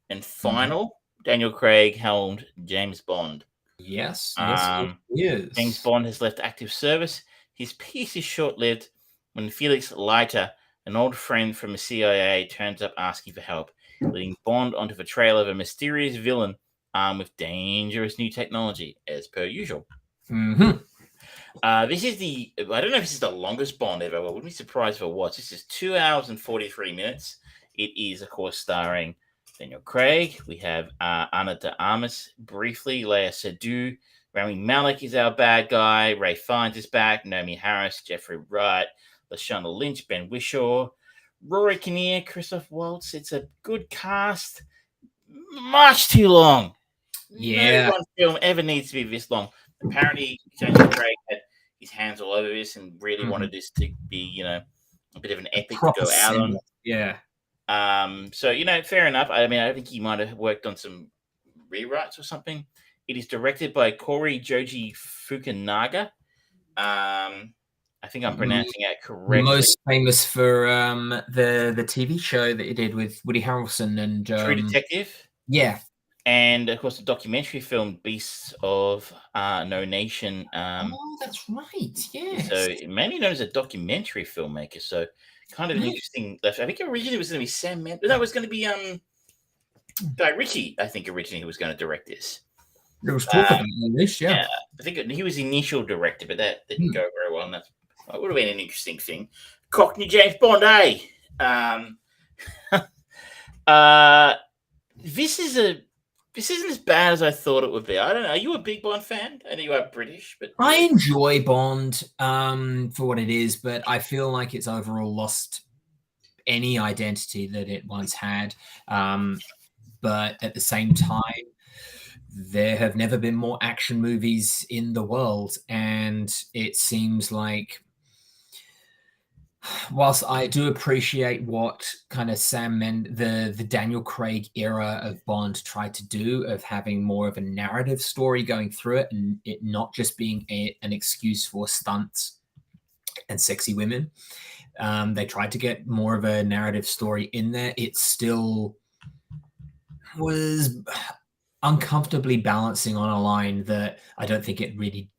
and final Daniel Craig helmed James Bond. Yes, it is. James Bond has left active service. His piece is short-lived when Felix Leiter, an old friend from the CIA, turns up asking for help, leading Bond onto the trail of a mysterious villain armed with dangerous new technology, as per usual. This is I don't know if this is the longest Bond ever. I wouldn't be surprised if it was. This is 2 hours and 43 minutes. It is, of course, starring Daniel Craig. We have Ana de Armas briefly, Léa Seydoux. Rami Malek is our bad guy. Ray Fiennes is back. Naomi Harris, Jeffrey Wright, Lashana Lynch, Ben Whishaw, Rory Kinnear, Christoph Waltz. It's a good cast. Much too long. Yeah. No one film ever needs to be this long. Apparently, James Craig had his hands all over this and really wanted this to be, a bit of an epic to go out on. Yeah. So, fair enough. I mean, I think he might have worked on some rewrites or something. It is directed by Corey Joji Fukunaga. I think I'm pronouncing it correctly. Most famous for the TV show that he did with Woody Harrelson and True Detective. Yeah. And of course, the documentary film Beasts of No Nation. That's right. Yes. So mainly known as a documentary filmmaker. So kind of an interesting. I think originally it was going to be Sam Mendes. No, it was going to be Guy Ritchie. I think originally he was going to direct this. There was talk about this, yeah. I think he was the initial director, but that didn't go very well. And that would have been an interesting thing. Cockney James Bond, eh? This isn't as bad as I thought it would be. I don't know. Are you a big Bond fan? I know you are British, but I enjoy Bond for what it is, but I feel like it's overall lost any identity that it once had. But at the same time, there have never been more action movies in the world, and it seems like, whilst I do appreciate what kind of the Daniel Craig era of Bond tried to do, of having more of a narrative story going through it, and it not just being an excuse for stunts and sexy women, they tried to get more of a narrative story in there. It still was uncomfortably balancing on a line that I don't think it really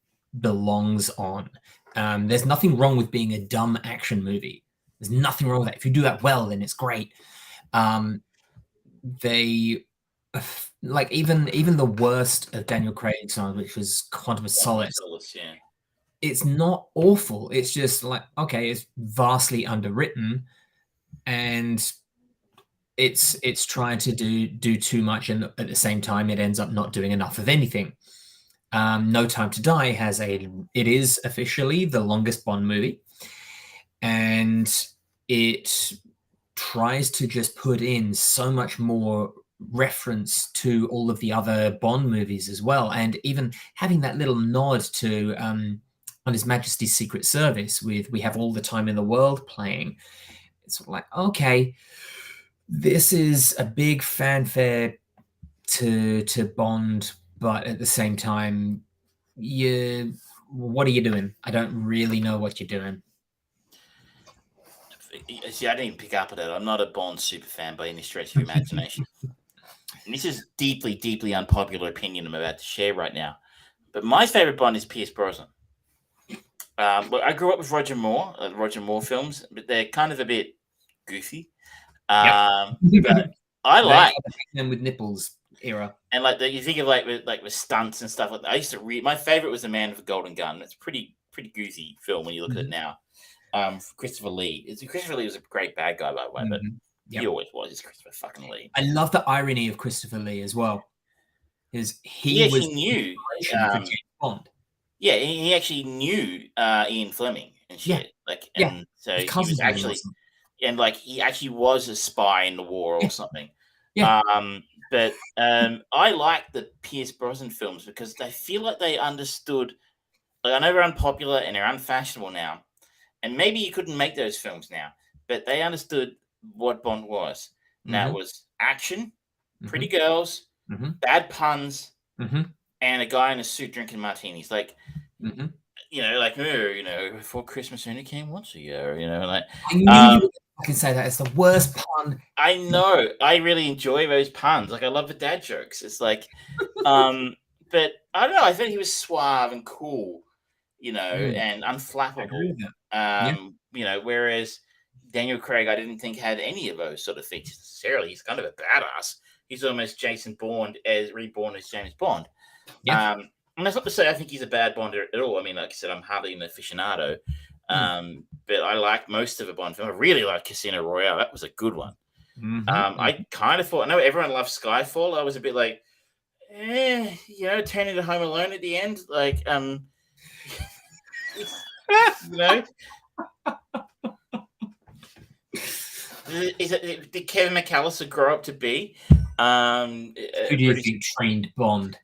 belongs on. There's nothing wrong with being a dumb action movie. There's nothing wrong with that. If you do that well, then it's great. They like even the worst of Daniel Craig's songs, which was Quantum of Solace. Yeah. It's not awful. It's just like, okay, it's vastly underwritten, and it's trying to do too much, and at the same time, it ends up not doing enough of anything. No Time to Die it is officially the longest Bond movie, and it tries to just put in so much more reference to all of the other Bond movies as well, and even having that little nod to on His Majesty's Secret Service with "We Have All the Time in the World" playing. It's sort of like, okay, this is a big fanfare to Bond, but at the same time, what are you doing? I don't really know what you're doing. See, I didn't pick up on it. I'm not a Bond super fan by any stretch of imagination. And this is deeply, deeply unpopular opinion I'm about to share right now. But my favorite Bond is Pierce Brosnan. Look, I grew up with Roger Moore films, but they're kind of a bit goofy. But I like them with nipples era, and like you think of like with stunts and stuff like that. I used to read. My favorite was The Man with the Golden Gun. It's pretty goofy film when you look at it now. Christopher Lee. Christopher Lee was a great bad guy, by the way, but he always was. He's Christopher fucking Lee. I love the irony of Christopher Lee as well, because he actually knew for James Bond. Yeah, he actually knew Ian Fleming and shit. So he was actually, and like he actually was a spy in the war or something. Yeah. But I like the Pierce Brosnan films because they feel like they understood. Like I know they're unpopular and they're unfashionable now, and maybe you couldn't make those films now, but they understood what Bond was. Now it was action, pretty girls, bad puns, and a guy in a suit drinking martinis. Like, before Christmas only came once a year. Like I knew you can say that. It's the worst pun. I know. I really enjoy those puns. Like I love the dad jokes. It's like, but I don't know. I think he was suave and cool, and unflappable. Whereas Daniel Craig, I didn't think had any of those sort of features necessarily. He's kind of a badass. He's almost Jason Bourne reborn as James Bond. Yeah. And that's not to say I think he's a bad Bond at all. I mean, like I said, I'm hardly an aficionado. But I like most of the Bond film. I really like Casino Royale. That was a good one. I kind of thought, I know everyone loves Skyfall. I was a bit like, turning to Home Alone at the end. Like, did Kevin McAllister grow up to be? Who do you think trained Bond?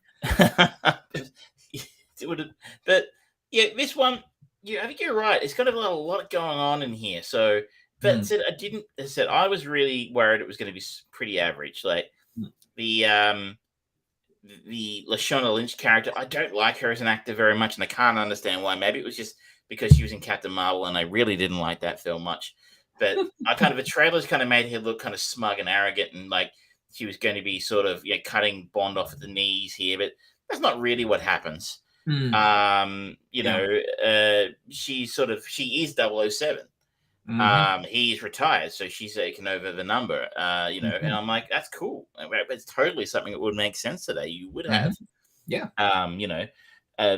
But yeah, this one, I think you're right. It's got a lot going on in here. So, but I was really worried it was going to be pretty average. Like the Lashana Lynch character, I don't like her as an actor very much, and I can't understand why. Maybe it was just because she was in Captain Marvel, and I really didn't like that film much. But the trailers kind of made her look kind of smug and arrogant, and like she was going to be sort of cutting Bond off at the knees here, but that's not really what happens. She is 007. He's retired, so she's taken over the number. And I'm like, that's cool. It's totally something that would make sense today. You would have,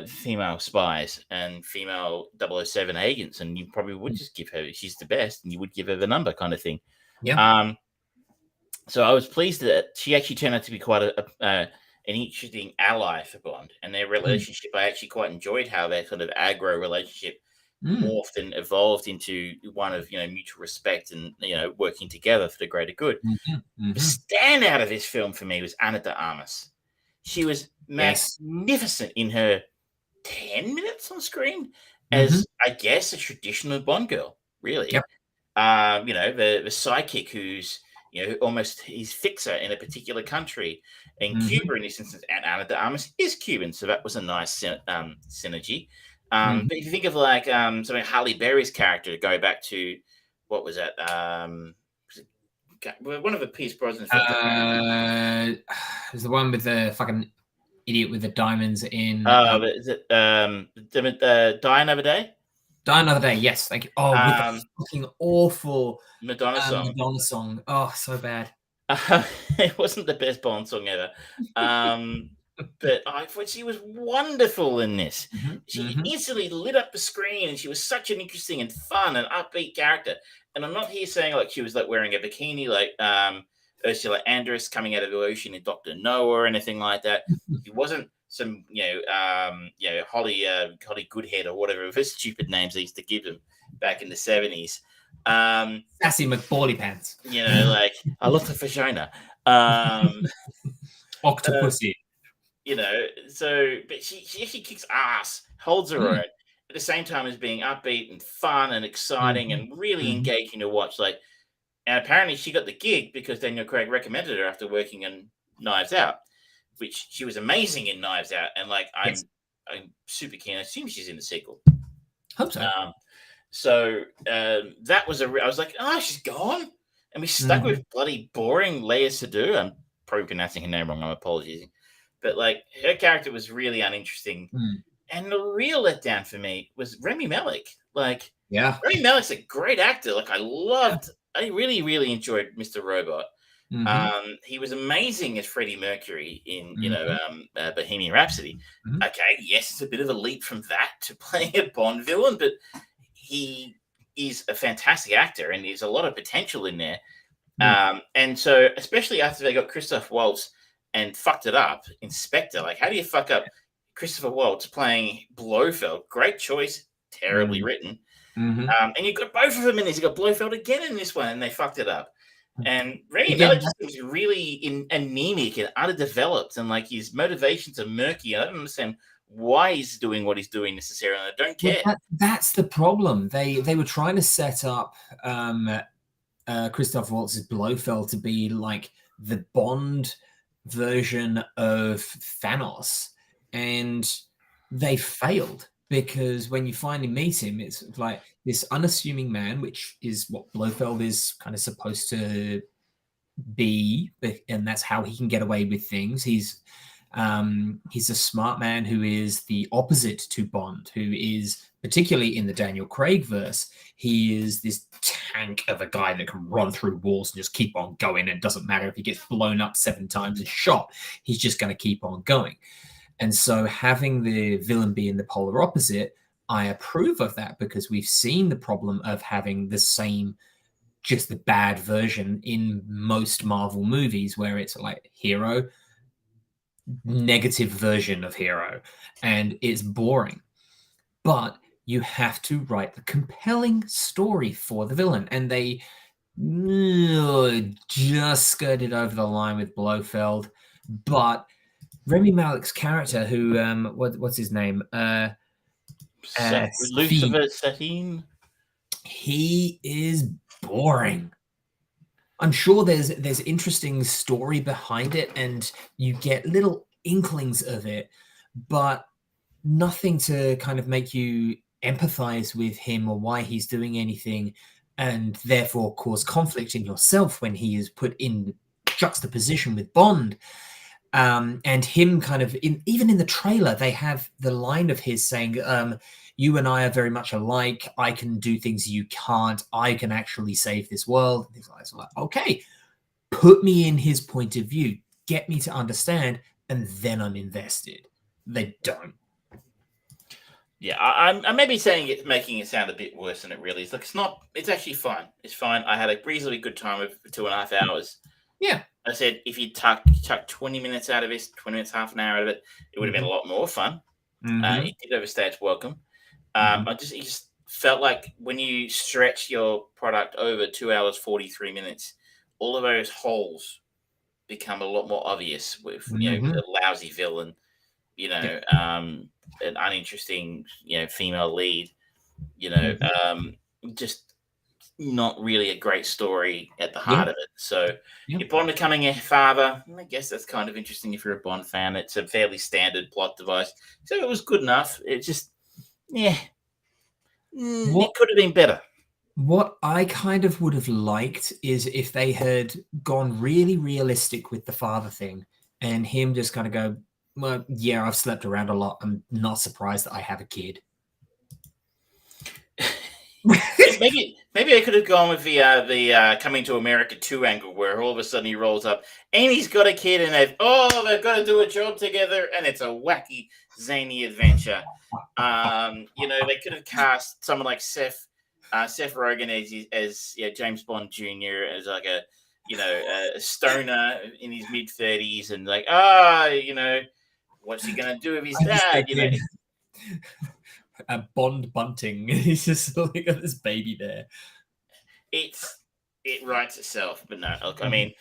female spies and female 007 agents, and you probably would just give her. She's the best, and you would give her the number, kind of thing. Yeah. So I was pleased that she actually turned out to be quite an interesting ally for Bond, and their relationship. I actually quite enjoyed how their sort of aggro relationship morphed and evolved into one of mutual respect and working together for the greater good. The standout of this film for me was Ana de Armas. She was magnificent in her 10 minutes on screen as I guess a traditional Bond girl, really. Yep. The sidekick who's almost his fixer in a particular country. In Cuba, in this instance, and Ana de Armas is Cuban, so that was a nice synergy. But if you think of like something like Halle Berry's character, go back to what was that? One of the Pierce Brosnan films. It was the one with the fucking idiot with the diamonds in. Is it Die Another Day? Die Another Day, yes, thank you. Oh, with the fucking awful Madonna song. Oh, so bad. It wasn't the best Bond song ever. But I thought she was wonderful in this. She instantly lit up the screen, and she was such an interesting and fun and upbeat character. And I'm not here saying like she was like wearing a bikini like Ursula Andress coming out of the ocean in Dr. No or anything like that. It wasn't some Holly Goodhead or whatever of his stupid names they used to give them back in the 70s. Sassy McBally Pants. Like I love the vagina. Octopussy. You know, so but she actually kicks ass, holds her own at the same time as being upbeat and fun and exciting and really engaging to watch. Like, and apparently she got the gig because Daniel Craig recommended her after working on Knives Out, which she was amazing in Knives Out, and like I'm super keen. I assume she's in the sequel. Hope so. That was I was like, oh, she's gone, and we stuck with bloody boring Leia Sadu. I'm probably pronouncing her name wrong. I'm apologizing. But like her character was really uninteresting, and the real letdown for me was Rami Malek. Like, Rami Malek's a great actor. Like, I really, really enjoyed Mr. Robot. He was amazing as Freddie Mercury in Bohemian Rhapsody. Okay, yes, it's a bit of a leap from that to playing a Bond villain, but he is a fantastic actor, and there's a lot of potential in there. And so, especially after they got Christoph Waltz and fucked it up, Inspector. Like, how do you fuck up Christopher Waltz playing Blofeld? Great choice, terribly written. And you got both of them in this. You got Blofeld again in this one, and they fucked it up. And Rami Malek just seems really anemic and underdeveloped, and like his motivations are murky. I don't understand why he's doing what he's doing necessarily. I don't care. That's the problem. They were trying to set up Christoph Waltz's Blofeld to be like the Bond version of Thanos, and they failed because when you finally meet him, it's like this unassuming man, which is what Blofeld is kind of supposed to be, and that's how he can get away with things. He's a smart man who is the opposite to Bond, who is, particularly in the Daniel Craig verse, he is this tank of a guy that can run through walls and just keep on going. It doesn't matter if he gets blown up 7 times and shot, he's just going to keep on going. And so having the villain be in the polar opposite, I approve of that, because we've seen the problem of having the same, just the bad version in most Marvel movies, where it's like hero, negative version of hero, and it's boring. But you have to write the compelling story for the villain, and they just skirted over the line with Blofeld. But Rami Malek's character, who what's his name? Lucifer Satine. He is boring. I'm sure there's interesting story behind it, and you get little inklings of it, but nothing to kind of make you empathize with him or why he's doing anything, and therefore cause conflict in yourself when he is put in juxtaposition with Bond. And him kind of even in the trailer, they have the line of his saying, you and I are very much alike. I can do things you can't. I can actually save this world. These guys are like, okay, put me in his point of view, get me to understand, and then I'm invested. They don't. Yeah, I'm maybe saying it, making it sound a bit worse than it really is. Like, it's not. It's actually fine. It's fine. I had a reasonably good time with 2.5 hours. Yeah. I said if you chuck 20 minutes out of it, 20 minutes, half an hour out of it, it would have been a lot more fun. It did overstay its welcome. It just felt like when you stretch your product over 2 hours, 43 minutes, all of those holes become a lot more obvious with, a lousy villain, an uninteresting, female lead, just not really a great story at the heart of it. So Bond becoming a father, I guess that's kind of interesting if you're a Bond fan. It's a fairly standard plot device. So it was good enough. It just, it could have been better. What I kind of would have liked is if they had gone really realistic with the father thing, and him just kind of go, well, yeah, I've slept around a lot. I'm not surprised that I have a kid. Maybe I could have gone with the Coming to America 2 angle, where all of a sudden he rolls up and he's got a kid, and they've got to do a job together, and it's a wacky, zany adventure. They could have cast someone like Seth Rogen as James Bond Jr. as like a stoner in his mid-30s, and like what's he gonna do with his dad? A Bond bunting. He's just like got this baby there. It writes itself, but no. Look, I mean,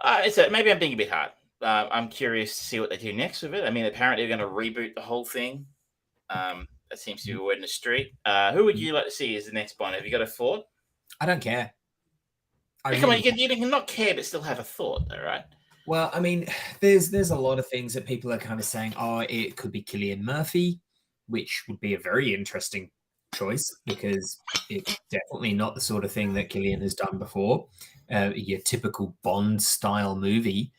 Maybe I'm being a bit hard. I'm curious to see what they do next with it. I mean, apparently they're going to reboot the whole thing. That seems to be a word in the street. Who would you like to see as the next Bond? Have you got a thought? I don't care. Come on, you can not care but still have a thought, though, right? Well, I mean, there's a lot of things that people are kind of saying, oh, it could be Cillian Murphy, which would be a very interesting choice because it's definitely not the sort of thing that Cillian has done before. Your typical Bond-style movie.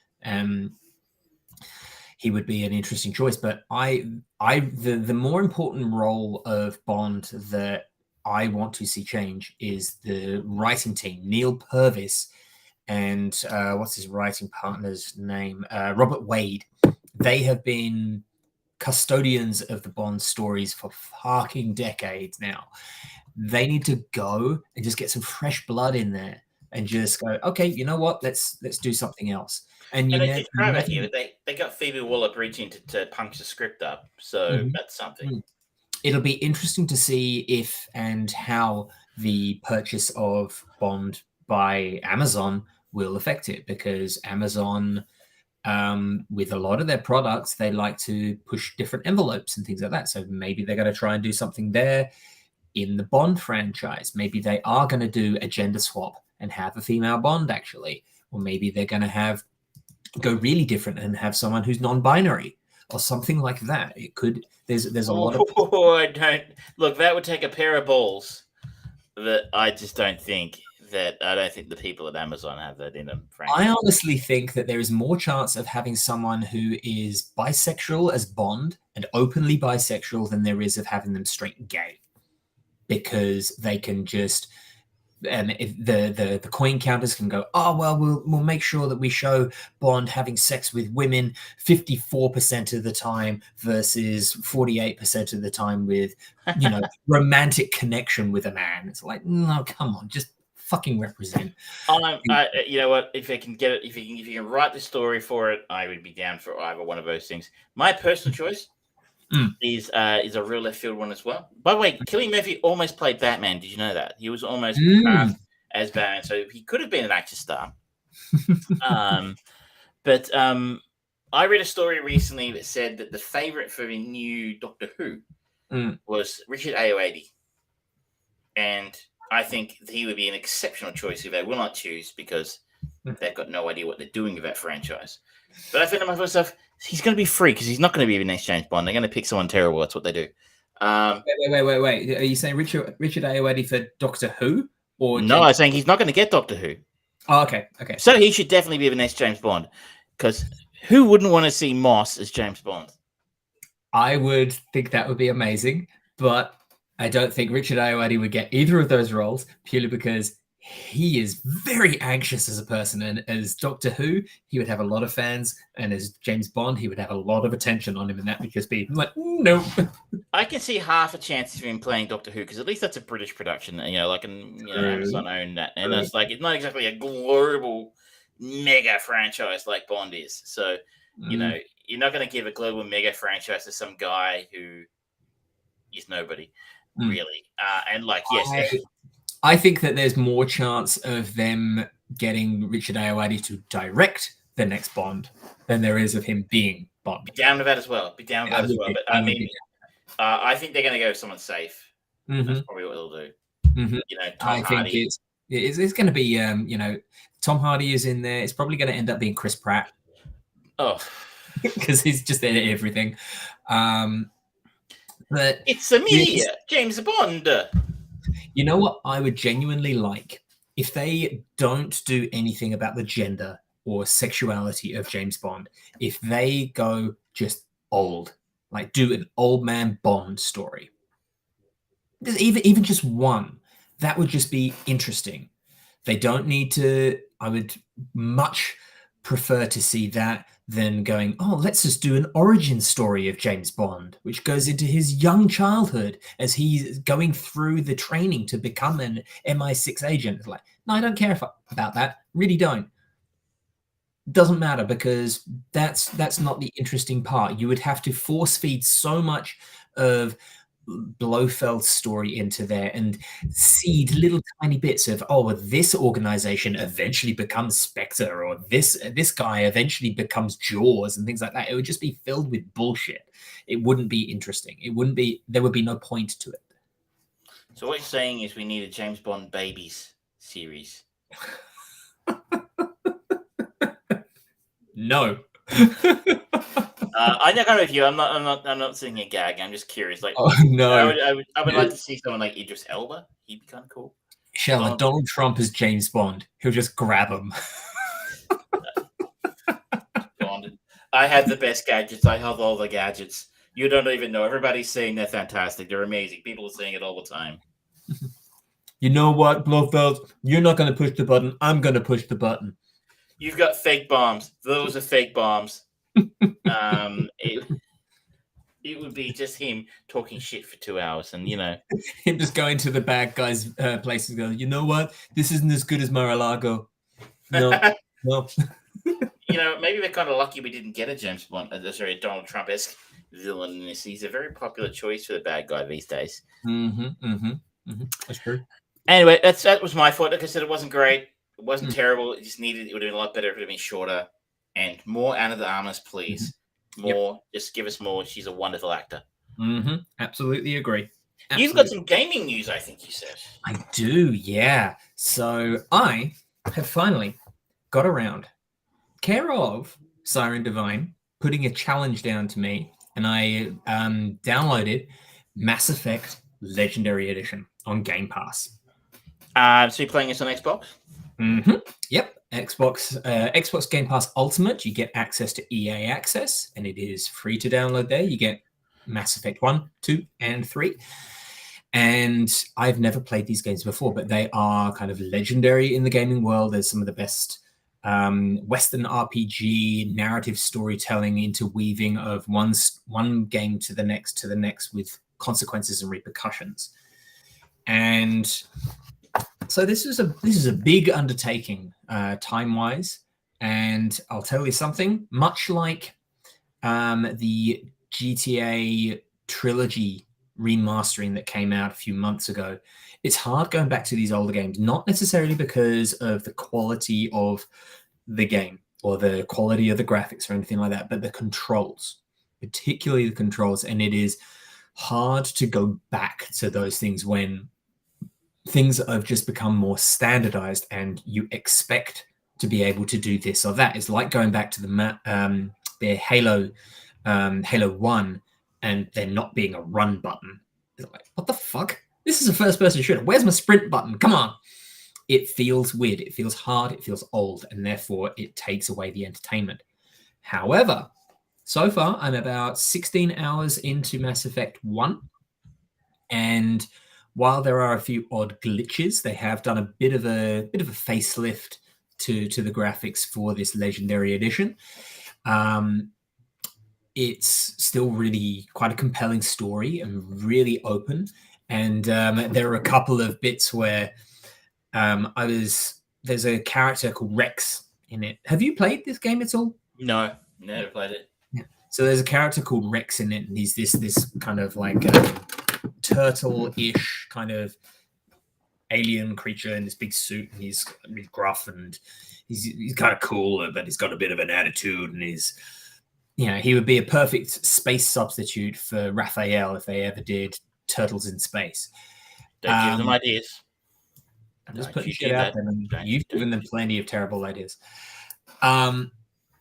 He would be an interesting choice. But the more important role of Bond that I want to see change is the writing team. Neil Purvis and what's his writing partner's name? Robert Wade. They have been custodians of the Bond stories for fucking decades now. They need to go and just get some fresh blood in there and just go, okay, you know what? Let's do something else. And they got Phoebe Waller-Bridge in to punch the script up, so that's something. It'll be interesting to see if and how the purchase of Bond by Amazon will affect it, because Amazon, with a lot of their products, they like to push different envelopes and things like that. So maybe they're going to try and do something there in the Bond franchise. Maybe they are going to do a gender swap and have a female Bond, actually. Or maybe they're going to go really different and have someone who's non-binary or something like that. It could. There's a lot of. I don't look. That would take a pair of balls. That I just don't think. I don't think the people at Amazon have that in them. Frankly. I honestly think that there is more chance of having someone who is bisexual as Bond and openly bisexual than there is of having them straight gay, because they can just. And if the coin counters can go, oh, well, we'll make sure that we show Bond having sex with women 54% of the time versus 48% of the time with, romantic connection with a man. It's like, no, come on, just fucking represent. You know what? If I can get it, if you can write the story for it, I would be down for either one of those things. My personal choice is a real left field one as well. By the way, Cillian Murphy almost played Batman. Did you know that? He was almost cast as Batman, so he could have been an action star. But I read a story recently that said that the favorite for the new Doctor Who was Richard Ayoade, and I think he would be an exceptional choice who they will not choose because they've got no idea what they're doing with that franchise. But I think to myself, he's going to be free because he's not going to be the next James Bond. They're going to pick someone terrible. That's what they do. Wait. Are you saying Richard Ayoade for Doctor Who? Or no, I'm saying he's not going to get Doctor Who. Oh, okay. So he should definitely be the next James Bond, because who wouldn't want to see Moss as James Bond? I would think that would be amazing, but I don't think Richard Ayoade would get either of those roles purely because he is very anxious as a person, and as Doctor Who, he would have a lot of fans, and as James Bond, he would have a lot of attention on him, and that would just be like, no. I can see half a chance of him playing Doctor Who, because at least that's a British production, Amazon owned that, and it's like, it's not exactly a global mega franchise like Bond is, so, you're not going to give a global mega franchise to some guy who is nobody, really, and I think that there's more chance of them getting Richard Ayoade to direct the next Bond than there is of him being Bond. Be down with that as well. But I think they're going to go with someone safe. That's probably what they'll do. Tom Hardy. It's going to be, Tom Hardy is in there. It's probably going to end up being Chris Pratt. Oh. Because he's just in everything. But it's immediate. James Bond. You know what I would genuinely like? If they don't do anything about the gender or sexuality of James Bond, if they go just old, like do an old man Bond story, even just one, that would just be interesting. They don't need to. I would much prefer to see that than going, oh, let's just do an origin story of James Bond, which goes into his young childhood as he's going through the training to become an MI6 agent. It's like, no, I don't care about that. Really don't. Doesn't matter, because that's not the interesting part. You would have to force feed so much of Blofeld's story into there and seed little tiny bits of, oh, well, this organization eventually becomes Spectre, or this guy eventually becomes Jaws, and things like that. It would just be filled with bullshit. It wouldn't be interesting. There would be no point to it. So what you're saying is we need a James Bond Babies series. No. I don't know if you. I'm not sitting here gagging. I'm just curious. Like, Oh no. I would like to see someone like Idris Elba. He'd be kind of cool. Shella, Donald Trump as James Bond. He'll just grab him. Bond. I have the best gadgets. I have all the gadgets. You don't even know. Everybody's saying they're fantastic. They're amazing. People are saying it all the time. You know what, Blofeld? You're not going to push the button. I'm going to push the button. You've got fake bombs. Those are fake bombs. It would be just him talking shit for 2 hours, and him just going to the bad guys' places, going, you know what? This isn't as good as Mar-a-Lago. No, no. Maybe we're kind of lucky we didn't get a Donald Trump-esque villain in this. He's a very popular choice for the bad guy these days. That's true. Anyway, that was my fault. Like I said, it wasn't great. It wasn't terrible. It just it would have been a lot better if it had been shorter. And more Anna de Armas, please. More. Just give us more. She's a wonderful actor. Absolutely agree. Absolutely. You've got some gaming news, I think you said. I do, yeah. So I have finally got around, care of Siren Divine, putting a challenge down to me, and I downloaded Mass Effect Legendary Edition on Game Pass. So you're playing this on Xbox? Yep. Xbox Game Pass Ultimate, you get access to EA Access, and it is free to download there. You get Mass Effect 1, 2, and 3. And I've never played these games before, but they are kind of legendary in the gaming world. There's some of the best Western RPG narrative storytelling interweaving of one game to the next with consequences and repercussions. And so this is a big undertaking time-wise, and I'll tell you something. Much like the GTA trilogy remastering that came out a few months ago, it's hard going back to these older games. Not necessarily because of the quality of the game or the quality of the graphics or anything like that, but the controls, particularly the controls. And it is hard to go back to those things when things have just become more standardized and you expect to be able to do this or that. It's like going back to the Halo 1 and there not being a run button. It's like, what the fuck? This is a first-person shooter. Where's my sprint button? Come on. It feels weird. It feels hard. It feels old, and therefore it takes away the entertainment. However, so far I'm about 16 hours into Mass Effect 1, and while there are a few odd glitches, they have done a bit of a facelift to the graphics for this Legendary Edition. It's still really quite a compelling story and really open. And there are a couple of bits where there's a character called Rex in it. Have you played this game at all? No, never played it. Yeah. So there's a character called Rex in it, and he's this kind of like turtle-ish kind of alien creature in this big suit, and he's gruff and he's kind of cool, but he's got a bit of an attitude, and he would be a perfect space substitute for Raphael if they ever did Turtles in Space. Don't give them ideas. I'm just putting shit out there, and you've given them plenty of terrible ideas.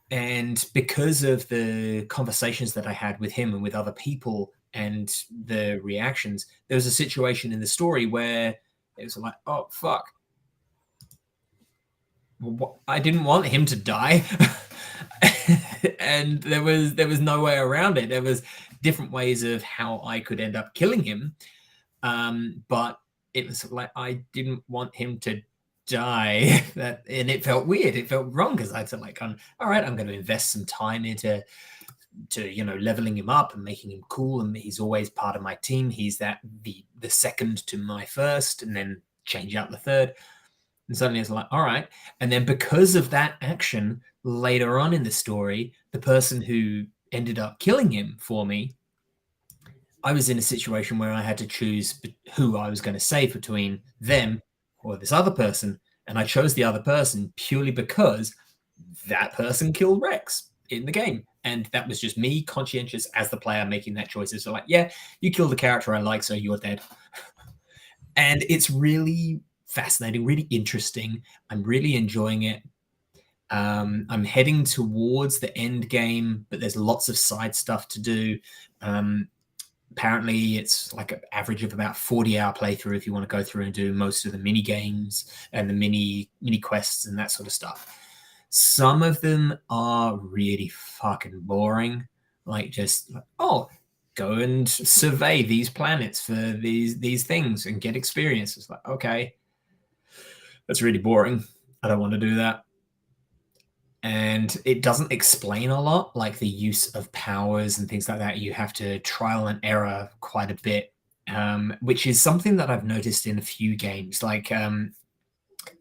And because of the conversations that I had with him and with other people and the reactions, there was a situation in the story where it was like, oh, fuck. I didn't want him to die. And there was no way around it. There was different ways of how I could end up killing him. But it was like, I didn't want him to die. And it felt weird. It felt wrong because I said, like, all right, I'm going to invest some time into leveling him up and making him cool. And he's always part of my team. He's the second to my first, and then change out the third. And suddenly it's like, all right. And then because of that action later on in the story, the person who ended up killing him for me, I was in a situation where I had to choose who I was going to save between them or this other person, and I chose the other person purely because that person killed Rex in the game. And that was just me, conscientious as the player, making that choice. So like, yeah, you killed the character I like, so you're dead. And it's really fascinating, really interesting. I'm really enjoying it. I'm heading towards the end game, but there's lots of side stuff to do. Apparently, it's like an average of about 40-hour playthrough if you want to go through and do most of the mini games and the mini quests and that sort of stuff. Some of them are really fucking boring. Like just, oh, go and survey these planets for these things and get experience. It's like, okay, that's really boring. I don't want to do that. And it doesn't explain a lot, like the use of powers and things like that. You have to trial and error quite a bit, which is something that I've noticed in a few games. Like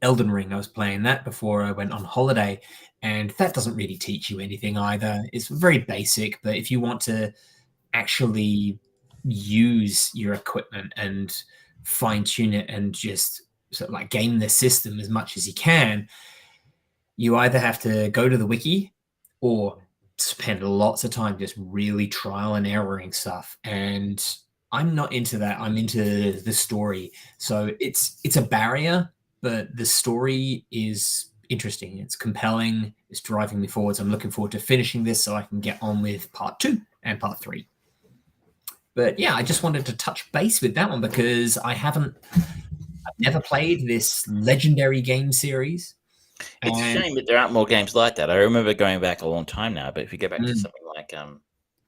Elden Ring, I was playing that before I went on holiday, and that doesn't really teach you anything either. It's very basic, but if you want to actually use your equipment and fine-tune it and just sort of like game the system as much as you can, you either have to go to the wiki or spend lots of time just really trial and erroring stuff. And I'm not into that. I'm into the story. So it's a barrier, but the story is interesting. It's compelling. It's driving me forwards. I'm looking forward to finishing this so I can get on with part 2 and part 3. But yeah, I just wanted to touch base with that one because I've never played this legendary game series. It's a shame that there aren't more games like that. I remember going back a long time now, but if you go back to something like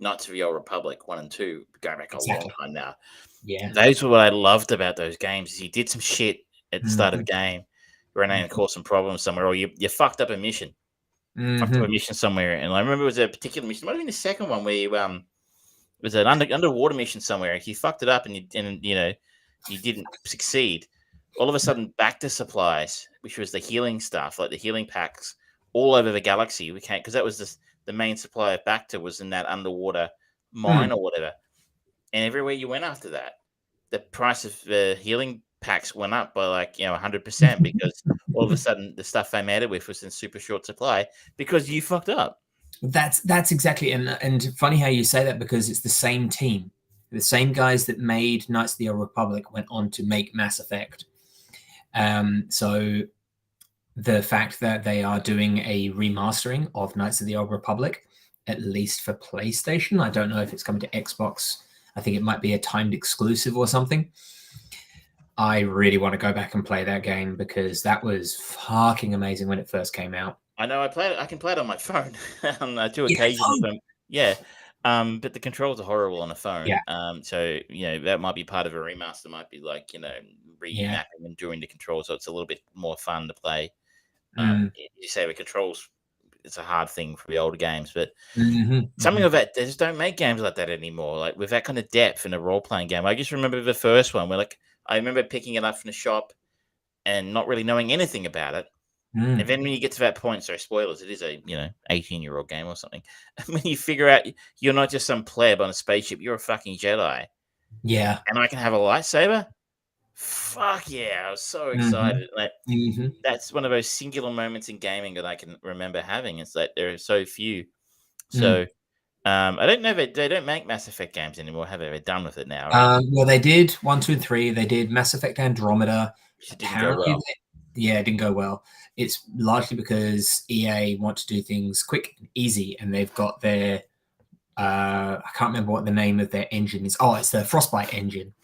Knights of the Old Republic 1 and 2, going back a long time now, those were what I loved about those games. Is you did some shit at the start of the game, ran out and caused some problems somewhere, or you fucked up a mission, fucked up a mission somewhere. And I remember it was a particular mission. It might have been the second one where you it was an underwater mission somewhere. If you fucked it up and you didn't succeed, all of a sudden Bacta supplies, which was the healing stuff, like the healing packs, all over the galaxy. We can't, because that was the main supply of Bacta was in that underwater mine or whatever. And everywhere you went after that, the price of the healing packs went up by 100% because all of a sudden the stuff they made it with was in super short supply because you fucked up. That's exactly, and funny how you say that because it's the same team. The same guys that made Knights of the Old Republic went on to make Mass Effect. So the fact that they are doing a remastering of Knights of the Old Republic, at least for PlayStation, I don't know if it's coming to Xbox. I think it might be a timed exclusive or something. I really want to go back and play that game because that was fucking amazing when it first came out. I know I can play it on my phone on 2 occasions. But the controls are horrible on a phone. Yeah. So that might be part of a remaster. Might be remapping and doing the controls, so it's a little bit more fun to play. You say the controls, it's a hard thing for the older games, but something of that, they just don't make games like that anymore. Like with that kind of depth in a role playing game. I just remember the first one where I remember picking it up from the shop and not really knowing anything about it. And then when you get to that point, sorry, spoilers, it is a 18-year-old game or something. When you figure out you're not just some pleb on a spaceship, you're a fucking Jedi. Yeah. And I can have a lightsaber? Fuck yeah, I was so excited. That's one of those singular moments in gaming that I can remember having. It's like there are so few. So I don't know if they don't make Mass Effect games anymore, have they? They're done with it now, right? Well, they did 1, 2, and 3. They did Mass Effect Andromeda. It didn't go well. It didn't go well. It's largely because EA want to do things quick and easy, and they've got their I can't remember what the name of their engine is. Oh, it's the Frostbite engine,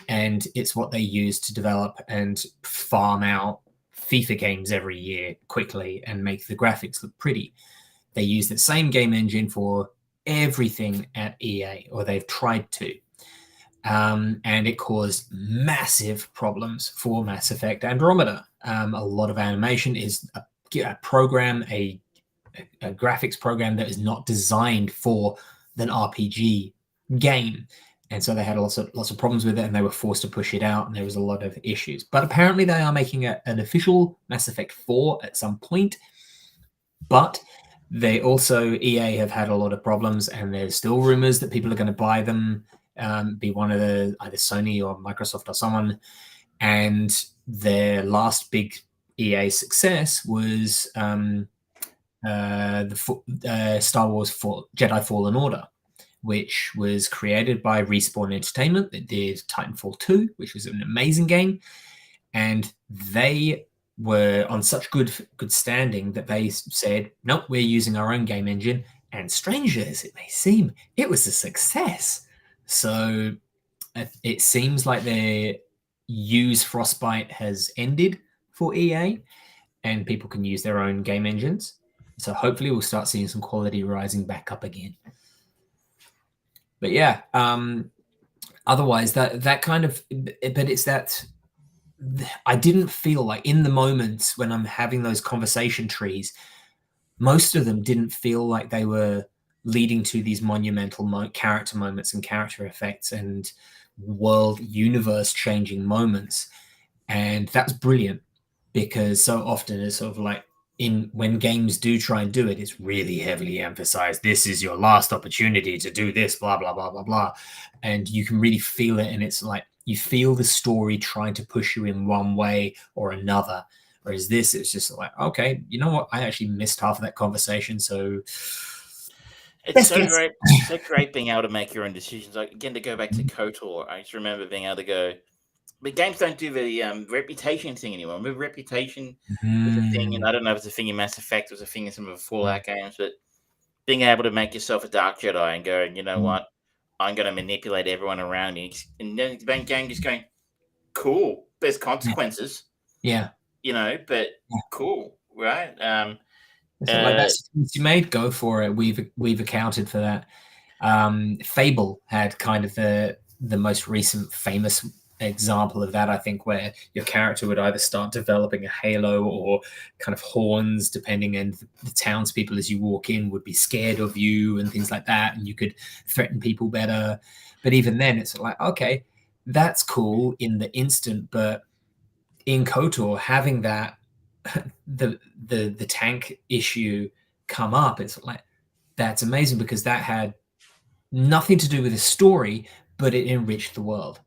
and it's what they use to develop and farm out FIFA games every year quickly and make the graphics look pretty. They use the same game engine for everything at EA, or they've tried to. And it caused massive problems for Mass Effect Andromeda. A lot of animation is a program, a graphics program that is not designed for an RPG game. And so they had lots of problems with it, and they were forced to push it out, and there was a lot of issues. But apparently they are making an official Mass Effect 4 at some point. But they also, EA have had a lot of problems, and there's still rumors that people are going to buy them be one of the either Sony or Microsoft or someone. And their last big EA success was the Star Wars Jedi Fallen Order, which was created by Respawn Entertainment that did Titanfall 2, which was an amazing game. And they were on such good standing that they said, nope, we're using our own game engine. And strange as it may seem, it was a success. So it seems like their use Frostbite has ended for EA and people can use their own game engines. So hopefully we'll start seeing some quality rising back up again. But yeah, otherwise that kind of, but it's that I didn't feel like in the moments when I'm having those conversation trees, most of them didn't feel like they were leading to these monumental character moments and character effects and world universe changing moments. And that's brilliant because so often it's sort of like when games do try and do it, it's really heavily emphasized. This is your last opportunity to do this, blah, blah, blah, blah, blah. And you can really feel it. And it's like, you feel the story trying to push you in one way or another. Whereas this, it's just like, okay, you know what? I actually missed half of that conversation. So it's so great. It's so great being able to make your own decisions. Like, again, to go back to KOTOR, I just remember being able to go, but games don't do the reputation thing anymore. Remember, reputation was a thing, and I don't know if it's a thing in Mass Effect, it was a thing in some of the Fallout games, but being able to make yourself a Dark Jedi and go, you know what, I'm going to manipulate everyone around me, and then the game just going, cool. There's consequences, you know, but cool, right? Like that's you made, go for it. We've accounted for that. Fable had kind of the most recent famous example of that, I think, where your character would either start developing a halo or kind of horns, depending, and the townspeople as you walk in would be scared of you and things like that, and you could threaten people better. But even then, it's like, okay, that's cool in the instant, but in KOTOR, having that the tank issue come up, it's like that's amazing because that had nothing to do with the story, but it enriched the world.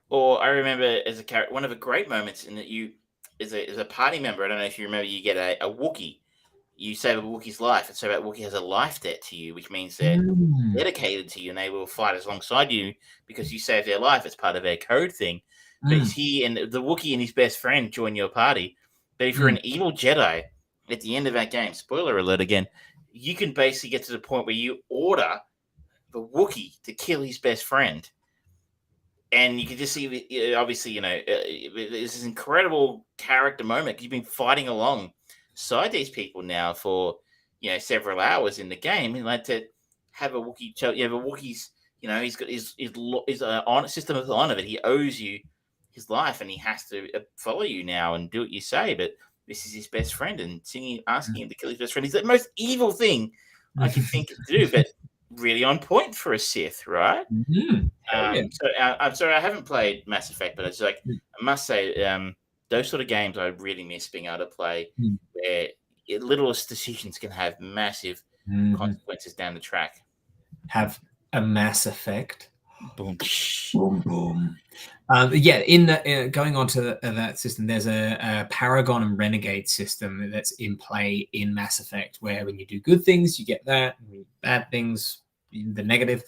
Or I remember as a character, one of the great moments in that you, as a party member, I don't know if you remember, you get a Wookiee. You save a Wookiee's life, and so that Wookiee has a life debt to you, which means they're dedicated to you, and they will fight alongside you because you saved their life. It's part of their code thing. But he and the Wookiee and his best friend join your party. But if you're an evil Jedi, at the end of that game, spoiler alert again, you can basically get to the point where you order the Wookiee to kill his best friend. And you can just see, obviously, you know, there's this incredible character moment. You've been fighting alongside these people now for, you know, several hours in the game. And like to have a Wookiee, you know, the Wookiee's, you know, he's got his honor system of honor that he owes you his life, and he has to follow you now and do what you say. But this is his best friend, and asking him to kill his best friend is the most evil thing I can think to do. But really on point for a Sith, right? So I'm sorry, I haven't played Mass Effect, but it's like I must say, those sort of games I really miss being able to play, where littlest decisions can have massive consequences down the track. Have a Mass Effect. Boom, boom, boom. Going on to that system, there's a Paragon and Renegade system that's in play in Mass Effect, where when you do good things, you get that, and bad things, the negative.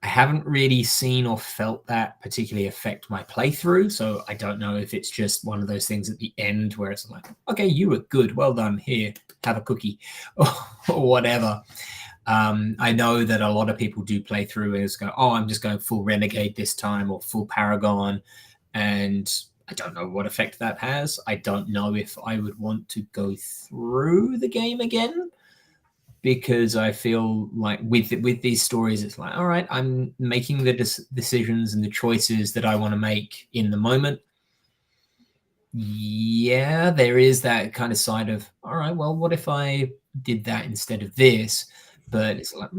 I haven't really seen or felt that particularly affect my playthrough, so I don't know if it's just one of those things at the end where it's like, okay, you were good, well done, here, have a cookie, or whatever. I know that a lot of people do play through and go, oh, I'm just going full Renegade this time or full Paragon, and I don't know what effect that has. I don't know if I would want to go through the game again, because I feel like with these stories, it's like, all right, I'm making the decisions and the choices that I want to make in the moment. Yeah, there is that kind of side of, all right, well, what if I did that instead of this? But it's like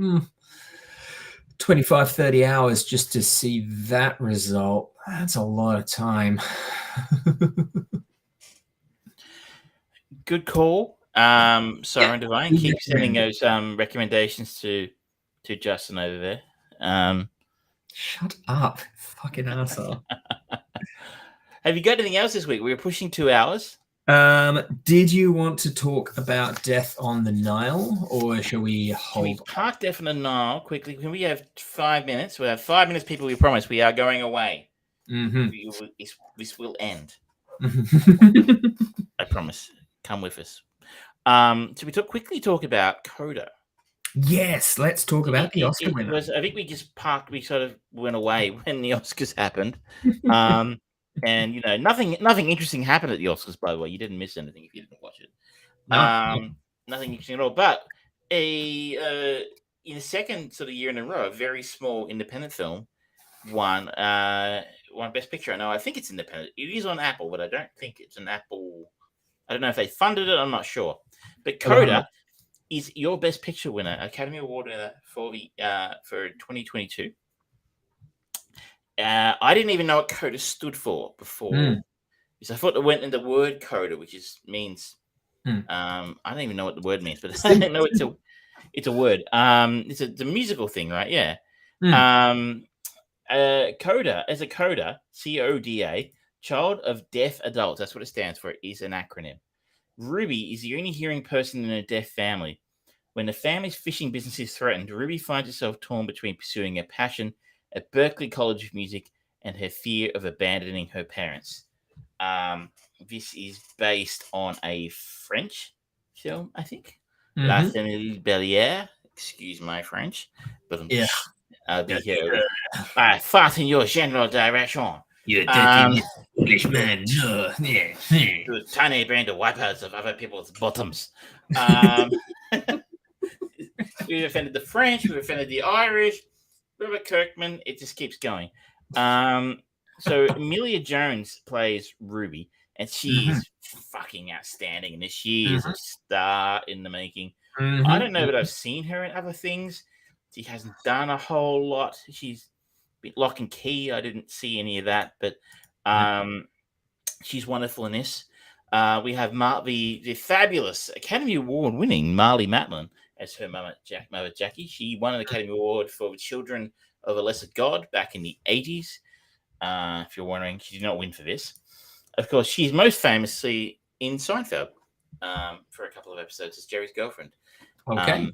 25, 30 hours just to see that result. That's a lot of time. Good call. Siren Divine, keep sending those recommendations to Justin over there. Shut up, fucking asshole. Have you got anything else this week? We were pushing 2 hours. Did you want to talk about Death on the Nile, or shall we Can we hold? park Death on the Nile quickly? Can we have 5 minutes? We have 5 minutes, people. We promise we are going away. This will end. I promise. Come with us. So we quickly talk about Coda. Yes, let's talk about the Oscar winner. I think we just parked. We sort of went away when the Oscars happened. And nothing interesting happened at the Oscars. By the way, you didn't miss anything if you didn't watch it. No. Nothing interesting at all. But in the second sort of year in a row, a very small independent film won Best Picture. I think it's independent. It is on Apple, but I don't think it's an Apple. I don't know if they funded it. I'm not sure. But Coda is your Best Picture winner, Academy Award winner for 2022. I didn't even know what Coda stood for before, because I thought it went in the word Coda, which means I don't even know what the word means, but I know it's a word. It's a musical thing, right? Yeah. Coda, as a coda, CODA, child of deaf adults. That's what it stands for. It is an acronym. Ruby is the only hearing person in a deaf family. When the family's fishing business is threatened, Ruby finds herself torn between pursuing her passion at Berklee College of Music and her fear of abandoning her parents. This is based on a French film, I think. La Famille Bellière. Excuse my French. But I'll be here. I fought in your general direction. You dirty Englishman. To a tiny brand of wipers of other people's bottoms. We've offended the French. We've offended the Irish. Robert Kirkman. It just keeps going. So Emilia Jones plays Ruby, and she's fucking outstanding. And she is a star in the making. I don't know, but I've seen her in other things. She hasn't done a whole lot. She's a bit Lock and Key. I didn't see any of that, but she's wonderful in this. We have the fabulous Academy Award winning Marlee Matlin as her mother Jackie. She won an Academy Award for Children of a Lesser God back in the 80s. If you're wondering, she did not win for this. Of course, she's most famously in Seinfeld for a couple of episodes as Jerry's girlfriend. Okay.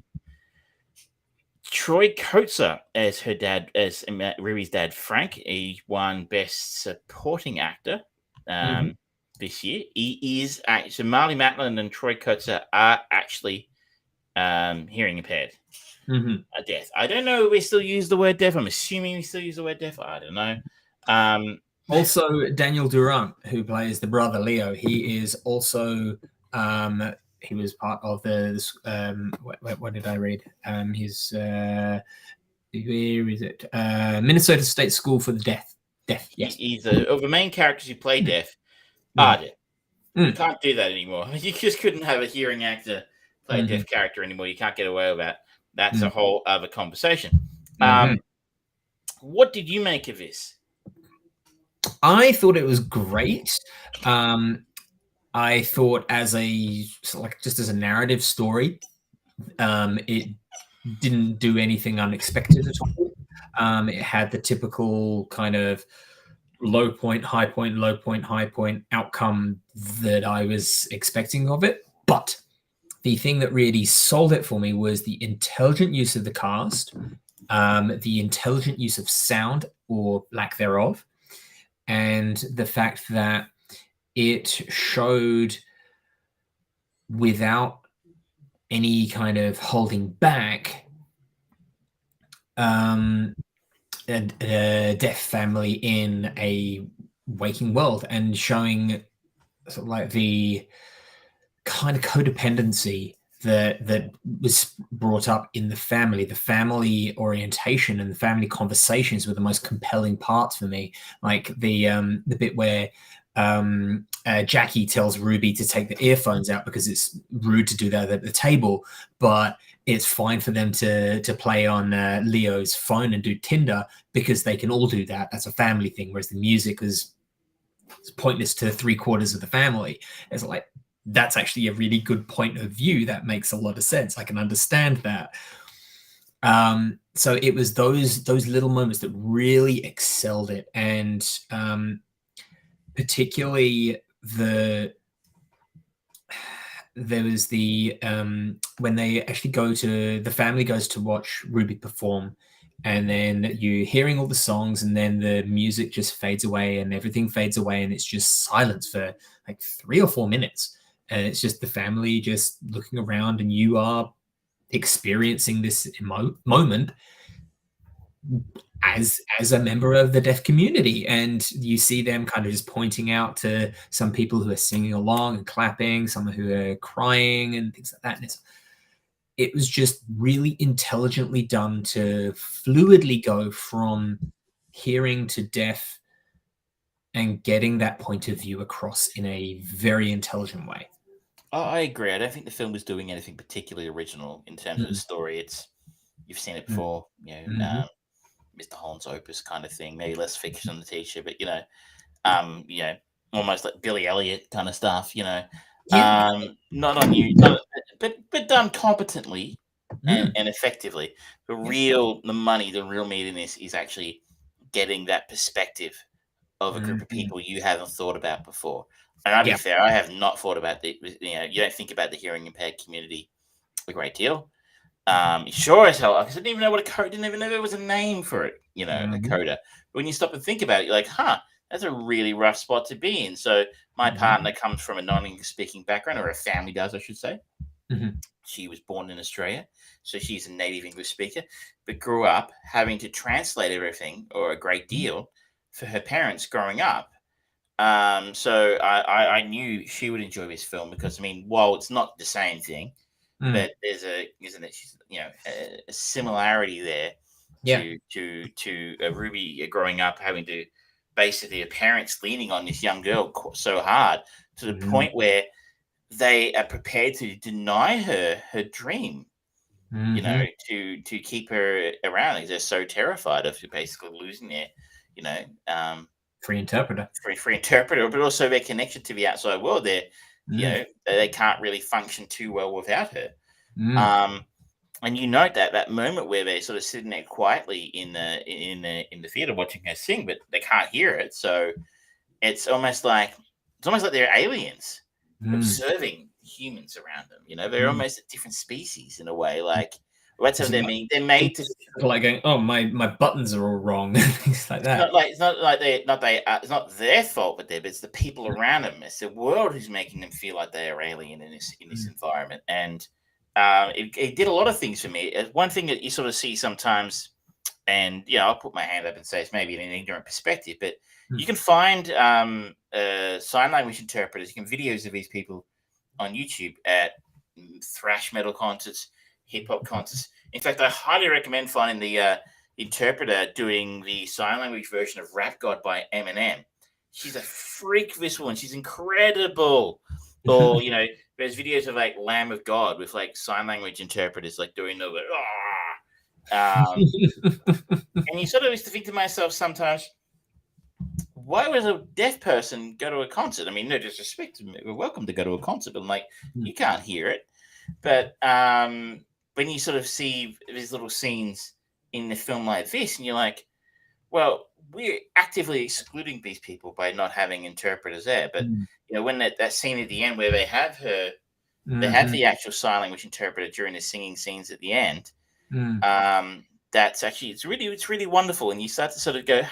Troy Kotsur as her dad, as Ruby's dad, Frank. He won Best Supporting Actor this year. He is so Marlee Matlin and Troy Kotsur are actually hearing impaired. Deaf. I don't know if we still use the word deaf. I'm assuming we still use the word deaf. I don't know. Also, Daniel Durant, who plays the brother Leo, he is also he was part of the what did I read? His where is it? Minnesota State School for the Deaf. Yes, he's of the main characters who play deaf. Deaf. You can't do that anymore. You just couldn't have a hearing actor play a deaf character anymore. You can't get away with that. That's a whole other conversation. What did you make of this? I thought it was great. I thought as just as a narrative story, it didn't do anything unexpected at all. It had the typical kind of low point, high point, low point, high point outcome that I was expecting of it. But the thing that really sold it for me was the intelligent use of the cast, the intelligent use of sound or lack thereof, and the fact that it showed without any kind of holding back a deaf family in a waking world, and showing sort of like the kind of codependency that was brought up in the family orientation and the family conversations were the most compelling parts for me. Like the bit where Jackie tells Ruby to take the earphones out because it's rude to do that at the table, but it's fine for them to play on Leo's phone and do Tinder because they can all do that. That's a family thing, whereas the music is pointless to 3/4 of the family. It's like, that's actually a really good point of view. That makes a lot of sense. I can understand that. So it was those little moments that really excelled it, and particularly there was the when they actually the family goes to watch Ruby perform, and then you hearing all the songs, and then the music just fades away and everything fades away, and it's just silence for like 3 or 4 minutes, and it's just the family just looking around, and you are experiencing this moment as a member of the deaf community, and you see them kind of just pointing out to some people who are singing along and clapping, some who are crying and things like that. And it was just really intelligently done to fluidly go from hearing to deaf and getting that point of view across in a very intelligent way. I agree. I don't think the film was doing anything particularly original in terms of the story. You've seen it before, Mr. Holmes' opus kind of thing. Maybe less fiction on the teacher, but almost like Billy Elliot kind of stuff. Not on you, but done competently and effectively. The real meat in this is actually getting that perspective of a group of people you haven't thought about before. And I'll be fair, I have not thought about you don't think about the hearing impaired community a great deal. Sure as hell, I didn't even know what a coda, didn't even know there was a name for it, a coda. But when you stop and think about it, you're like, that's a really rough spot to be in. So my partner comes from a non-English speaking background, or a family does, I should say. She was born in Australia, so she's a native English speaker, but grew up having to translate everything, or a great deal, for her parents growing up. So I knew she would enjoy this film because, while it's not the same thing, but there's a similarity there to Ruby growing up having to basically her parents leaning on this young girl so hard to the point where they are prepared to deny her dream, to keep her around because they're so terrified of basically losing their, free interpreter, but also their connection to the outside world. They can't really function too well without her. And you note that moment where they're sort of sitting there quietly in the theater watching her sing, but they can't hear it. So it's almost like they're aliens observing humans around them. They're almost a different species in a way. Like that's what they mean. They're made to like going, oh, my buttons are all wrong, things like that. It's not their fault, but it's the people around them. It's the world who's making them feel like they are alien in this environment. And it did a lot of things for me. One thing that you sort of see sometimes, and I'll put my hand up and say it's maybe in an ignorant perspective, but you can find sign language interpreters. You can videos of these people on YouTube at thrash metal concerts, hip hop concerts. In fact, I highly recommend finding the interpreter doing the sign language version of Rap God by Eminem. She's a freak, this woman. She's incredible. Or, there's videos of like Lamb of God with like sign language interpreters like doing the and you sort of used to think to myself sometimes, why would a deaf person go to a concert? No disrespect, we're welcome to go to a concert, but like you can't hear it. But when you sort of see these little scenes in the film like this, and you're like, well, we're actively excluding these people by not having interpreters there. But when that scene at the end where they have her, they have the actual sign language interpreter during the singing scenes at the end. That's actually it's really wonderful, and you start to sort of go,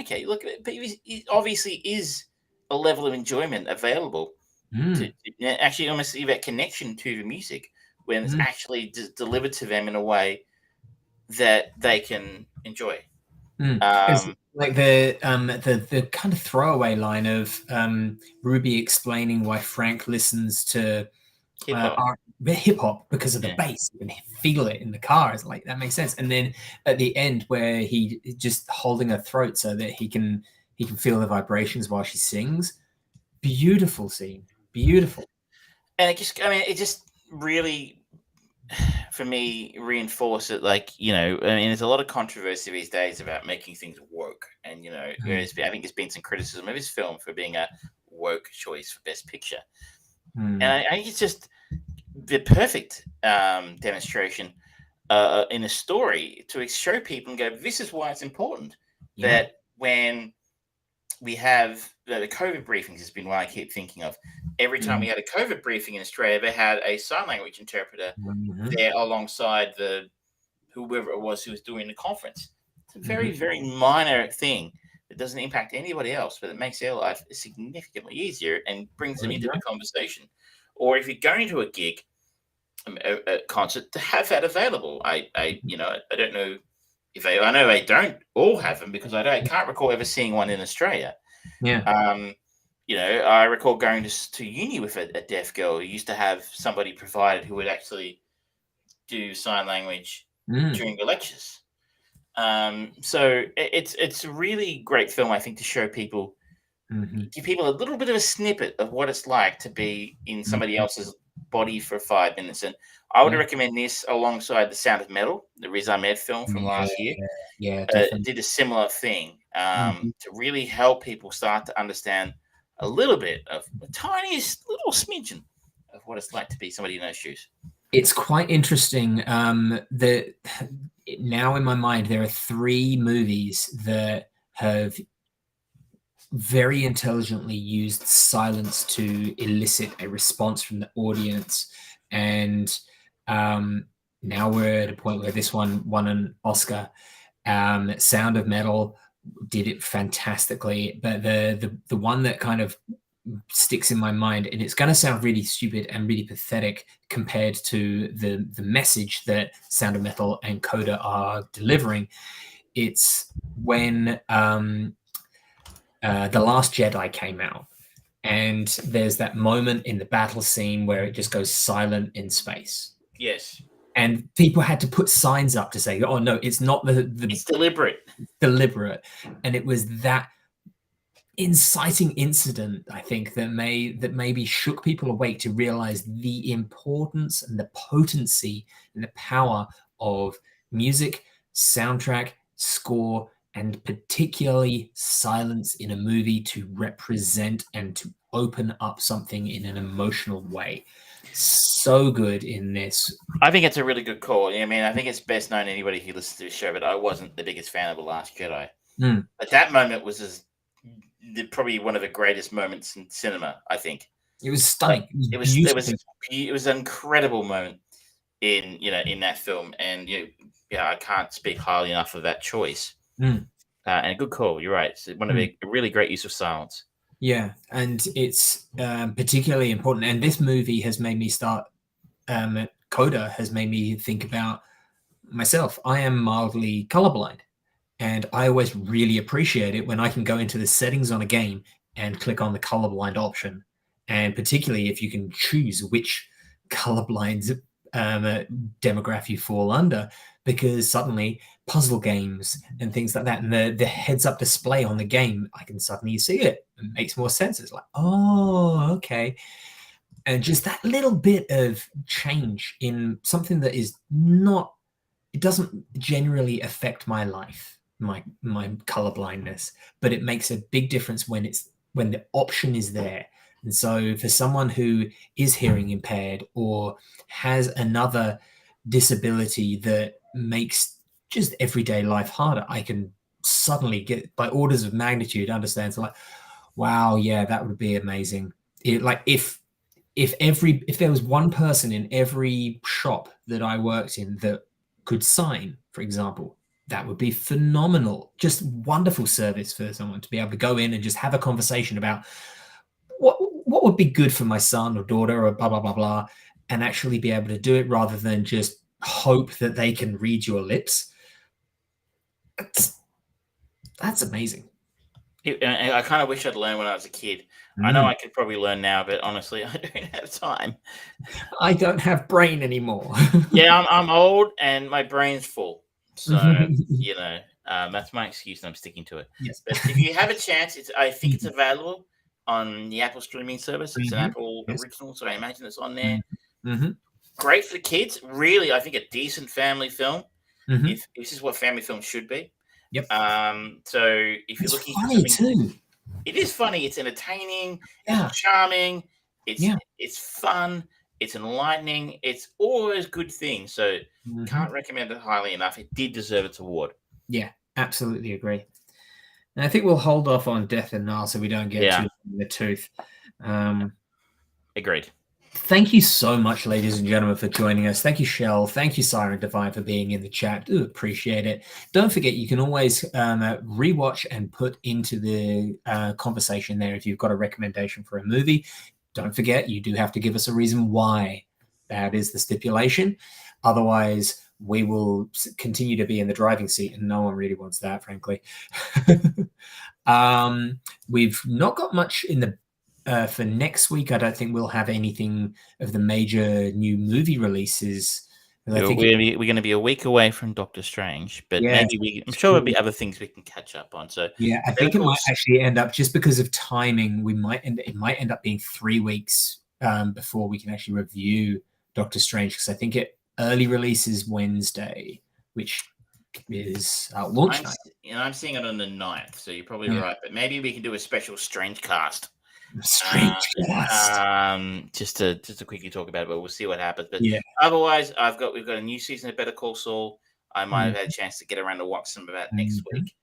okay, look, it obviously is a level of enjoyment available to actually almost see that connection to the music when it's actually delivered to them in a way that they can enjoy. It's like the kind of throwaway line of Ruby explaining why Frank listens to hip hop because of the bass. You can feel it in the car. It's like that makes sense. And then at the end, where he just holding her throat so that he can feel the vibrations while she sings. Beautiful scene, beautiful. And it just really, for me, reinforced it. Like there's a lot of controversy these days about making things woke, and I think there's been some criticism of this film for being a woke choice for Best Picture. And I think it's just the perfect demonstration in a story to show people and go, this is why it's important Yeah. that when we have the COVID briefings has been what I keep thinking of. Every time we had a COVID briefing in Australia, they had a sign language interpreter there alongside whoever it was who was doing the conference. It's a very, very minor thing that doesn't impact anybody else, but it makes their life significantly easier and brings them into the conversation. Or if you're going to a gig, a concert, to have that available. I don't know if I know they don't all have them because I can't recall ever seeing one in Australia. Yeah. I recall going to uni with a deaf girl who used to have somebody provided who would actually do sign language during the lectures. So it's a really great film, I think, to show people, give people a little bit of a snippet of what it's like to be in somebody else's body for 5 minutes. And I would recommend this alongside The Sound of Metal, the Riz Ahmed film from last year. Yeah, did a similar thing to really help people start to understand a little bit of the tiniest little smidgen of what it's like to be somebody in those shoes. It's quite interesting that now in my mind there are 3 movies that have very intelligently used silence to elicit a response from the audience. And now we're at a point where this one won an Oscar. Sound of Metal did it fantastically, but the one that kind of sticks in my mind, and it's going to sound really stupid and really pathetic compared to the message that Sound of Metal and Coda are delivering, it's when The Last Jedi came out, and there's that moment in the battle scene where it just goes silent in space. Yes. And people had to put signs up to say, oh, no, it's not it's deliberate. Deliberate. And it was that inciting incident, I think, that maybe shook people awake to realize the importance and the potency and the power of music, soundtrack, score, and particularly silence in a movie to represent and to open up something in an emotional way. So good in this. I think it's a really good call. I mean, I think it's best known to anybody who listens to the show, but I wasn't the biggest fan of The Last Jedi. But that moment was probably one of the greatest moments in cinema, I think. It was stunning. It was an incredible moment in that film, and I can't speak highly enough of that choice. And a good call. You're right. It's one of a really great use of silence. Yeah, and it's particularly important. And this movie has made me start. Coda has made me think about myself. I am mildly colorblind, and I always really appreciate it when I can go into the settings on a game and click on the colorblind option, and particularly if you can choose which colorblind demographic you fall under, because suddenly puzzle games and things like that, and the heads-up display on the game, I can suddenly see it. It makes more sense. It's like, oh, okay. And just that little bit of change in something that is not, it doesn't generally affect my life, my colorblindness, but it makes a big difference when the option is there. And so for someone who is hearing impaired or has another disability that makes just everyday life harder, I can suddenly get, by orders of magnitude, understand. So like, wow, yeah, that would be amazing. If there was one person in every shop that I worked in that could sign, for example, that would be phenomenal. Just wonderful service for someone to be able to go in and just have a conversation about what would be good for my son or daughter or blah, blah, blah, blah, and actually be able to do it rather than just hope that they can read your lips. That's amazing. I kind of wish I'd learned when I was a kid. I know I could probably learn now, but honestly, I don't have time. I don't have brain anymore. Yeah, I'm old and my brain's full. So, that's my excuse and I'm sticking to it. Yes. But if you have a chance, I think it's available on the Apple streaming service. It's an Apple original, so I imagine it's on there. Great for kids. Really, I think a decent family film. If this is what family films should be. Yep. So if you're looking funny for something, too. It is funny. It's entertaining. Yeah. It's charming. It's fun. It's enlightening. It's always good thing. So Mhm. can't recommend it highly enough. It did deserve its award. Yeah, absolutely agree. And I think we'll hold off on Death and Nile so we don't get too in the tooth. Agreed. Thank you so much, ladies and gentlemen, for joining us. Thank you, Shell. Thank you, Siren Divine, for being in the chat. Do appreciate it. Don't forget, you can always rewatch and put into the conversation there if you've got a recommendation for a movie. Don't forget, you do have to give us a reason why. That is the stipulation. Otherwise, we will continue to be in the driving seat, and no one really wants that, frankly. We've not got much in the for next week. I don't think we'll have anything of the major new movie releases. We're going to be a week away from Doctor Strange, but Yeah, maybe I'm sure there'll be other things we can catch up on. So yeah, I think it might actually end up, just because of timing, it might end up being 3 weeks before we can actually review Doctor Strange, because I think early release is Wednesday, which is launch night. And I'm seeing it on the 9th, so you're probably right. But maybe we can do a special Strange cast. Strange cast. Just to quickly talk about it, but we'll see what happens. But yeah, otherwise, we've got a new season of Better Call Saul. I might have had a chance to get around to watch some of that next week.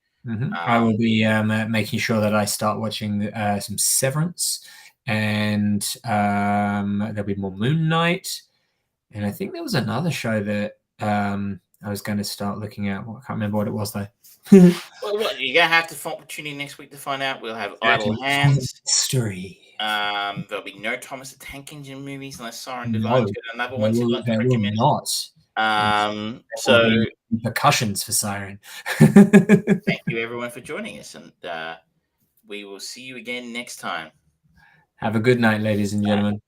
I will be making sure that I start watching some Severance, and there'll be more Moon Knight, and I think there was another show that I was going to start looking at. I can't remember what it was though. Well, what, you're gonna have to tune in next week to find out. We'll have Idle Hands. Story. There'll be no Thomas the Tank Engine movies unless Siren Divine's got another one to recommend. Not. So percussions for Siren. Thank you everyone for joining us, and we will see you again next time. Have a good night, ladies and gentlemen.